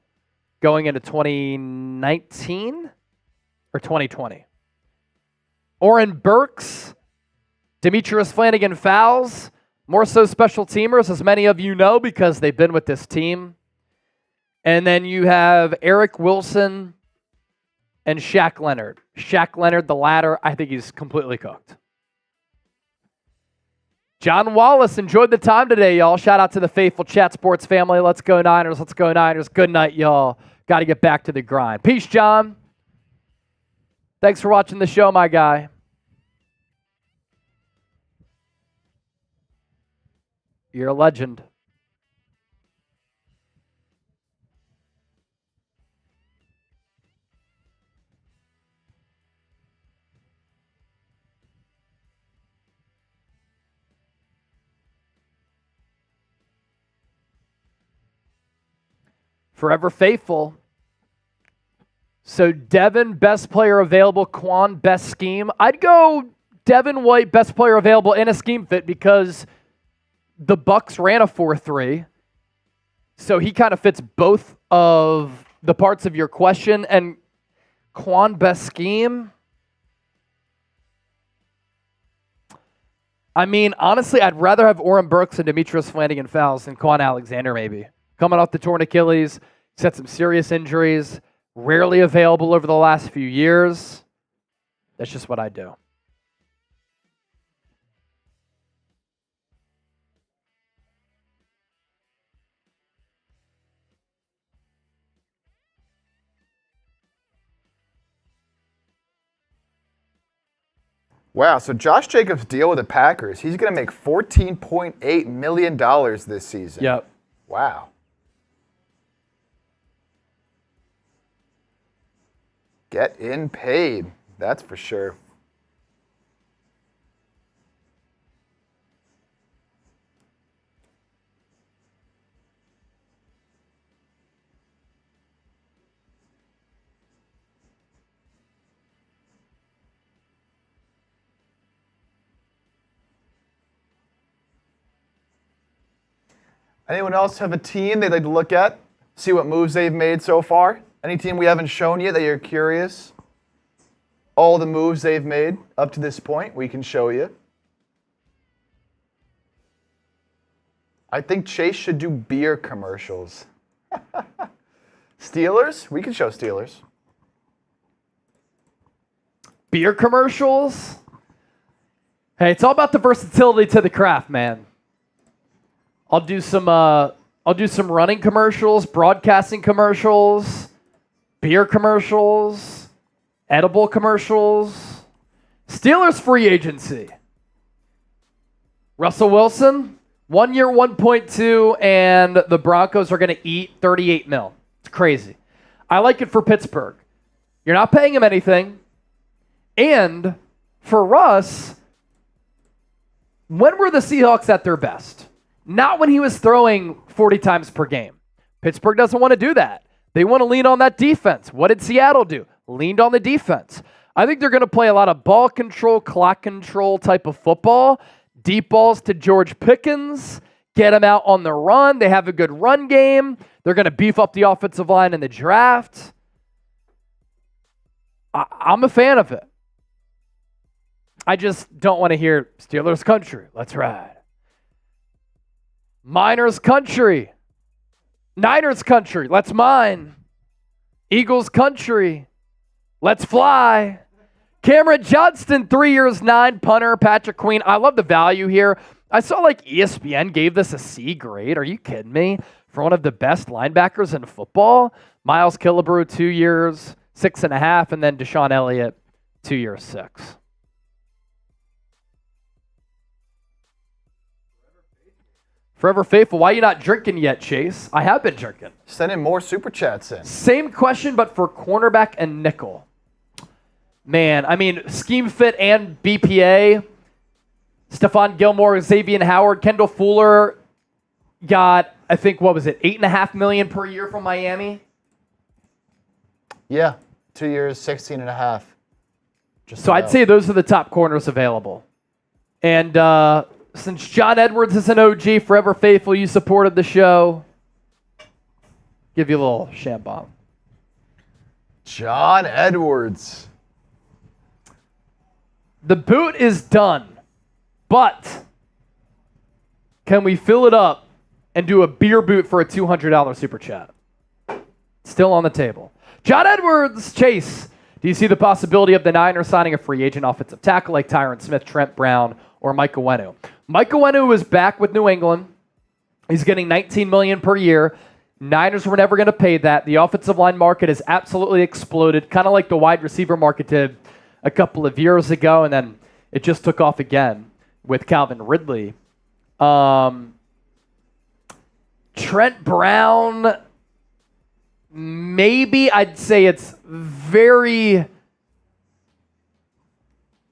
going into 2019 or 2020. Oren Burks, Demetrius Flanagan Fowles, more so special teamers, as many of you know, because they've been with this team. And then you have Eric Wilson and Shaq Leonard. Shaq Leonard, the latter, I think he's completely cooked. John Wallace, enjoyed the time today, y'all. Shout out to the faithful Chat Sports family. Let's go Niners. Let's go Niners. Good night, y'all. Got to get back to the grind. Peace, John. Thanks for watching the show, my guy. You're a legend. Forever faithful. So Devin, best player available. Quan, best scheme. I'd go Devin White, best player available in a scheme fit because the Bucs ran a 4-3. So he kind of fits both of the parts of your question. And Quan, best scheme. I mean, honestly, I'd rather have Oren Burks and Demetrius Flanagan Fowles than Quan Alexander, maybe. Coming off the torn Achilles, he's had some serious injuries, rarely available over the last few years. That's just what I do. Wow, so Josh Jacobs' deal with the Packers, he's going to make $14.8 million this season. Yep. Wow. Getting paid, that's for sure. Anyone else have a team they'd like to look at? See what moves they've made so far? Any team we haven't shown yet that you're curious? All the moves they've made up to this point, we can show you. I think Chase should do beer commercials. Steelers? We can show Steelers. Beer commercials? Hey, it's all about the versatility to the craft, man. I'll do some running commercials, broadcasting commercials, beer commercials, edible commercials. Steelers free agency. Russell Wilson, 1 year, 1.2, and the Broncos are going to eat $38 million. It's crazy. I like it for Pittsburgh. You're not paying him anything. And for Russ, when were the Seahawks at their best? Not when he was throwing 40 times per game. Pittsburgh doesn't want to do that. They want to lean on that defense. What did Seattle do? Leaned on the defense. I think they're going to play a lot of ball control, clock control type of football. Deep balls to George Pickens. Get him out on the run. They have a good run game. They're going to beef up the offensive line in the draft. I'm a fan of it. I just don't want to hear Steelers country. Let's ride. Miners country. Niners country. Let's mine. Eagles country. Let's fly. Cameron Johnston, 3 years, 9, punter. Patrick Queen. I love the value here. I saw like ESPN gave this a C grade. Are you kidding me? For one of the best linebackers in football. Miles Killebrew, 2 years, 6.5, and then Deshaun Elliott, 2 years, 6. Forever Faithful, why are you not drinking yet, Chase? I have been drinking. Sending more super chats in. Same question, but for cornerback and nickel. Man, I mean, scheme fit and BPA. Stephon Gilmore, Xavier Howard, Kendall Fuller got, I think, what was it, $8.5 million per year from Miami? Yeah, 2 years, 16.5. So I'd say those are the top corners available. And since John Edwards is an OG, Forever Faithful, you supported the show. Give you a little shambomb. John Edwards. The boot is done, but can we fill it up and do a beer boot for a $200 super chat? Still on the table. John Edwards, Chase, do you see the possibility of the Niners signing a free agent offensive tackle like Tyron Smith, Trent Brown, or Mike Owenu? Mike Owenu is back with New England. He's getting $19 million per year. Niners were never going to pay that. The offensive line market has absolutely exploded, kind of like the wide receiver market did a couple of years ago, and then it just took off again with Calvin Ridley. Trent Brown, maybe I'd say it's very,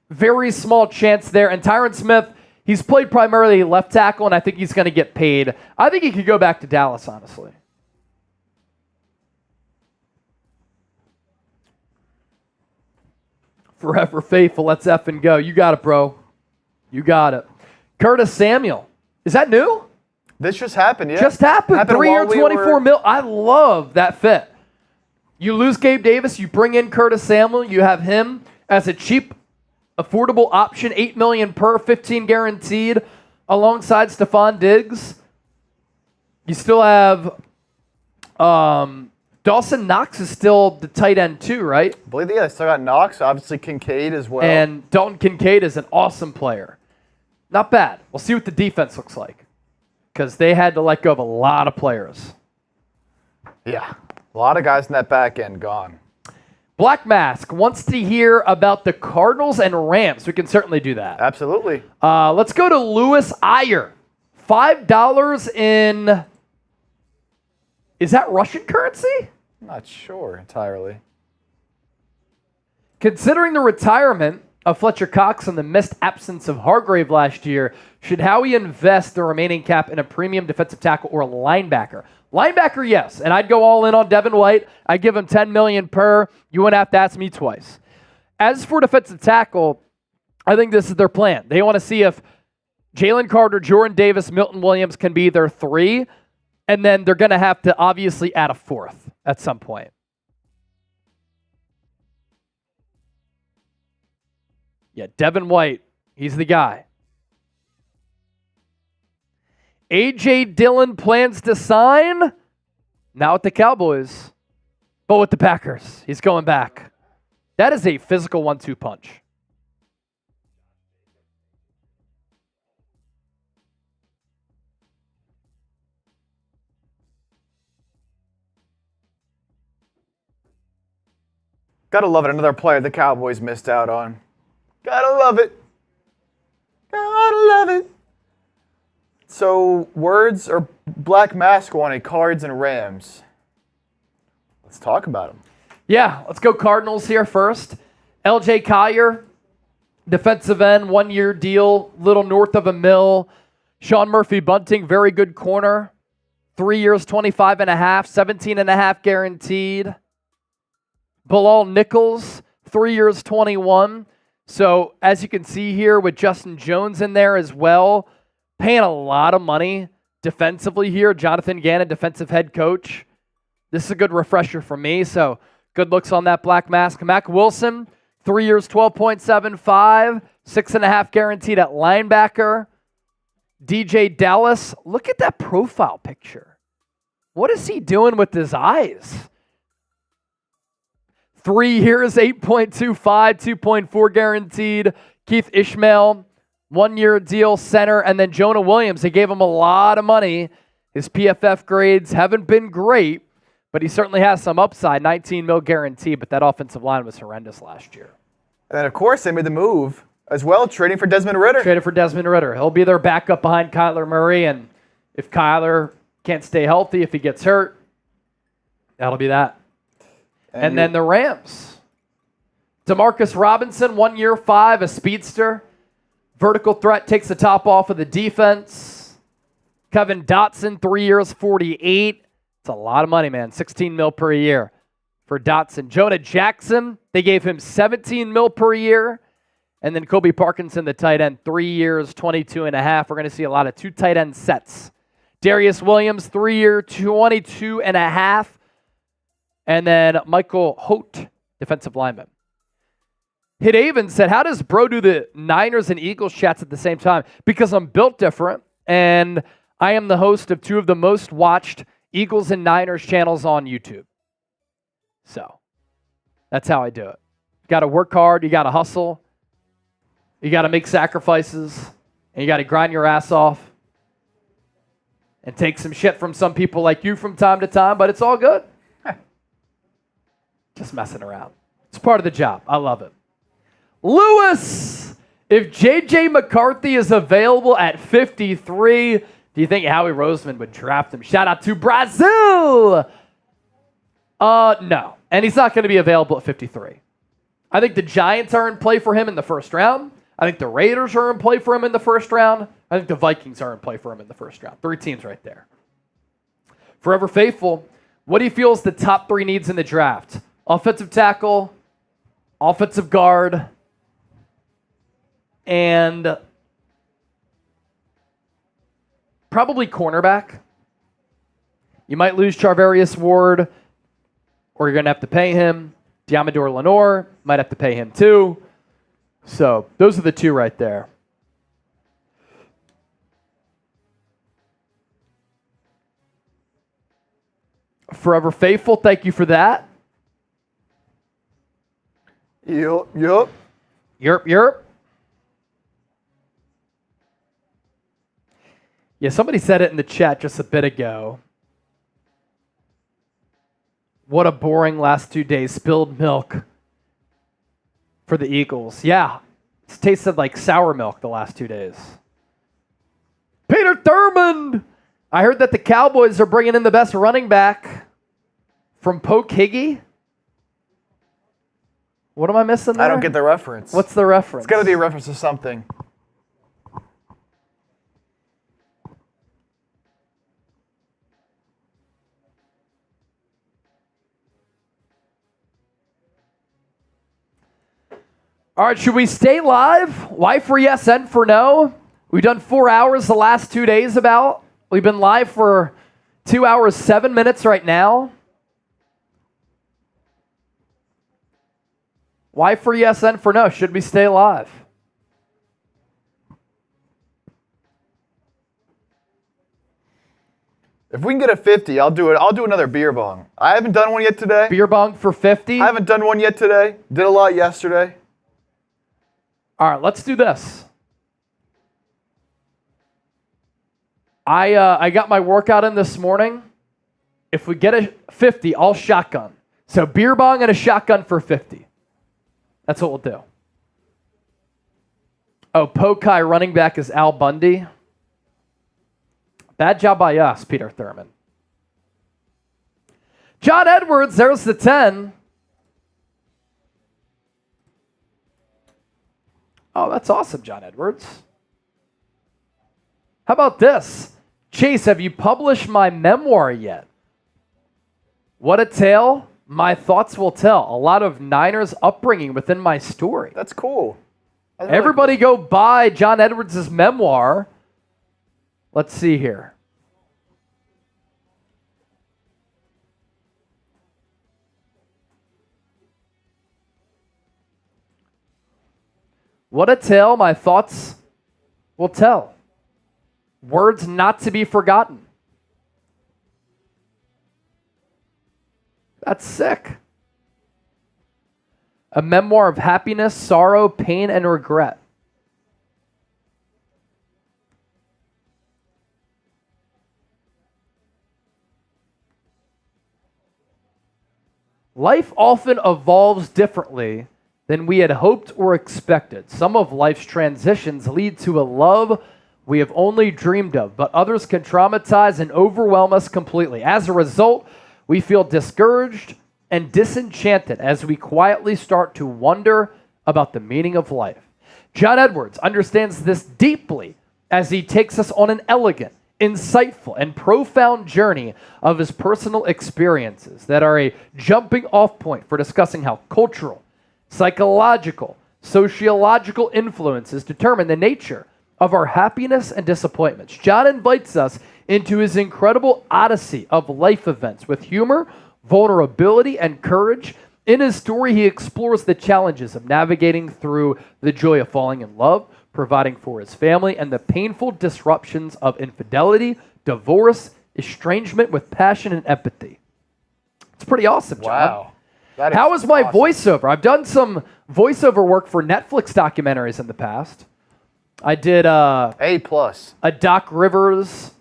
very small chance there. And Tyron Smith, he's played primarily left tackle, and I think he's going to get paid. I think he could go back to Dallas, honestly. Forever Faithful, let's effing go. You got it, bro. You got it. Curtis Samuel. Is that new? This just happened, yeah. Just happened. 3 year, $24 million. I love that fit. You lose Gabe Davis, you bring in Curtis Samuel, you have him as a cheap, affordable option, $8 million per, 15 guaranteed, alongside Stephon Diggs. You still have Dawson Knox is still the tight end too, right? I believe they still got Knox, obviously Kincaid as well. And Dalton Kincaid is an awesome player. Not bad. We'll see what the defense looks like, because they had to let go of a lot of players. Yeah, a lot of guys in that back end gone. Black Mask wants to hear about the Cardinals and Rams. We can certainly do that. Absolutely. Let's go to Lewis Iyer. $5 in... Is that Russian currency? I'm not sure entirely. Considering the retirement of Fletcher Cox and the missed absence of Hargrave last year, should Howie invest the remaining cap in a premium defensive tackle or a linebacker? Linebacker, yes. And I'd go all in on Devin White. I'd give him $10 million per. You wouldn't have to ask me twice. As for defensive tackle, I think this is their plan. They want to see if Jalen Carter, Jordan Davis, Milton Williams can be their 3. And then they're going to have to obviously add a 4th at some point. Yeah, Devin White, he's the guy. A.J. Dillon plans to sign, not with the Cowboys, but with the Packers. He's going back. That is a physical 1-2 punch. Gotta love it. Another player the Cowboys missed out on. Gotta love it. Gotta love it. So, words or Black Mask wanted Cards and Rams. Let's talk about them. Yeah, let's go Cardinals here first. L.J. Collier, defensive end, 1-year deal, little north of $1 million. Sean Murphy-Bunting, very good corner. 3 years, 25.5, 17.5 guaranteed. Bilal Nichols, 3 years, 21. So as you can see here with Justin Jones in there as well, paying a lot of money defensively here. Jonathan Gannon, defensive head coach. This is a good refresher for me. So good looks on that Black Mask. Mac Wilson, 3 years, 12.75, 6.5 guaranteed at linebacker. DJ Dallas, look at that profile picture. What is he doing with his eyes? 3 years, 8.25, 2.4 guaranteed. Keith Ishmael, 1-year deal, center. And then Jonah Williams, they gave him a lot of money. His PFF grades haven't been great, but he certainly has some upside. 19 mil guarantee, but that offensive line was horrendous last year. And then, of course, they made the move as well, trading for Desmond Ridder. Traded for Desmond Ridder. He'll be their backup behind Kyler Murray, and if Kyler can't stay healthy, if he gets hurt, that'll be that. And then the Rams. Demarcus Robinson, 1 year, 5, a speedster. Vertical threat takes the top off of the defense. Kevin Dotson, 3 years, 48. It's a lot of money, man. 16 mil per year for Dotson. Jonah Jackson, they gave him 17 mil per year. And then Kobe Parkinson, the tight end, 3 years, 22 and a half. We're going to see a lot of 2 tight end sets. Darius Williams, 3 year, 22 and a half. And then Michael Holt, defensive lineman. Hit Avon said, how does bro do the Niners and Eagles chats at the same time? Because I'm built different, and I am the host of 2 of the most watched Eagles and Niners channels on YouTube. So that's how I do it. You got to work hard. You got to hustle. You got to make sacrifices. And you got to grind your ass off and take some shit from some people like you from time to time, but it's all good. Just messing around. It's part of the job. I love it. Lewis, if J.J. McCarthy is available at 53, do you think Howie Roseman would draft him? Shout out to Brazil. No. And he's not going to be available at 53. I think the Giants are in play for him in the first round. I think the Raiders are in play for him in the first round. I think the Vikings are in play for him in the first round. 3 teams right there. Forever Faithful, what do you feel is the top 3 needs in the draft? Offensive tackle, offensive guard, and probably cornerback. You might lose Charvarius Ward, or you're going to have to pay him. Diamador Lenore, might have to pay him too. So those are the 2 right there. Forever Faithful, thank you for that. Yup. Yerp. Yeah, somebody said it in the chat just a bit ago. What a boring last 2 days. Spilled milk for the Eagles. Yeah, it's tasted like sour milk the last 2 days. Peter Thurmond. I heard that the Cowboys are bringing in the best running back from Poke Higgy. What am I missing there? I don't get the reference. What's the reference? It's got to be a reference to something. All right, should we stay live? Y for yes, N for no. We've done 4 hours the last 2 days about. We've been live for 2 hours, 7 minutes right now. Y for yes, N for no. Should we stay live? If we can get a 50, I'll do it. I'll do another beer bong. I haven't done one yet today. Beer bong for 50? I haven't done one yet today. Did a lot yesterday. All right, let's do this. I got my workout in this morning. If we get a 50, I'll shotgun. So beer bong and a shotgun for 50. That's what we'll do. Oh, Pokai running back is Al Bundy. Bad job by us, Peter Thurman. John Edwards, there's the 10. Oh, that's awesome, John Edwards. How about this? Chase, have you published my memoir yet? What a tale my thoughts will tell. A lot of Niners upbringing within my story. That's cool. Everybody go buy John Edwards' memoir. Let's see here. What a tale my thoughts will tell. Words not to be forgotten. That's sick. A memoir of happiness, sorrow, pain, and regret. Life often evolves differently than we had hoped or expected. Some of life's transitions lead to a love we have only dreamed of, but others can traumatize and overwhelm us completely. As a result, we feel discouraged and disenchanted as we quietly start to wonder about the meaning of life. John Edwards understands this deeply as he takes us on an elegant, insightful, and profound journey of his personal experiences that are a jumping off point for discussing how cultural, psychological, sociological influences determine the nature of our happiness and disappointments. John invites us into his incredible odyssey of life events with humor, vulnerability, and courage. In his story, he explores the challenges of navigating through the joy of falling in love, providing for his family, and the painful disruptions of infidelity, divorce, estrangement with passion and empathy. It's pretty awesome, John. Wow. How is my voiceover? I've done some voiceover work for Netflix documentaries in the past. I did A+. a Doc Rivers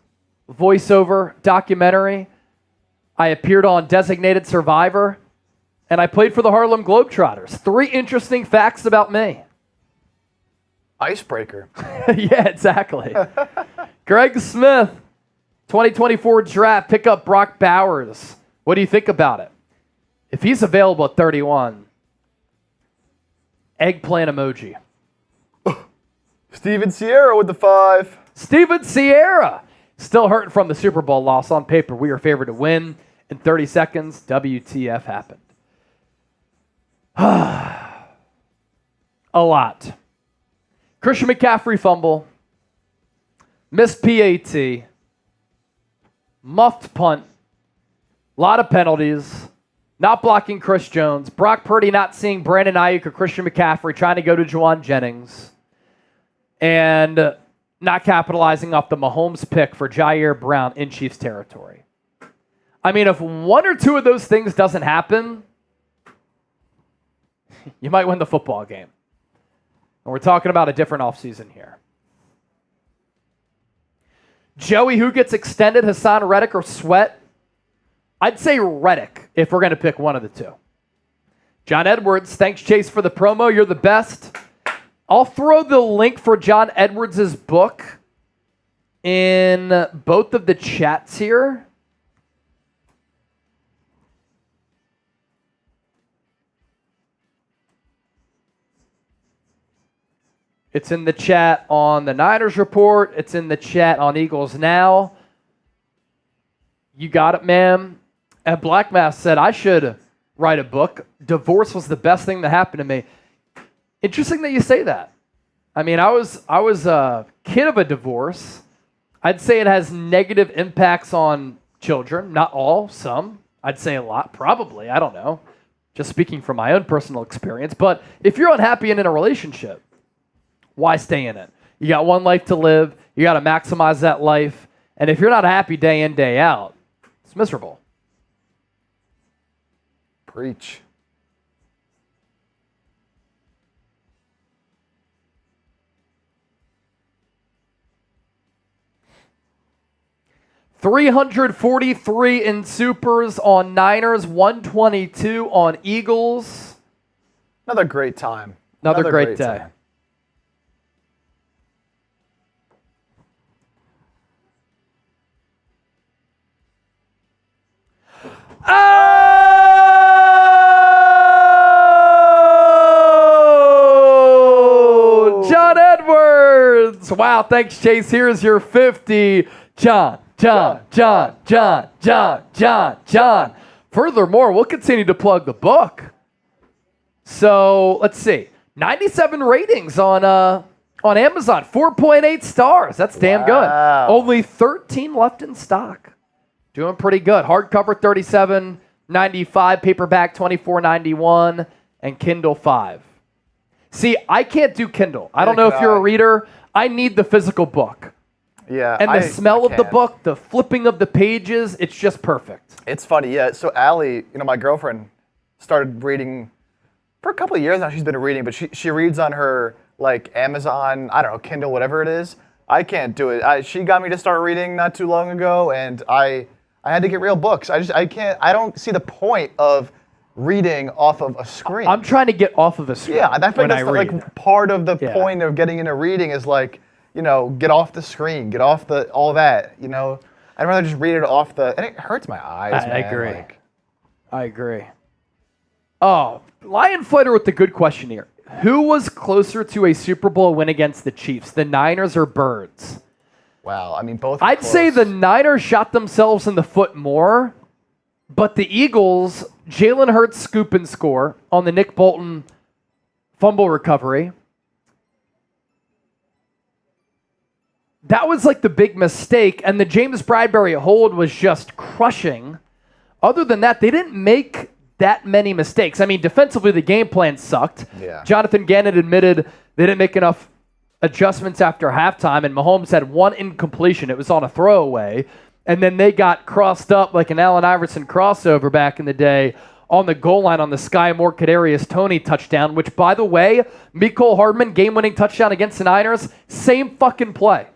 voiceover documentary. I appeared on Designated Survivor, and I played for the Harlem Globetrotters. 3 interesting facts about me. Icebreaker. Yeah, exactly. Greg Smith, 2024 draft, pick up Brock Bowers. What do you think about it? If he's available at 31, eggplant emoji. Steven Sierra with the 5. Steven Sierra, still hurting from the Super Bowl loss. On paper, we were favored to win. In 30 seconds, WTF happened. A lot. Christian McCaffrey fumble, missed PAT, muffed punt, a lot of penalties, not blocking Chris Jones, Brock Purdy not seeing Brandon Aiyuk or Christian McCaffrey trying to go to Jauan Jennings, and not capitalizing off the Mahomes pick for Jair Brown in Chiefs territory. I mean, if 1 or 2 of those things doesn't happen, you might win the football game. And we're talking about a different offseason here. Joey, who gets extended, Hassan Reddick or Sweat? I'd say Reddick if we're going to pick one of the 2. John Edwards, thanks, Chase, for the promo. You're the best. I'll throw the link for John Edwards' book in both of the chats here. It's in the chat on the Niners Report. It's in the chat on Eagles Now. You got it, man. And Black Mass said, I should write a book. Divorce was the best thing that happened to me. Interesting that you say that. I mean, I was a kid of a divorce. I'd say it has negative impacts on children. Not all, some. I'd say a lot, probably. I don't know. Just speaking from my own personal experience. But if you're unhappy and in a relationship, why stay in it? You got one life to live. You got to maximize that life. And if you're not happy day in, day out, it's miserable. Preach. $343 in Supers on Niners, 122 on Eagles. Another great time. Another great day. Time. Oh! John Edwards! Wow, thanks, Chase. Here's your 50. John. Furthermore, we'll continue to plug the book. So, let's see. 97 ratings on Amazon. 4.8 stars. That's damn good. Only 13 left in stock. Doing pretty good. Hardcover $37.95, paperback $24.91, and Kindle $5. See, I can't do Kindle. I don't know if you're a reader. I need the physical book. Yeah. And the smell of the book, the flipping of the pages, it's just perfect. It's funny, yeah. So Allie, my girlfriend, started reading for a couple of years now she's been reading, but she reads on her like Amazon, I don't know, Kindle, whatever it is. I can't do it. She got me to start reading not too long ago, and I had to get real books. I don't see the point of reading off of a screen. I'm trying to get off of a screen. Yeah, that's like part of the point of getting into reading is like, get off the screen, get off all that, I'd rather just read it off and it hurts my eyes, man. I agree. I agree. Oh, Lion Fighter with the good question here. Who was closer to a Super Bowl win against the Chiefs, the Niners or Birds? Wow, I mean, both. I'd say the Niners shot themselves in the foot more, but the Eagles, Jalen Hurts scoop and score on the Nick Bolton fumble recovery. That was like the big mistake, and the James Bradbury hold was just crushing. Other than that, they didn't make that many mistakes. I mean, defensively, the game plan sucked. Yeah. Jonathan Gannon admitted they didn't make enough adjustments after halftime, and Mahomes had one incompletion. It was on a throwaway, and then they got crossed up like an Allen Iverson crossover back in the day on the goal line on the Sky Moore Kadarius Toney touchdown, which, by the way, Mecole Hardman, game-winning touchdown against the Niners, same fucking play.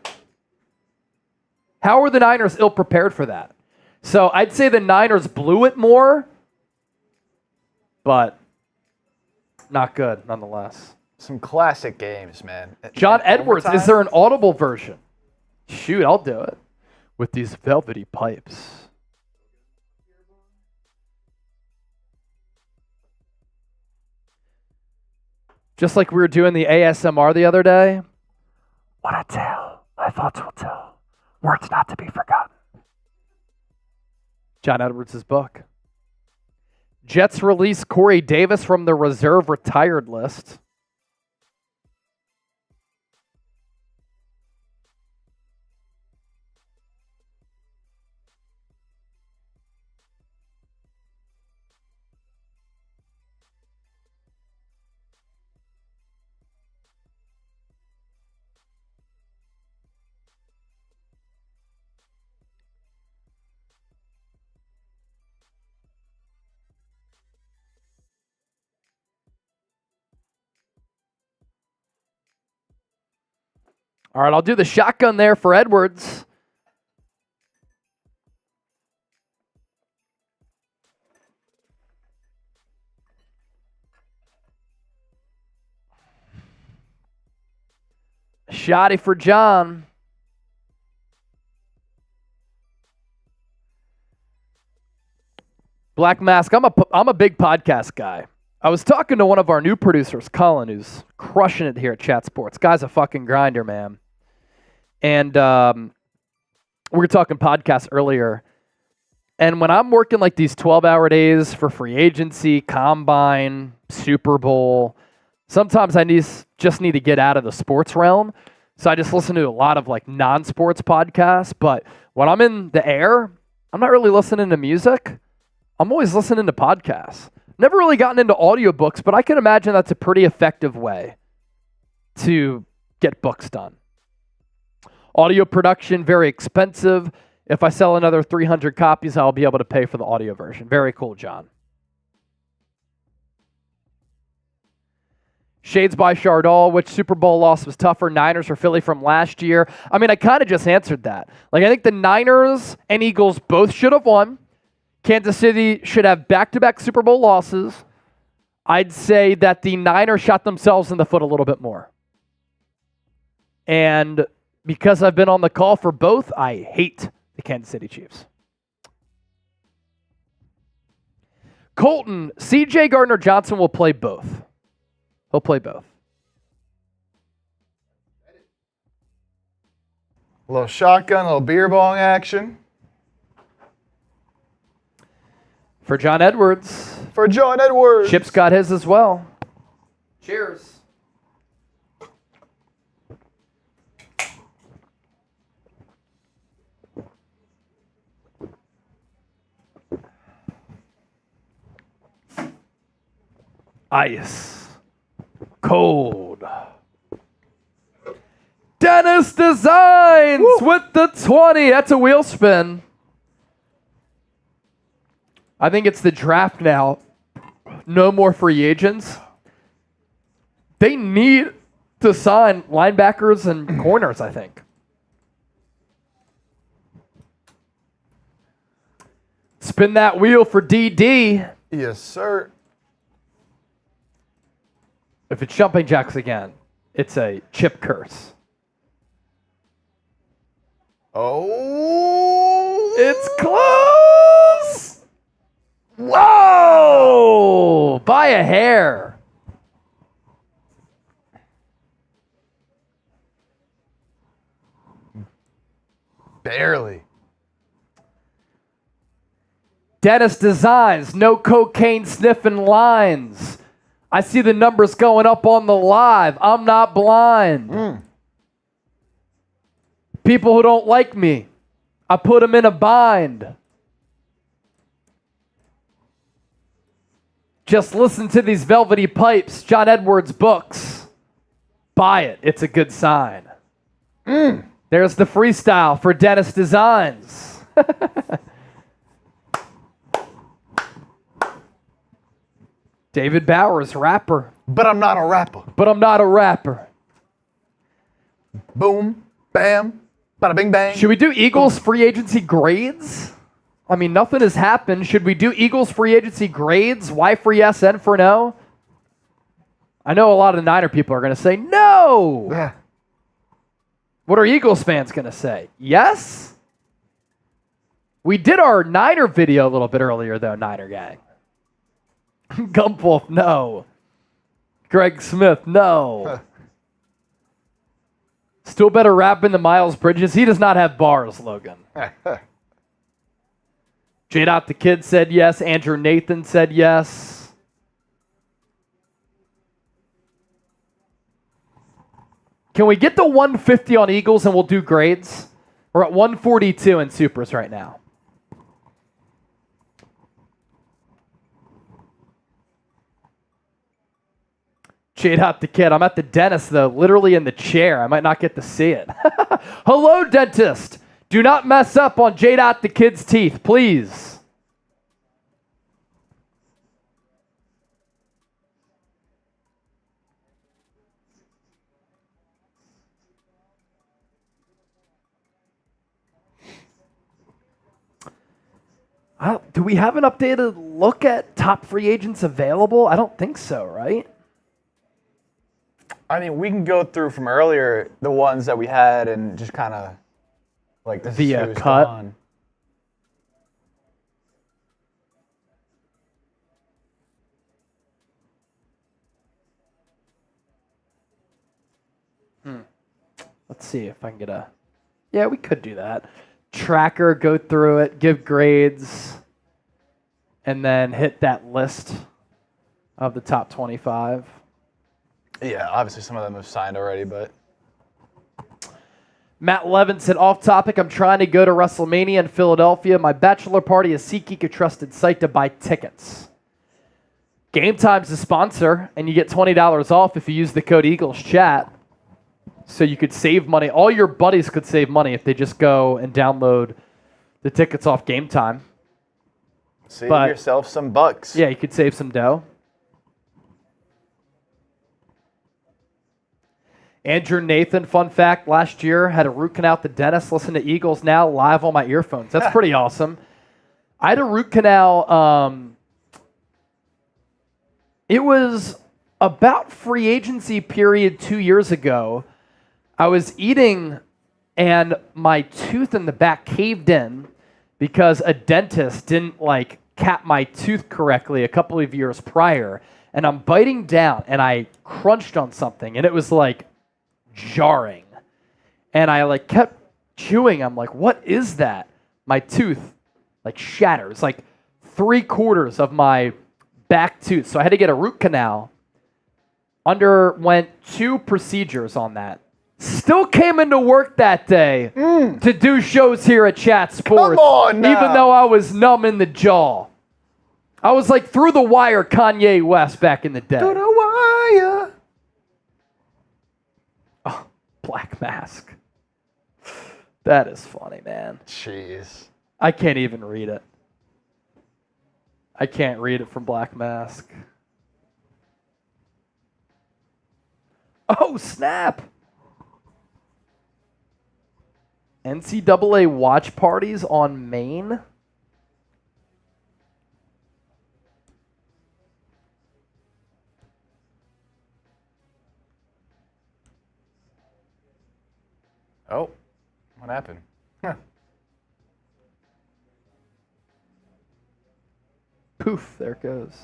How are the Niners ill-prepared for that? So I'd say the Niners blew it more, but not good nonetheless. Some classic games, man. John Edwards, is there an audible version? Shoot, I'll do it. With these velvety pipes. Just like we were doing the ASMR the other day. What a tale, my thoughts will tell. Words not to be forgotten. John Edwards' book. Jets release Corey Davis from the reserve retired list. All right, I'll do the shotgun there for Edwards. Shotty for John. Black Mask, I'm a big podcast guy. I was talking to one of our new producers, Colin, who's crushing it here at Chat Sports. Guy's a fucking grinder, man. And we were talking podcasts earlier. And when I'm working like these 12-hour days for free agency, combine, Super Bowl, sometimes I just need to get out of the sports realm. So I just listen to a lot of like non-sports podcasts. But when I'm in the air, I'm not really listening to music. I'm always listening to podcasts. Never really gotten into audiobooks, but I can imagine that's a pretty effective way to get books done. Audio production, very expensive. If I sell another 300 copies, I'll be able to pay for the audio version. Very cool, John. Shades by Chardall, which Super Bowl loss was tougher, Niners or Philly from last year? I mean, I kind of just answered that. Like, I think the Niners and Eagles both should have won. Kansas City should have back-to-back Super Bowl losses. I'd say that the Niners shot themselves in the foot a little bit more. And because I've been on the call for both, I hate the Kansas City Chiefs. Colton, C.J. Gardner-Johnson will play both. He'll play both. A little shotgun, a little beer bong action. For John Edwards. For John Edwards. Chip's got his as well. Cheers. Ice. Cold. Dennis Designs with the 20. That's a wheel spin. I think it's the draft now. No more free agents. They need to sign linebackers and corners, I think. Spin that wheel for DD. Yes, sir. If it's jumping jacks again, it's a chip curse. Oh. It's close. Whoa! By a hair. Barely. Dennis Designs, no cocaine sniffing lines. I see the numbers going up on the live. I'm not blind. People who don't like me, I put them in a bind. Just listen to these velvety pipes, John Edwards books. Buy it. It's a good sign. There's the freestyle for Dennis Designs. David Bowers, rapper. But I'm not a rapper. But I'm not a rapper. Boom, bam, bada bing bang. Should we do Eagles free agency grades? I mean, nothing has happened. Should we do Eagles free agency grades? Y for yes, N for no? I know a lot of the Niner people are going to say no. Yeah. What are Eagles fans going to say? Yes? We did our Niner video a little bit earlier, though, Niner gang. Gumpwolf, no. Greg Smith, no. Still better rapping than Miles Bridges. He does not have bars, Logan. J-Dot the Kid said yes. Andrew Nathan said yes. Can we get the 150 on Eagles and we'll do grades? We're at 142 in Supers right now. J-Dot the Kid. I'm at the dentist, though, literally in the chair. I might not get to see it. Hello, dentist. Do not mess up on J-Dot the Kid's teeth, please. Do we have an updated look at top free agents available? I don't think so, right? I mean, we can go through from earlier the ones that we had and just kind of like this Via is who's cut. gone. Let's see if I can get a... Yeah, we could do that. Tracker, go through it, give grades, and then hit that list of the top 25. Yeah, obviously some of them have signed already, but... Matt Levin said, off topic, I'm trying to go to WrestleMania in Philadelphia. My bachelor party is SeatGeek, a trusted site to buy tickets. Game Time's the sponsor, and you get $20 off if you use the code Eagles Chat. So you could save money. All your buddies could save money if they just go and download the tickets off Game Time. Save yourself some bucks. Yeah, you could save some dough. Andrew Nathan, fun fact, last year had a root canal at the dentist. Listen to Eagles Now live on my earphones. That's pretty awesome. I had a root canal. It was about free agency period 2 years ago. I was eating and my tooth in the back caved in because a dentist didn't cap my tooth correctly a couple of years prior. And I'm biting down and I crunched on something and it was jarring. And I kept chewing. I'm like, what is that? My tooth shatters. 3/4 of my back tooth. So I had to get a root canal. Underwent 2 procedures on that. Still came into work that day to do shows here at Chat Sports. Come on now. Even though I was numb in the jaw. I was through the wire Kanye West back in the day. Through the wire. Oh, Black Mask. That is funny, man. Jeez. I can't even read it. I can't read it from Black Mask. Oh, snap. NCAA watch parties on Maine? Oh, what happened? Poof, there it goes.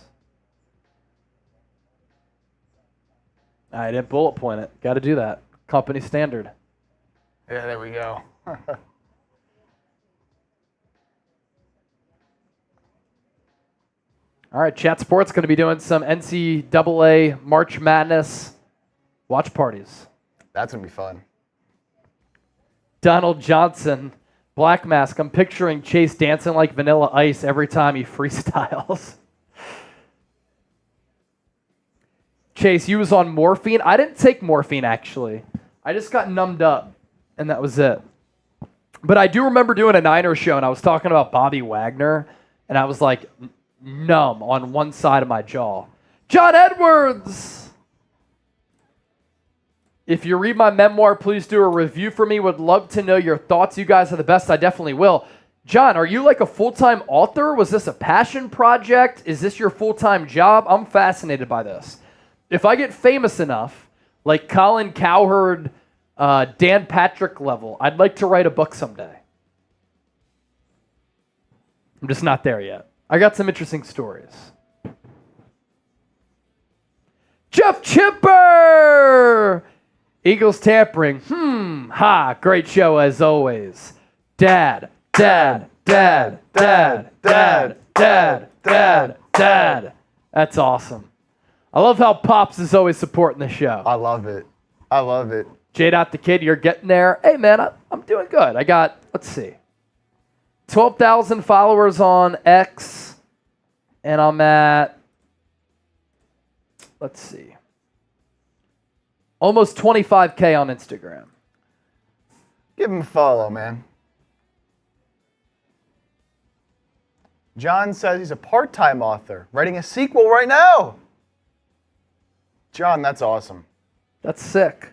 I didn't bullet point it. Got to do that. Company standard. Yeah, there we go. All right, Chat Sports going to be doing some NCAA March Madness watch parties. That's going to be fun. Donald Johnson, Black Mask. I'm picturing Chase dancing like Vanilla Ice every time he freestyles. Chase, you was on morphine. I didn't take morphine, actually. I just got numbed up, and that was it. But I do remember doing a Niners show, and I was talking about Bobby Wagner, and I was like numb on one side of my jaw. John Edwards! If you read my memoir, please do a review for me. Would love to know your thoughts. You guys are the best. I definitely will. John, are you like a full-time author? Was this a passion project? Is this your full-time job? I'm fascinated by this. If I get famous enough, like Colin Cowherd, Dan Patrick level, I'd like to write a book someday. I'm just not there yet. I got some interesting stories. Jeff Chipper! Eagles tampering. Great show as always. Dad. That's awesome. I love how Pops is always supporting the show. I love it. J-Dot the Kid, you're getting there. Hey, man, I'm doing good. I got, let's see, 12,000 followers on X, and I'm at, let's see, almost 25K on Instagram. Give him a follow, man. John says he's a part-time author, writing a sequel right now. John, that's awesome. That's sick.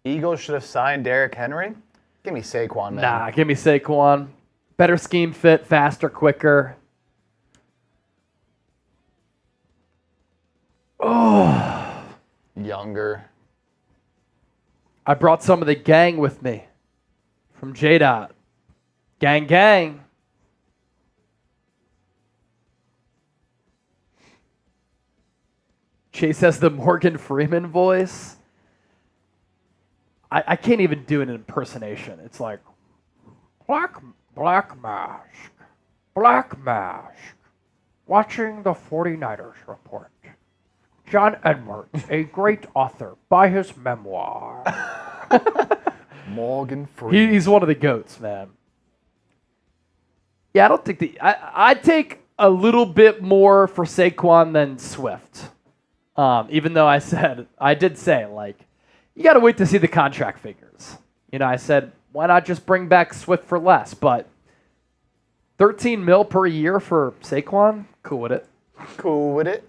Eagles should have signed Derrick Henry. Give me Saquon, man. Nah, give me Saquon. Better scheme fit, faster, quicker. Oh. Younger. I brought some of the gang with me from J-Dot. Gang. Chase has the Morgan Freeman voice. I can't even do an impersonation. It's like, Black Mask, watching the 49ers report. John Edwards, a great author, by his memoir. Morgan Freeman. He's one of the GOATs, man. Yeah, I don't think I'd take a little bit more for Saquon than Swift. Even though I did say, like, you got to wait to see the contract figures. You know, I said, why not just bring back Swift for less? But 13 mil per year for Saquon? Cool with it. Cool with it.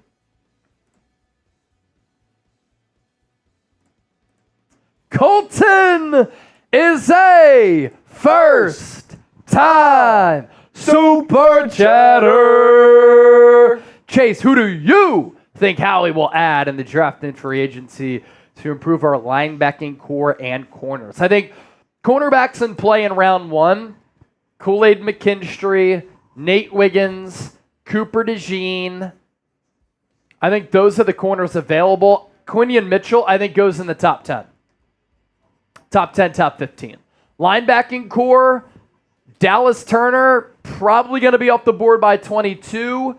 Colton is a first-time Super Chatter. Chase, who do you think Howie will add in the draft and free agency to improve our linebacking core and corners? I think cornerbacks in play in round one, Kool-Aid McKinstry, Nate Wiggins, Cooper DeJean. I think those are the corners available. Quinion Mitchell, I think, goes in the top 10. Top 10, top 15. Linebacking core, Dallas Turner, probably going to be off the board by 22.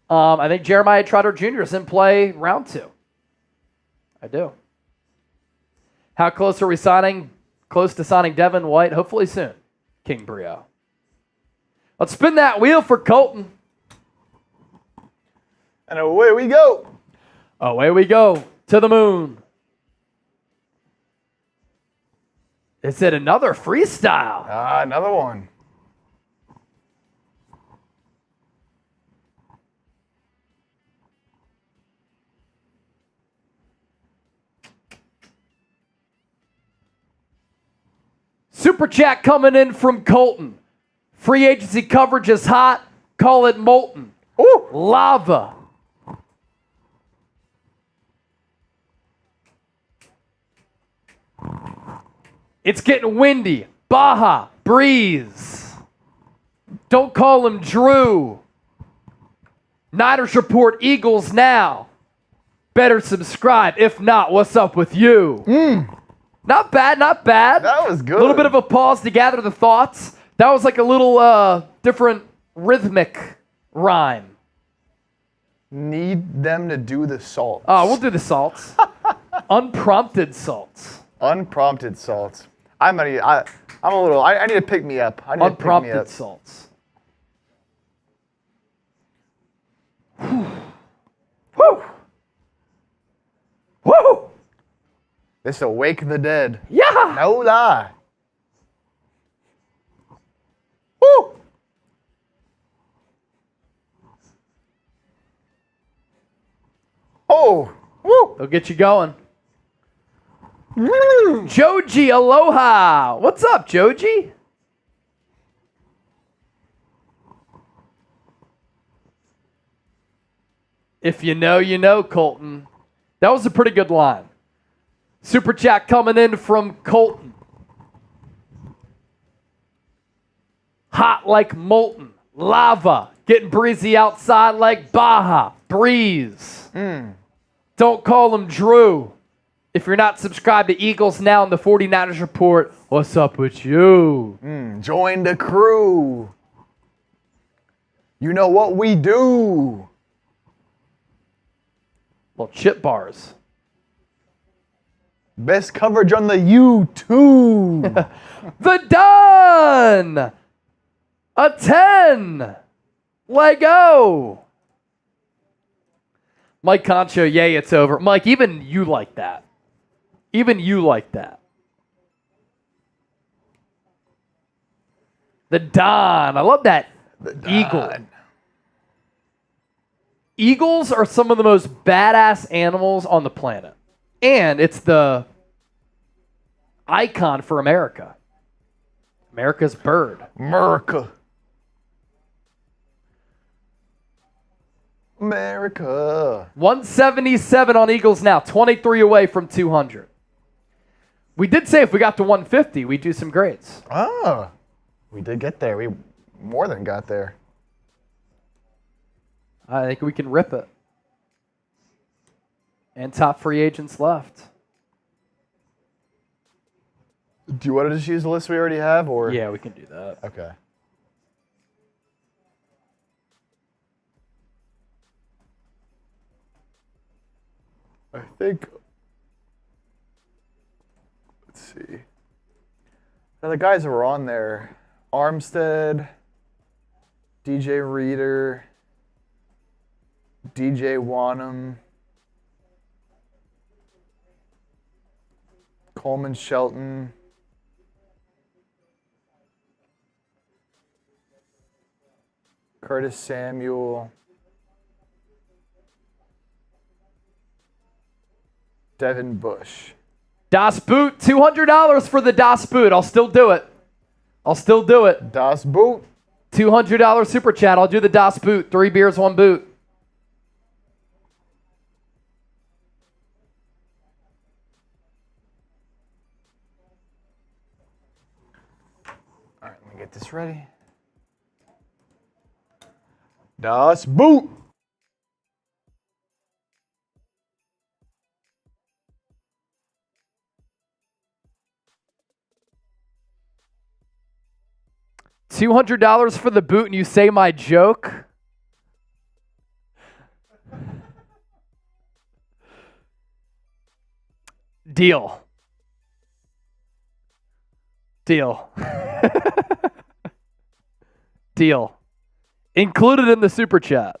I think Jeremiah Trotter Jr. is in play round 2. I do. How close are we signing? Close to signing Devin White? Hopefully soon. King Brio. Let's spin that wheel for Colton. And away we go. Away we go to the moon. Is it another freestyle? Another one. Super chat coming in from Colton. Free agency coverage is hot. Call it molten. Ooh. Lava. It's getting windy. Baja. Breeze. Don't call him Drew. Niners report Eagles now. Better subscribe. If not, what's up with you? Not bad, not bad. That was good. A little bit of a pause to gather the thoughts. That was like a little different rhythmic rhyme. Need them to do the salts. Oh, we'll do the salts. Unprompted salts. Unprompted salts. I'm a little. I need to pick me up. I need Unprompted to pick me up. salts. Woo! Woo! This will wake the dead. Yeah! No lie. Woo! Oh! Woo! They'll get you going. Joji, aloha. What's up, Joji? If you know, you know, Colton. That was a pretty good line. Super chat coming in from Colton. Hot like molten. Lava. Getting breezy outside like Baja. Breeze. Don't call him Drew. If you're not subscribed to Eagles Now and the 49ers Report, what's up with you? Join the crew. You know what we do. Well, chip bars. Best coverage on the YouTube. The Done! A 10! Lego! Mike Concho, yay, it's over. Mike, even you like that. Even you like that. The Don. I love that. Eagle. Eagles are some of the most badass animals on the planet. And it's the icon for America. America's bird. America. America. 177 on Eagles Now. 23 away from 200. We did say if we got to 150, we'd do some grades. Ah, we did get there. We more than got there. I think we can rip it. And top free agents left. Do you want to just use the list we already have, or? Yeah, we can do that. Okay. I think. Let's see. Now the guys that were on there: Armstead, DJ Reader, DJ Wanham, Coleman Shelton, Curtis Samuel, Devin Bush. Das Boot, $200 for the Das Boot. I'll still do it. I'll still do it. Das Boot. $200 super chat. I'll do the Das Boot. 3 beers, 1 boot. All right, let me get this ready. Das Boot. $200 for the boot and you say my joke? Deal. Deal. Deal. Included in the super chat.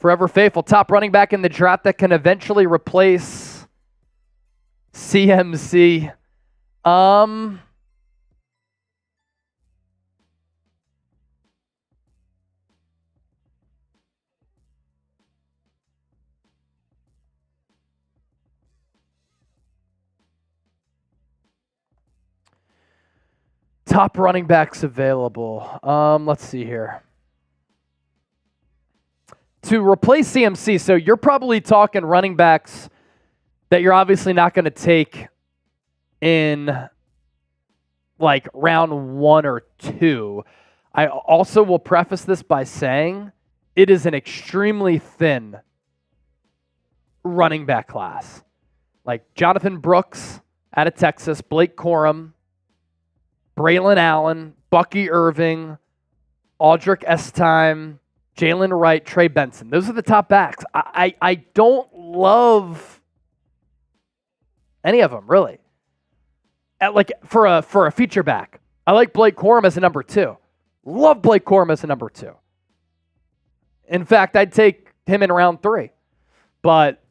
Forever faithful. Top running back in the draft that can eventually replace CMC. Top running backs available. Let's see here. To replace CMC, so you're probably talking running backs that you're obviously not going to take in like round 1 or 2. I also will preface this by saying it is an extremely thin running back class. Like Jonathan Brooks out of Texas, Blake Corum, Braylon Allen, Bucky Irving, Audric Estime, Jalen Wright, Trey Benson. Those are the top backs. I don't love any of them, really. Like for a feature back, I like Blake Corum as a number 2. Love Blake Corum as a number 2. In fact, I'd take him in round 3. But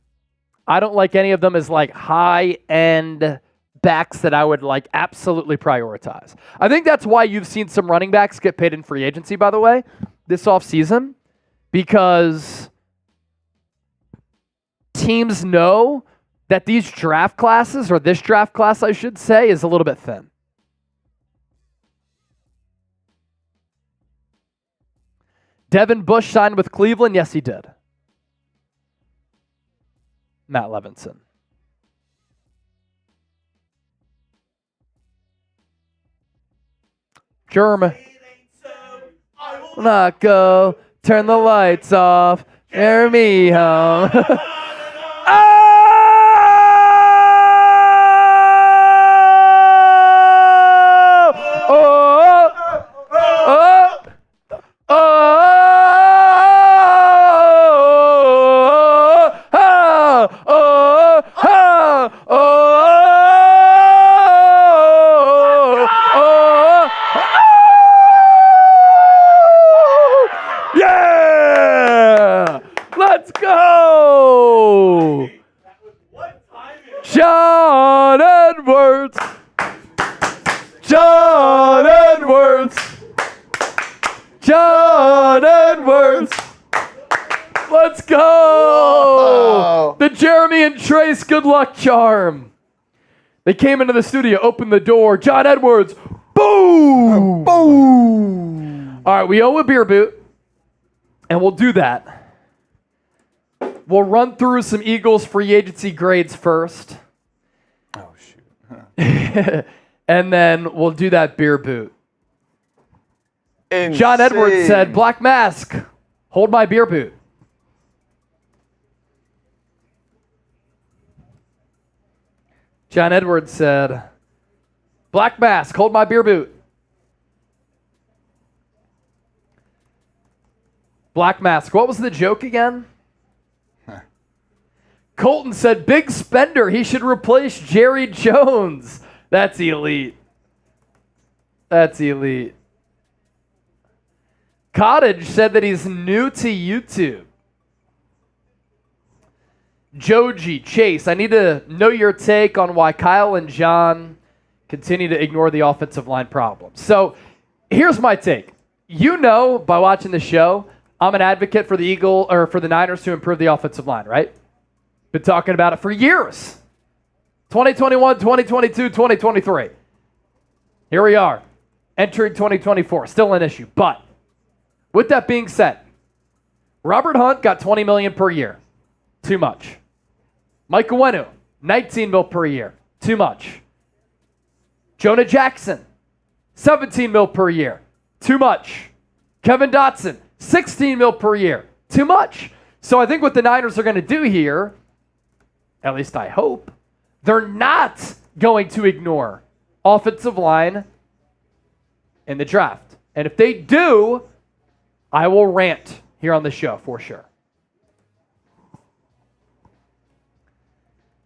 I don't like any of them as like high-end backs that I would like absolutely prioritize. I think that's why you've seen some running backs get paid in free agency, by the way, this offseason, because teams know that these draft classes, or this draft class, I should say, is a little bit thin. Devin Bush signed with Cleveland. Yes, he did. Matt Levinson. German. Not go. Turn the lights off. Carry me home. John Edwards. Let's go. Whoa. The Jeremy and Trace good luck charm. They came into the studio, opened the door. John Edwards. Boom. Boom. All right, we owe a beer boot, and we'll do that. We'll run through some Eagles free agency grades first. Oh, shoot. And then we'll do that beer boot. Insane. John Edwards said, Black Mask, hold my beer boot. John Edwards said, Black Mask, hold my beer boot. Black Mask, what was the joke again? Colton said, big spender, he should replace Jerry Jones. That's elite. That's elite. Cottage said that he's new to YouTube. Joji, Chase, I need to know your take on why Kyle and John continue to ignore the offensive line problems. So here's my take. You know, by watching the show, I'm an advocate for the Niners to improve the offensive line, right? Been talking about it for years. 2021, 2022, 2023. Here we are, entering 2024. Still an issue. But with that being said, Robert Hunt got $20 million per year. Too much. Mike Owenu, $19 million per year. Too much. Jonah Jackson, $17 million per year. Too much. Kevin Dotson, $16 million per year. Too much. So I think what the Niners are going to do here, at least I hope, they're not going to ignore offensive line in the draft. And if they do, I will rant here on the show for sure.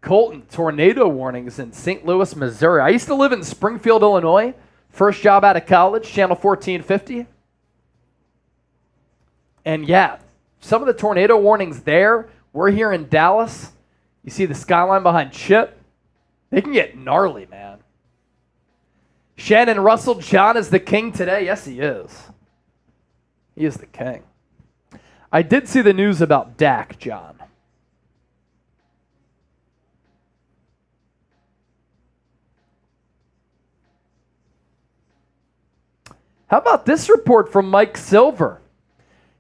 Colton, tornado warnings in St. Louis, Missouri. I used to live in Springfield, Illinois. First job out of college, Channel 1450. And yeah, some of the tornado warnings there. We're here in Dallas. You see the skyline behind Chip. They can get gnarly, man. Shannon Russell, John is the king today. Yes, he is. He is the king. I did see the news about Dak, John. How about this report from Mike Silver?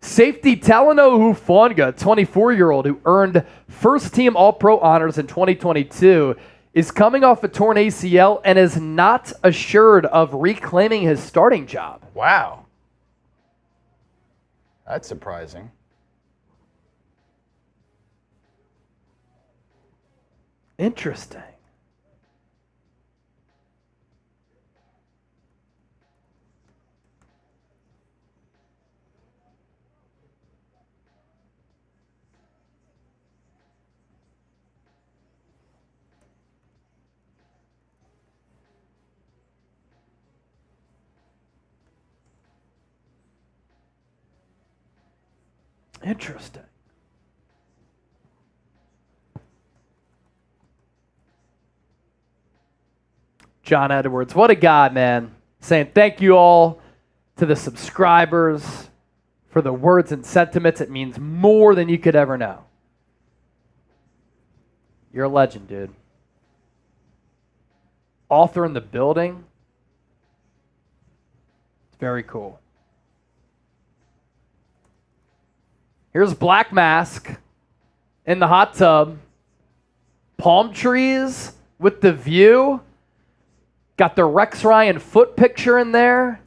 Safety Talanoa Hufanga, 24-year-old who earned first-team All-Pro honors in 2022, is coming off a torn ACL and is not assured of reclaiming his starting job. Wow. That's surprising. Interesting. Interesting. John Edwards, what a guy, man. Saying thank you all to the subscribers for the words and sentiments. It means more than you could ever know. You're a legend, dude. Author in the building. It's very cool. Here's Black Mask in the hot tub. Palm trees with the view. Got the Rex Ryan foot picture in there.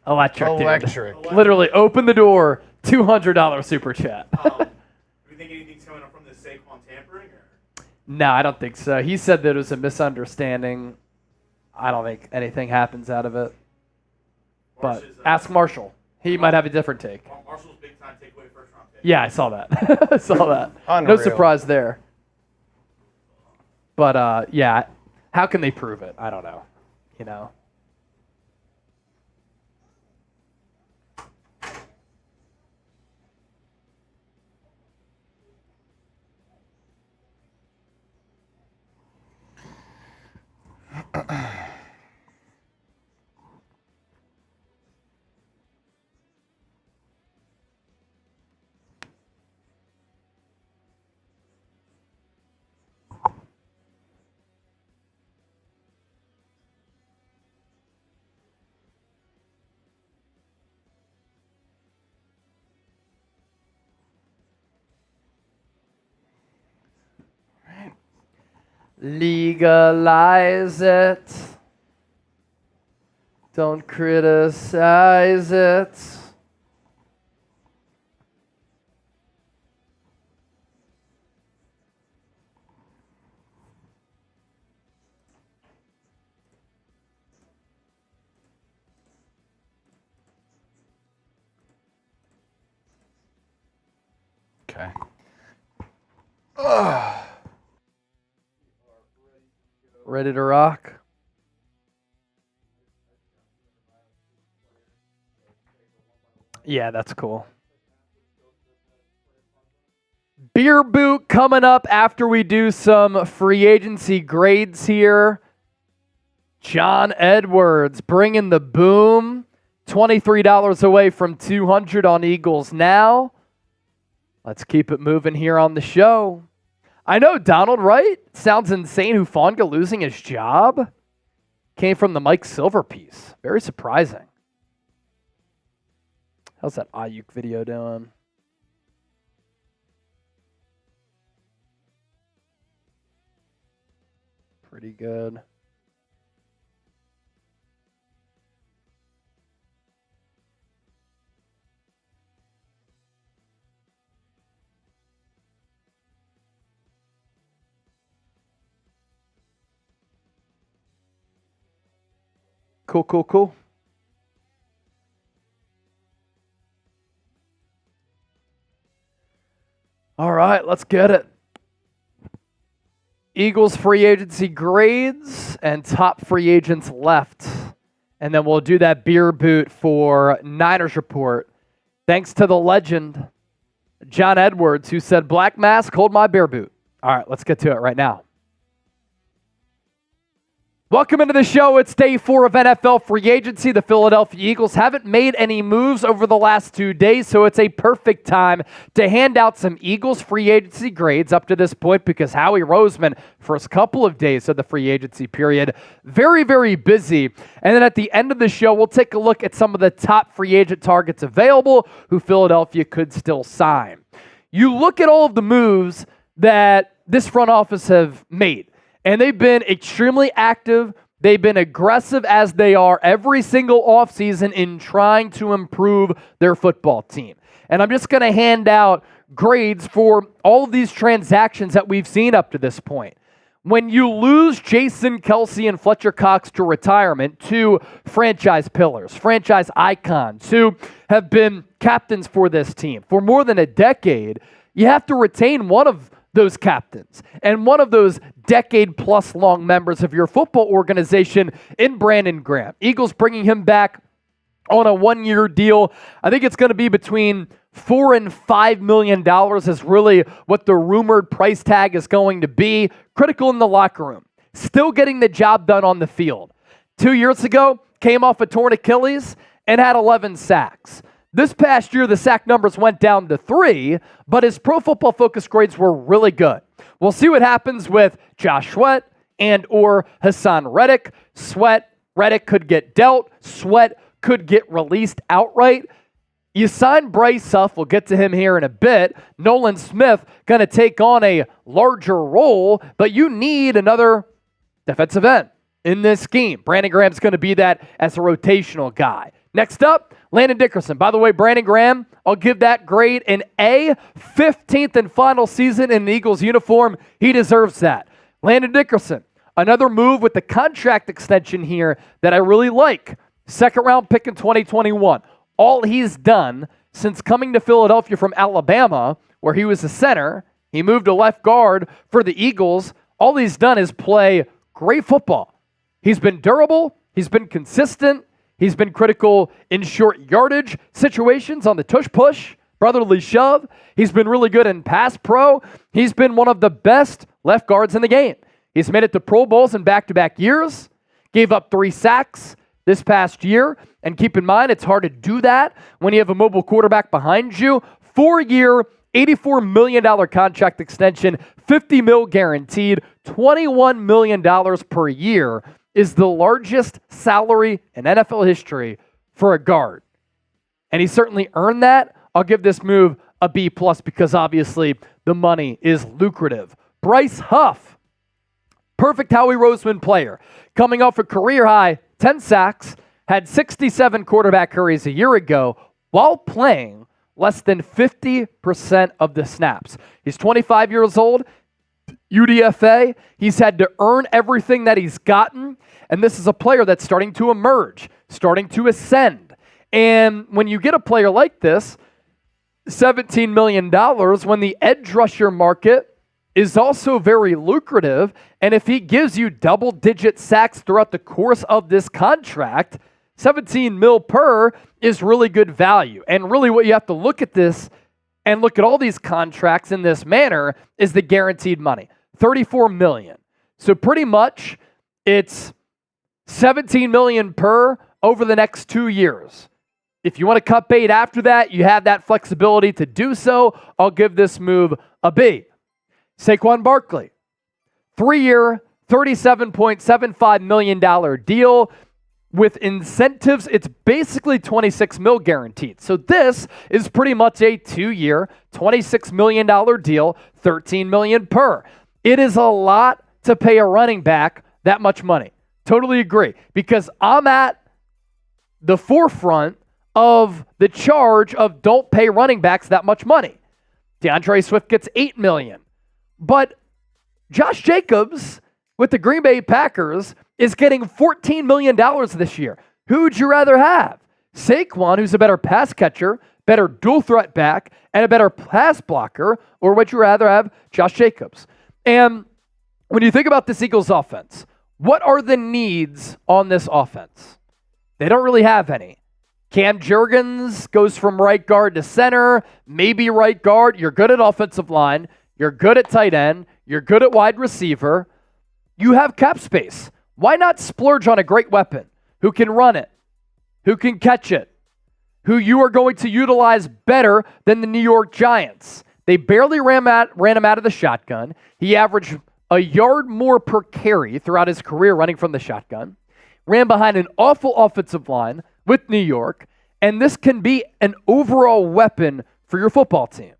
Electric. Dude. Literally, open the door, $200 super chat. Do you think anything's coming up from the Saquon tampering? Or? No, I don't think so. He said that it was a misunderstanding. I don't think anything happens out of it. But ask Marshall. He might have a different take. Marshall's big time takeaway first round pick. Yeah, I saw that. I saw that. Unreal. No surprise there. But yeah, how can they prove it? I don't know. You know. Legalize it. Don't criticize it. Okay. Ready to rock? Yeah, that's cool. Beer boot coming up after we do some free agency grades here. John Edwards bringing the boom. $23 away from $200 on Eagles now. Let's keep it moving here on the show. I know, Donald, right? Sounds insane. Hufanga losing his job came from the Mike Silver piece. Very surprising. How's that Aiyuk video doing? Pretty good. Cool. All right, let's get it. Eagles free agency grades and top free agents left. And then we'll do that beer boot for Niners Report. Thanks to the legend, John Edwards, who said, "Black mask, hold my beer boot." All right, let's get to it right now. Welcome into the show. It's day 4 of NFL free agency. The Philadelphia Eagles haven't made any moves over the last 2 days, so it's a perfect time to hand out some Eagles free agency grades up to this point because Howie Roseman, first couple of days of the free agency period, very, very busy. And then at the end of the show, we'll take a look at some of the top free agent targets available who Philadelphia could still sign. You look at all of the moves that this front office have made. And they've been extremely active. They've been aggressive as they are every single offseason in trying to improve their football team. And I'm just going to hand out grades for all of these transactions that we've seen up to this point. When you lose Jason Kelce and Fletcher Cox to retirement, 2 franchise pillars, franchise icons who have been captains for this team for more than a decade, you have to retain one of those captains and one of those decade-plus long members of your football organization in Brandon Graham. Eagles bringing him back on a 1-year deal. I think it's going to be between $4 and $5 million is really what the rumored price tag is going to be. Critical in the locker room. Still getting the job done on the field. 2 years ago, came off a torn Achilles and had 11 sacks. This past year, the sack numbers went down to 3, but his Pro Football Focus grades were really good. We'll see what happens with Josh Sweat and or Hassan Reddick. Reddick could get dealt. Sweat could get released outright. You sign Bryce Huff. We'll get to him here in a bit. Nolan Smith going to take on a larger role, but you need another defensive end in this scheme. Brandon Graham's going to be that as a rotational guy. Next up, Landon Dickerson. By the way, Brandon Graham, I'll give that grade an A. 15th and final season in an Eagles uniform. He deserves that. Landon Dickerson, another move with the contract extension here that I really like. 2nd round pick in 2021. All he's done since coming to Philadelphia from Alabama, where he was a center, he moved to left guard for the Eagles. All he's done is play great football. He's been durable. He's been consistent. He's been critical in short yardage situations on the tush push, brotherly shove. He's been really good in pass pro. He's been one of the best left guards in the game. He's made it to Pro Bowls in back-to-back years, gave up 3 sacks this past year. And keep in mind, it's hard to do that when you have a mobile quarterback behind you. 4-year, $84 million contract extension, $50 million guaranteed, $21 million per year is the largest salary in NFL history for a guard. And he certainly earned that. I'll give this move a B+ because obviously the money is lucrative. Bryce Huff, perfect Howie Roseman player. Coming off a career-high 10 sacks, had 67 quarterback hurries a year ago while playing less than 50% of the snaps. He's 25 years old, UDFA. He's had to earn everything that he's gotten. And this is a player that's starting to emerge, starting to ascend. And when you get a player like this, $17 million, when the edge rusher market is also very lucrative, and if he gives you double-digit sacks throughout the course of this contract, $17 million per is really good value. And really what you have to look at this and look at all these contracts in this manner is the guaranteed money, $34 million. So pretty much it's $17 million per over the next 2 years. If you want to cut bait after that, you have that flexibility to do so. I'll give this move a B. Saquon Barkley, 3-year, $37.75 million deal. With incentives, it's basically $26 million guaranteed. So this is pretty much a 2-year, $26 million deal, $13 million per. It is a lot to pay a running back that much money. Totally agree. Because I'm at the forefront of the charge of don't pay running backs that much money. DeAndre Swift gets $8 million. But Josh Jacobs with the Green Bay Packers is getting $14 million this year. Who would you rather have? Saquon, who's a better pass catcher, better dual threat back, and a better pass blocker, or would you rather have Josh Jacobs? And when you think about this Eagles offense, what are the needs on this offense? They don't really have any. Cam Jurgens goes from right guard to center, maybe right guard. You're good at offensive line. You're good at tight end. You're good at wide receiver. You have cap space. Why not splurge on a great weapon who can run it, who can catch it, who you are going to utilize better than the New York Giants? They barely ran him out of the shotgun. He averaged a yard more per carry throughout his career running from the shotgun. Ran behind an awful offensive line with New York. And this can be an overall weapon for your football team.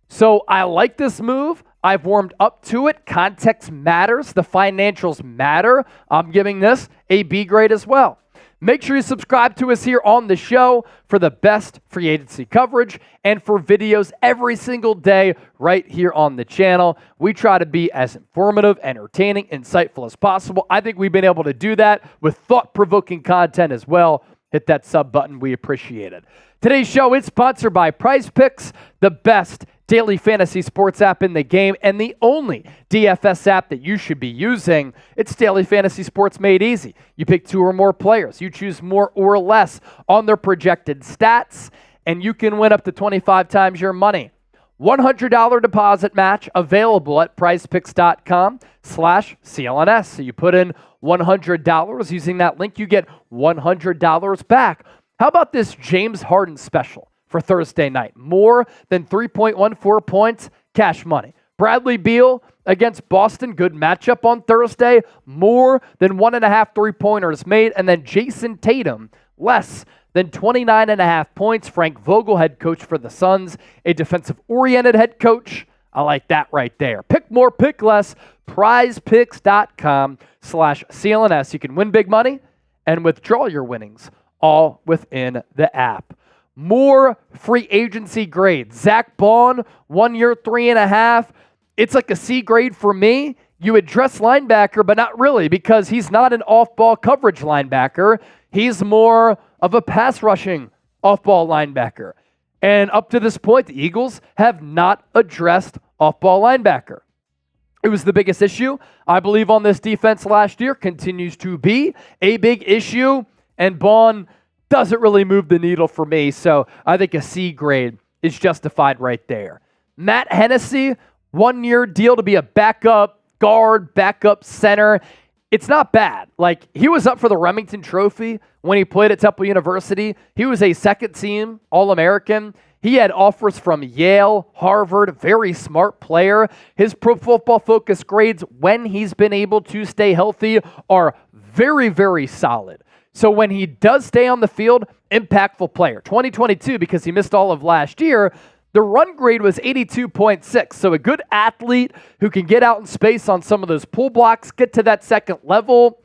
So I like this move. I've warmed up to it. Context matters. The financials matter. I'm giving this a B grade as well. Make sure you subscribe to us here on the show for the best free agency coverage and for videos every single day right here on the channel. We try to be as informative, entertaining, insightful as possible. I think we've been able to do that with thought-provoking content as well. Hit that sub button. We appreciate it. Today's show is sponsored by Prize Picks, the best daily fantasy sports app in the game and the only DFS app that you should be using. It's daily fantasy sports made easy. You pick 2 or more players. You choose more or less on their projected stats, and you can win up to 25 times your money. $100 deposit match available at prizepicks.com/CLNS. So you put in $100 using that link, you get $100 back. How about this James Harden special for Thursday night? More than 3.14 points, cash money. Bradley Beal against Boston, good matchup on Thursday. More than 1.5 3-pointers made. And then Jason Tatum, less than 29.5 points. Frank Vogel, head coach for the Suns, a defensive-oriented head coach. I like that right there. Pick more, pick less. PrizePicks.com/CLNS. You can win big money and withdraw your winnings all within the app. More free agency grades. Zach Bond, 1 year, 3.5. It's like a C grade for me. You address linebacker, but not really because he's not an off-ball coverage linebacker. He's more of a pass rushing off-ball linebacker. And up to this point, the Eagles have not addressed off-ball linebacker. It was the biggest issue, I believe, on this defense last year. Continues to be a big issue. And Bond doesn't really move the needle for me. So I think a C grade is justified right there. Matt Hennessy, 1 year deal to be a backup guard, backup center. It's not bad. Like, he was up for the Remington Trophy when he played at Temple University. He was a second-team All-American. He had offers from Yale, Harvard, very smart player. His Pro Football Focus grades, when he's been able to stay healthy, are very, very solid. So when he does stay on the field, impactful player. 2022, because he missed all of last year, the run grade was 82.6. So a good athlete who can get out in space on some of those pull blocks, get to that second level.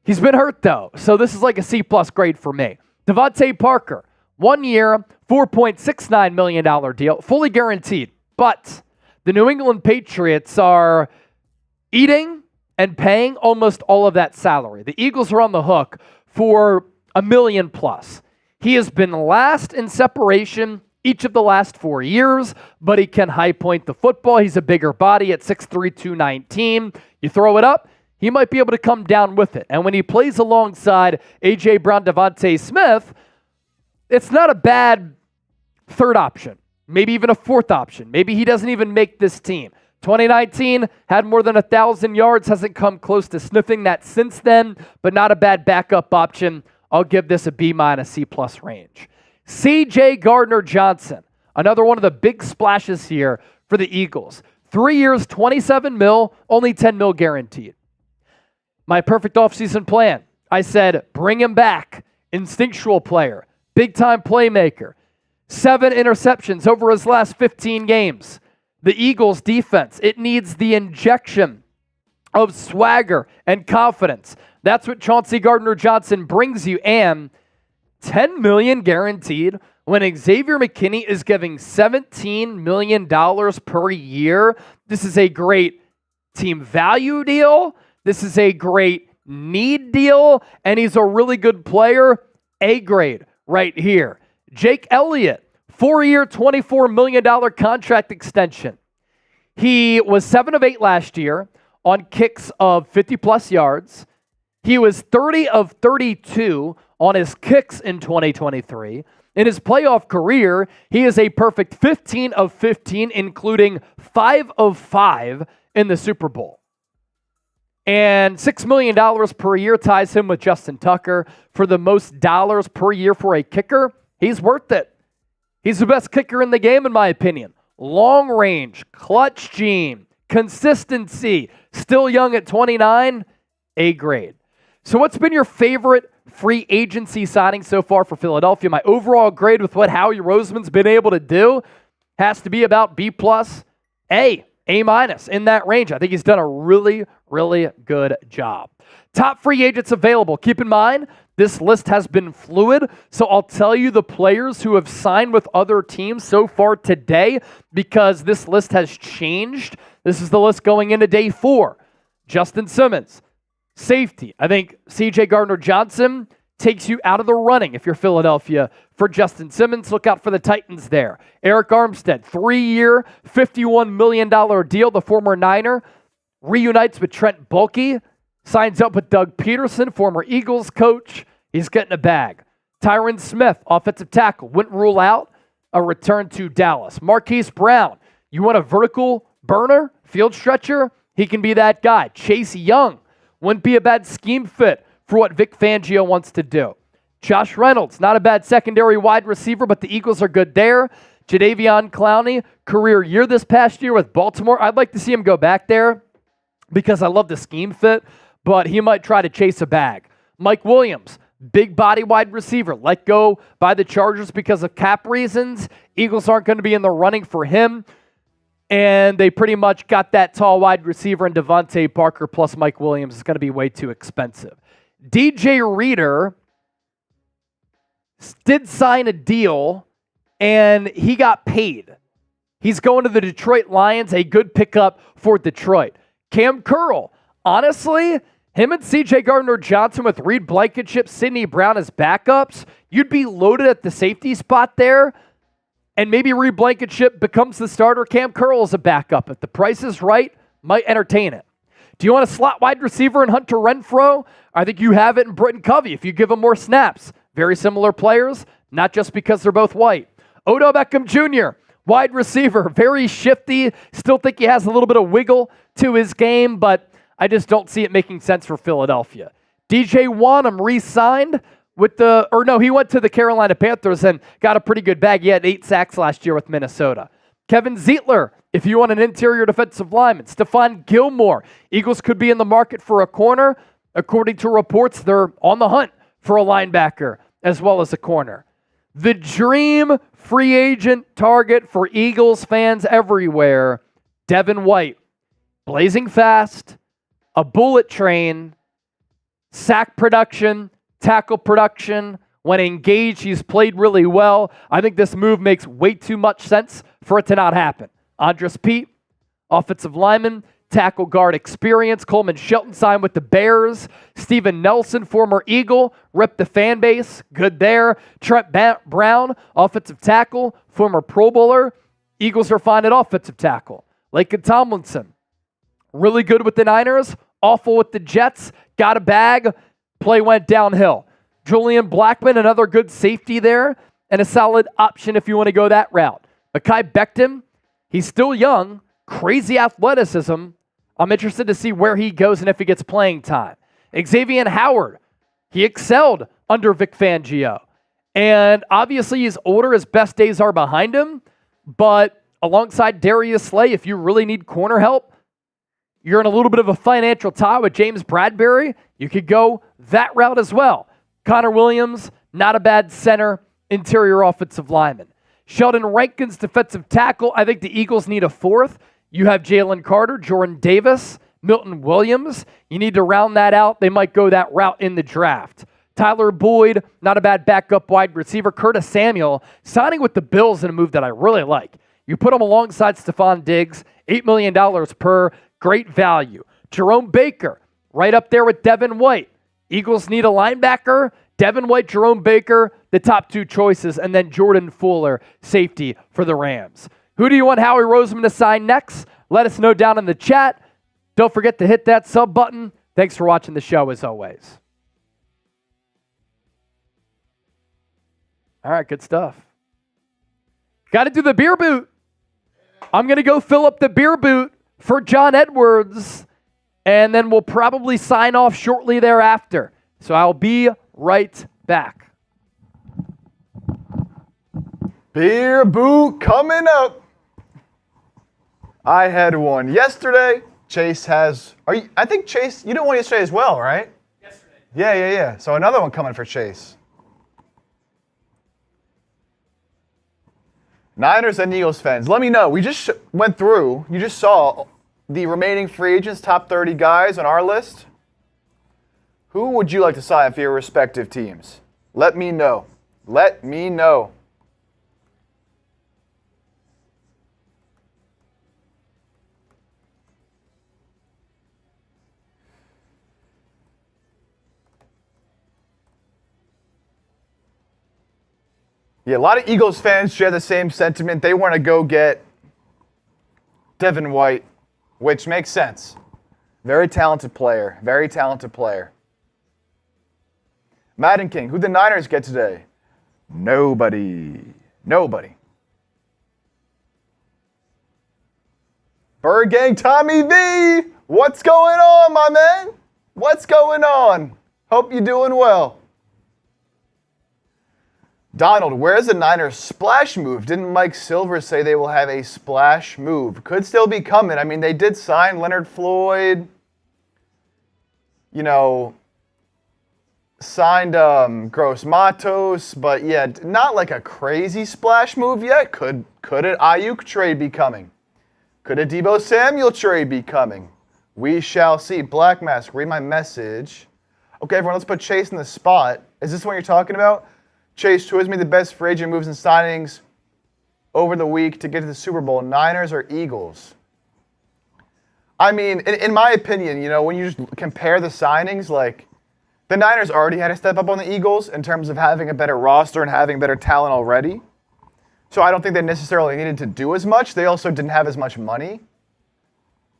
He's been hurt, though. So this is like a C-plus grade for me. Devontae Parker, 1 year, $4.69 million deal, fully guaranteed. But the New England Patriots are eating and paying almost all of that salary. The Eagles are on the hook for $1 million plus. He has been last in separation each of the last 4 years, but he can high point the football. He's a bigger body at 6'3", 219. You throw it up, he might be able to come down with it. And when he plays alongside A.J. Brown, Devontae Smith, it's not a bad third option, maybe even a fourth option. Maybe he doesn't even make this team. 2019, had more than 1,000 yards, hasn't come close to sniffing that since then, but not a bad backup option. I'll give this a B-, C-plus range. C.J. Gardner-Johnson, another one of the big splashes here for the Eagles. 3 years, $27 million, only $10 million guaranteed. My perfect offseason plan, I said, bring him back. Instinctual player, big-time playmaker. 7 interceptions over his last 15 games. The Eagles' defense, it needs the injection of swagger and confidence. That's what Chauncey Gardner-Johnson brings you, and $10 million guaranteed when Xavier McKinney is giving $17 million per year. This is a great team value deal. This is a great need deal, and he's a really good player. A grade right here. Jake Elliott, 4-year, $24 million contract extension. He was 7 of 8 last year, on kicks of 50-plus yards. He was 30 of 32 on his kicks in 2023. In his playoff career, he is a perfect 15 of 15, including 5 of 5 in the Super Bowl. And $6 million per year ties him with Justin Tucker for the most dollars per year for a kicker. He's worth it. He's the best kicker in the game, in my opinion. Long range, clutch gene, consistency, still young at 29, A grade. So what's been your favorite free agency signing so far for Philadelphia? My overall grade with what Howie Roseman's been able to do has to be about B+, A minus in that range. I think he's done a really, really good job. Top free agents available. Keep in mind, this list has been fluid, so I'll tell you the players who have signed with other teams so far today because this list has changed. This is the list going into day 4. Justin Simmons, safety. I think C.J. Gardner-Johnson takes you out of the running if you're Philadelphia. For Justin Simmons, look out for the Titans there. Eric Armstead, 3-year, $51 million deal. The former Niner reunites with Trent Baalke, signs up with Doug Peterson, former Eagles coach. He's getting a bag. Tyron Smith, offensive tackle, wouldn't rule out a return to Dallas. Marquise Brown, you want a vertical burner, field stretcher? He can be that guy. Chase Young, wouldn't be a bad scheme fit for what Vic Fangio wants to do. Josh Reynolds, not a bad secondary wide receiver, but the Eagles are good there. Jadeveon Clowney, career year this past year with Baltimore. I'd like to see him go back there because I love the scheme fit, but he might try to chase a bag. Mike Williams, big body wide receiver, let go by the Chargers because of cap reasons. Eagles aren't going to be in the running for him, and they pretty much got that tall wide receiver in Devontae Parker plus Mike Williams. Is going to be way too expensive. DJ Reader did sign a deal, and he got paid. He's going to the Detroit Lions, a good pickup for Detroit. Cam Curl, honestly, him and C.J. Gardner-Johnson with Reed Blankenship, Sidney Brown as backups, you'd be loaded at the safety spot there, and maybe Reed Blankenship becomes the starter. Cam Curl is a backup. If the price is right, might entertain it. Do you want a slot wide receiver in Hunter Renfrow? I think you have it in Britton Covey if you give him more snaps. Very similar players, not just because they're both white. Odell Beckham Jr., wide receiver, very shifty. Still think he has a little bit of wiggle to his game, but I just don't see it making sense for Philadelphia. DJ Wanham re-signed with he went to the Carolina Panthers and got a pretty good bag. He had 8 sacks last year with Minnesota. Kevin Zeitler, if you want an interior defensive lineman. Stephon Gilmore, Eagles could be in the market for a corner. According to reports, they're on the hunt for a linebacker as well as a corner. The dream free agent target for Eagles fans everywhere, Devin White. Blazing fast, a bullet train, sack production, tackle production. When engaged, he's played really well. I think this move makes way too much sense for it to not happen. Andres Pete, offensive lineman, tackle guard experience. Coleman Shelton signed with the Bears. Steven Nelson, former Eagle, ripped the fan base. Good there. Trent Brown, offensive tackle, former Pro Bowler. Eagles are fine at offensive tackle. Laken Tomlinson, really good with the Niners, awful with the Jets. Got a bag. Play went downhill. Julian Blackmon, another good safety there, and a solid option if you want to go that route. Mekhi Becton, he's still young, crazy athleticism. I'm interested to see where he goes and if he gets playing time. Xavier Howard, he excelled under Vic Fangio. And obviously he's older, his best days are behind him, but alongside Darius Slay, if you really need corner help, you're in a little bit of a financial tie with James Bradbury, you could go that route as well. Connor Williams, not a bad center, interior offensive lineman. Sheldon Rankins, defensive tackle. I think the Eagles need a fourth. You have Jalen Carter, Jordan Davis, Milton Williams. You need to round that out. They might go that route in the draft. Tyler Boyd, not a bad backup wide receiver. Curtis Samuel, signing with the Bills in a move that I really like. You put him alongside Stephon Diggs, $8 million per, great value. Jerome Baker, right up there with Devin White. Eagles need a linebacker. Devin White, Jerome Baker, the top 2 choices, and then Jordan Fuller, safety for the Rams. Who do you want Howie Roseman to sign next? Let us know down in the chat. Don't forget to hit that sub button. Thanks for watching the show as always. All right, good stuff. Got to do the beer boot. I'm going to go fill up the beer boot for John Edwards, and then we'll probably sign off shortly thereafter. So I'll be right back. Beer boot coming up. I had one yesterday. Chase has. I think Chase, you did one yesterday as well, right? Yesterday. Yeah. So another one coming for Chase. Niners and Eagles fans, let me know. We just went through, you just saw the remaining free agents, top 30 guys on our list. Who would you like to sign for your respective teams? Let me know. Let me know. Yeah, a lot of Eagles fans share the same sentiment. They want to go get Devin White, which makes sense. Very talented player. Very talented player. Madden King, who'd the Niners get today? Nobody. Bird Gang Tommy V, what's going on, my man? What's going on? Hope you're doing well. Donald, where's the Niners splash move? Didn't Mike Silver say they will have a splash move? Could still be coming. I mean, they did sign Leonard Floyd. Signed Gross-Matos, but yeah, not like a crazy splash move yet. Could an Aiyuk trade be coming? Could a Deebo Samuel trade be coming? We shall see. Black Mask, read my message. Okay, everyone, let's put Chase in the spot. Is this what you're talking about? Chase, who has made the best free agent moves and signings over the week to get to the Super Bowl, Niners or Eagles? I mean, in my opinion, when you just compare the signings, like, the Niners already had to step up on the Eagles in terms of having a better roster and having better talent already. So I don't think they necessarily needed to do as much. They also didn't have as much money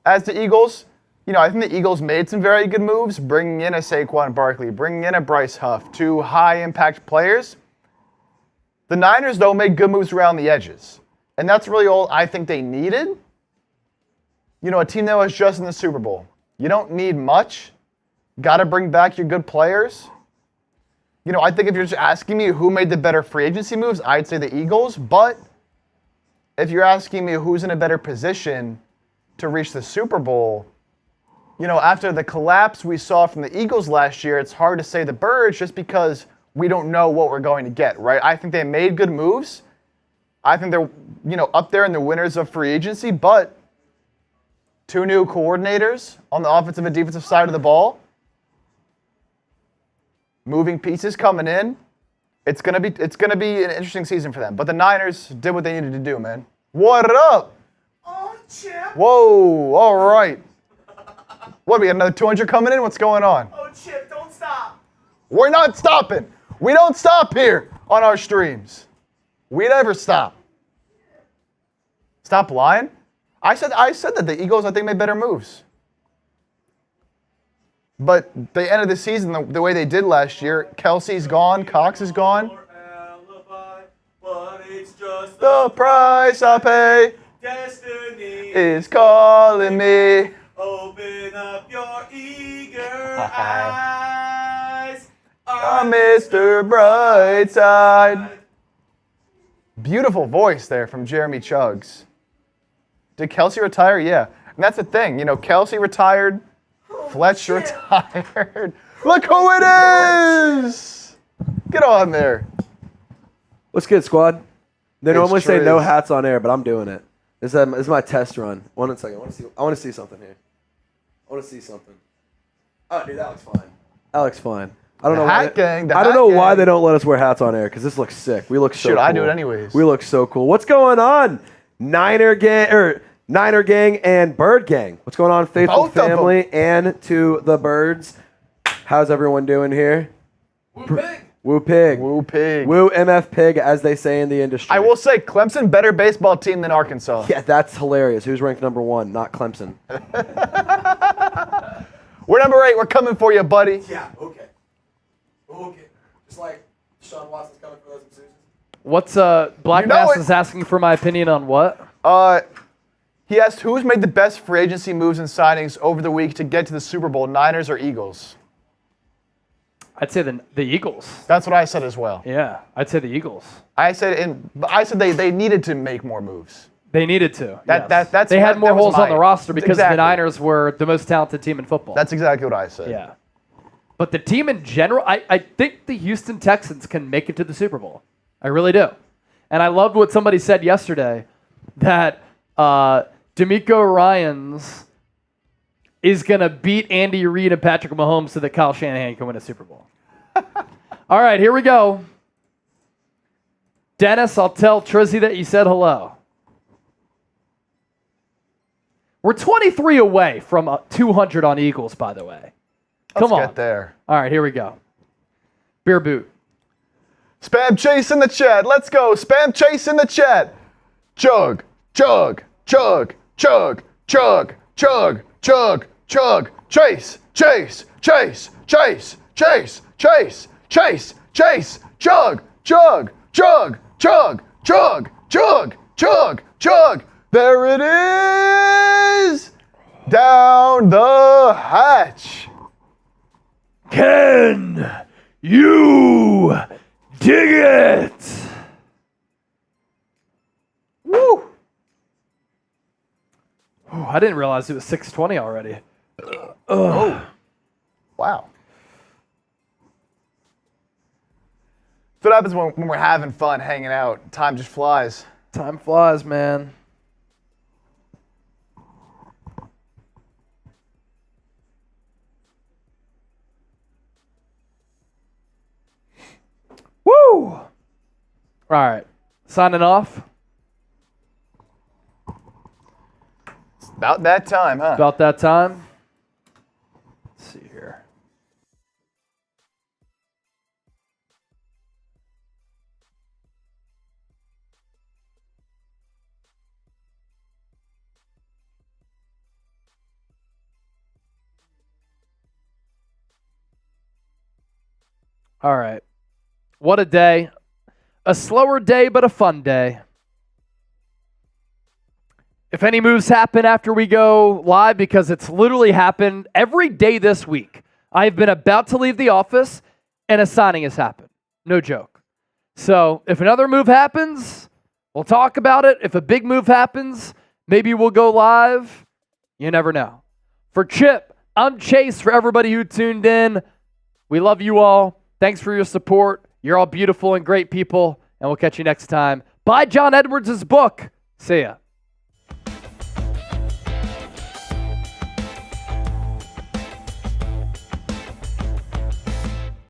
as the Eagles. I think the Eagles made some very good moves, bringing in a Saquon Barkley, bringing in a Bryce Huff, two high-impact players. The Niners, though, made good moves around the edges. And that's really all I think they needed. A team that was just in the Super Bowl. You don't need much. Got to bring back your good players. I think if you're just asking me who made the better free agency moves, I'd say the Eagles. But if you're asking me who's in a better position to reach the Super Bowl, after the collapse we saw from the Eagles last year, it's hard to say the Birds just because we don't know what we're going to get, right? I think they made good moves. I think they're, up there in the winners of free agency, but two new coordinators on the offensive and defensive side of the ball. Moving pieces coming in. It's gonna be an interesting season for them. But the Niners did what they needed to do, man. What up? Oh, Chip. Whoa, all right. What, we got another 200 coming in? What's going on? Oh, Chip, don't stop. We're not stopping. We don't stop here on our streams. We never stop. Stop lying? I said that the Eagles, I think, made better moves. But they ended the season the way they did last year. Kelsey's gone. Cox is gone. Alibi, but it's just The price I pay destiny is calling me. Open up your eager eyes. Mr. Brightside. Beautiful voice there from Jeremy Chuggs. Did Kelsey retire? Yeah. And that's the thing. Kelsey retired. Fletch retired. Look who it is! Get on there. What's good, squad? They normally say no Triz. hats on air, but I'm doing it. This is my test run. One second. I want to see something here. Oh, dude, that looks fine. That looks fine. I don't know why they don't let us wear hats on air because this looks sick. We look so cool. I do it anyways. We look so cool. What's going on? Niner Gang and Bird Gang. What's going on, faithful Both of family and to the Birds? How's everyone doing here? Woo pig. Woo pig. Woo MF pig, as they say in the industry. I will say, Clemson, better baseball team than Arkansas. Yeah, that's hilarious. Who's ranked number 1? Not Clemson. We're number 8. We're coming for you, buddy. Yeah, okay. Okay. Just like Sean Watson's coming for those Susan. What's Black Mass is asking for my opinion on what? He asked who's made the best free agency moves and signings over the week to get to the Super Bowl, Niners or Eagles? I'd say the Eagles. That's what I said as well. Yeah, I'd say the Eagles. I said they needed to make more moves. They needed to. They had more holes on the roster because exactly. the Niners were the most talented team in football. That's exactly what I said. Yeah. But the team in general, I think the Houston Texans can make it to the Super Bowl. I really do. And I loved what somebody said yesterday, that D'Amico Ryans is going to beat Andy Reid and Patrick Mahomes so that Kyle Shanahan can win a Super Bowl. All right, here we go. Dennis, I'll tell Trizzy that you said hello. We're 23 away from 200 on Eagles, by the way. Come on. Let's get there. All right, here we go. Beer boot. Spam Chase in the chat. Let's go. Spam Chase in the chat. Chug, chug, chug, chug, chug, chug, chug, chug. Chase, chase, chase, chase, chase, chase, chase, chase. Chug, chug, chug, chug, chug, chug, chug, chug. There it is. Down the hatch. Can you dig it? Woo! Oh, I didn't realize it was 6:20 already. Oh. Wow. That's what happens when we're having fun, hanging out. Time just flies. Time flies, man. Woo! All right. Signing off. It's about that time, huh? About that time. Let's see here. All right. What a day. A slower day, but a fun day. If any moves happen after we go live, because it's literally happened every day this week, I've been about to leave the office and a signing has happened. No joke. So if another move happens, we'll talk about it. If a big move happens, maybe we'll go live. You never know. For Chip, I'm Chase. For everybody who tuned in, we love you all. Thanks for your support. You're all beautiful and great people, and we'll catch you next time. Buy John Edwards' book. See ya.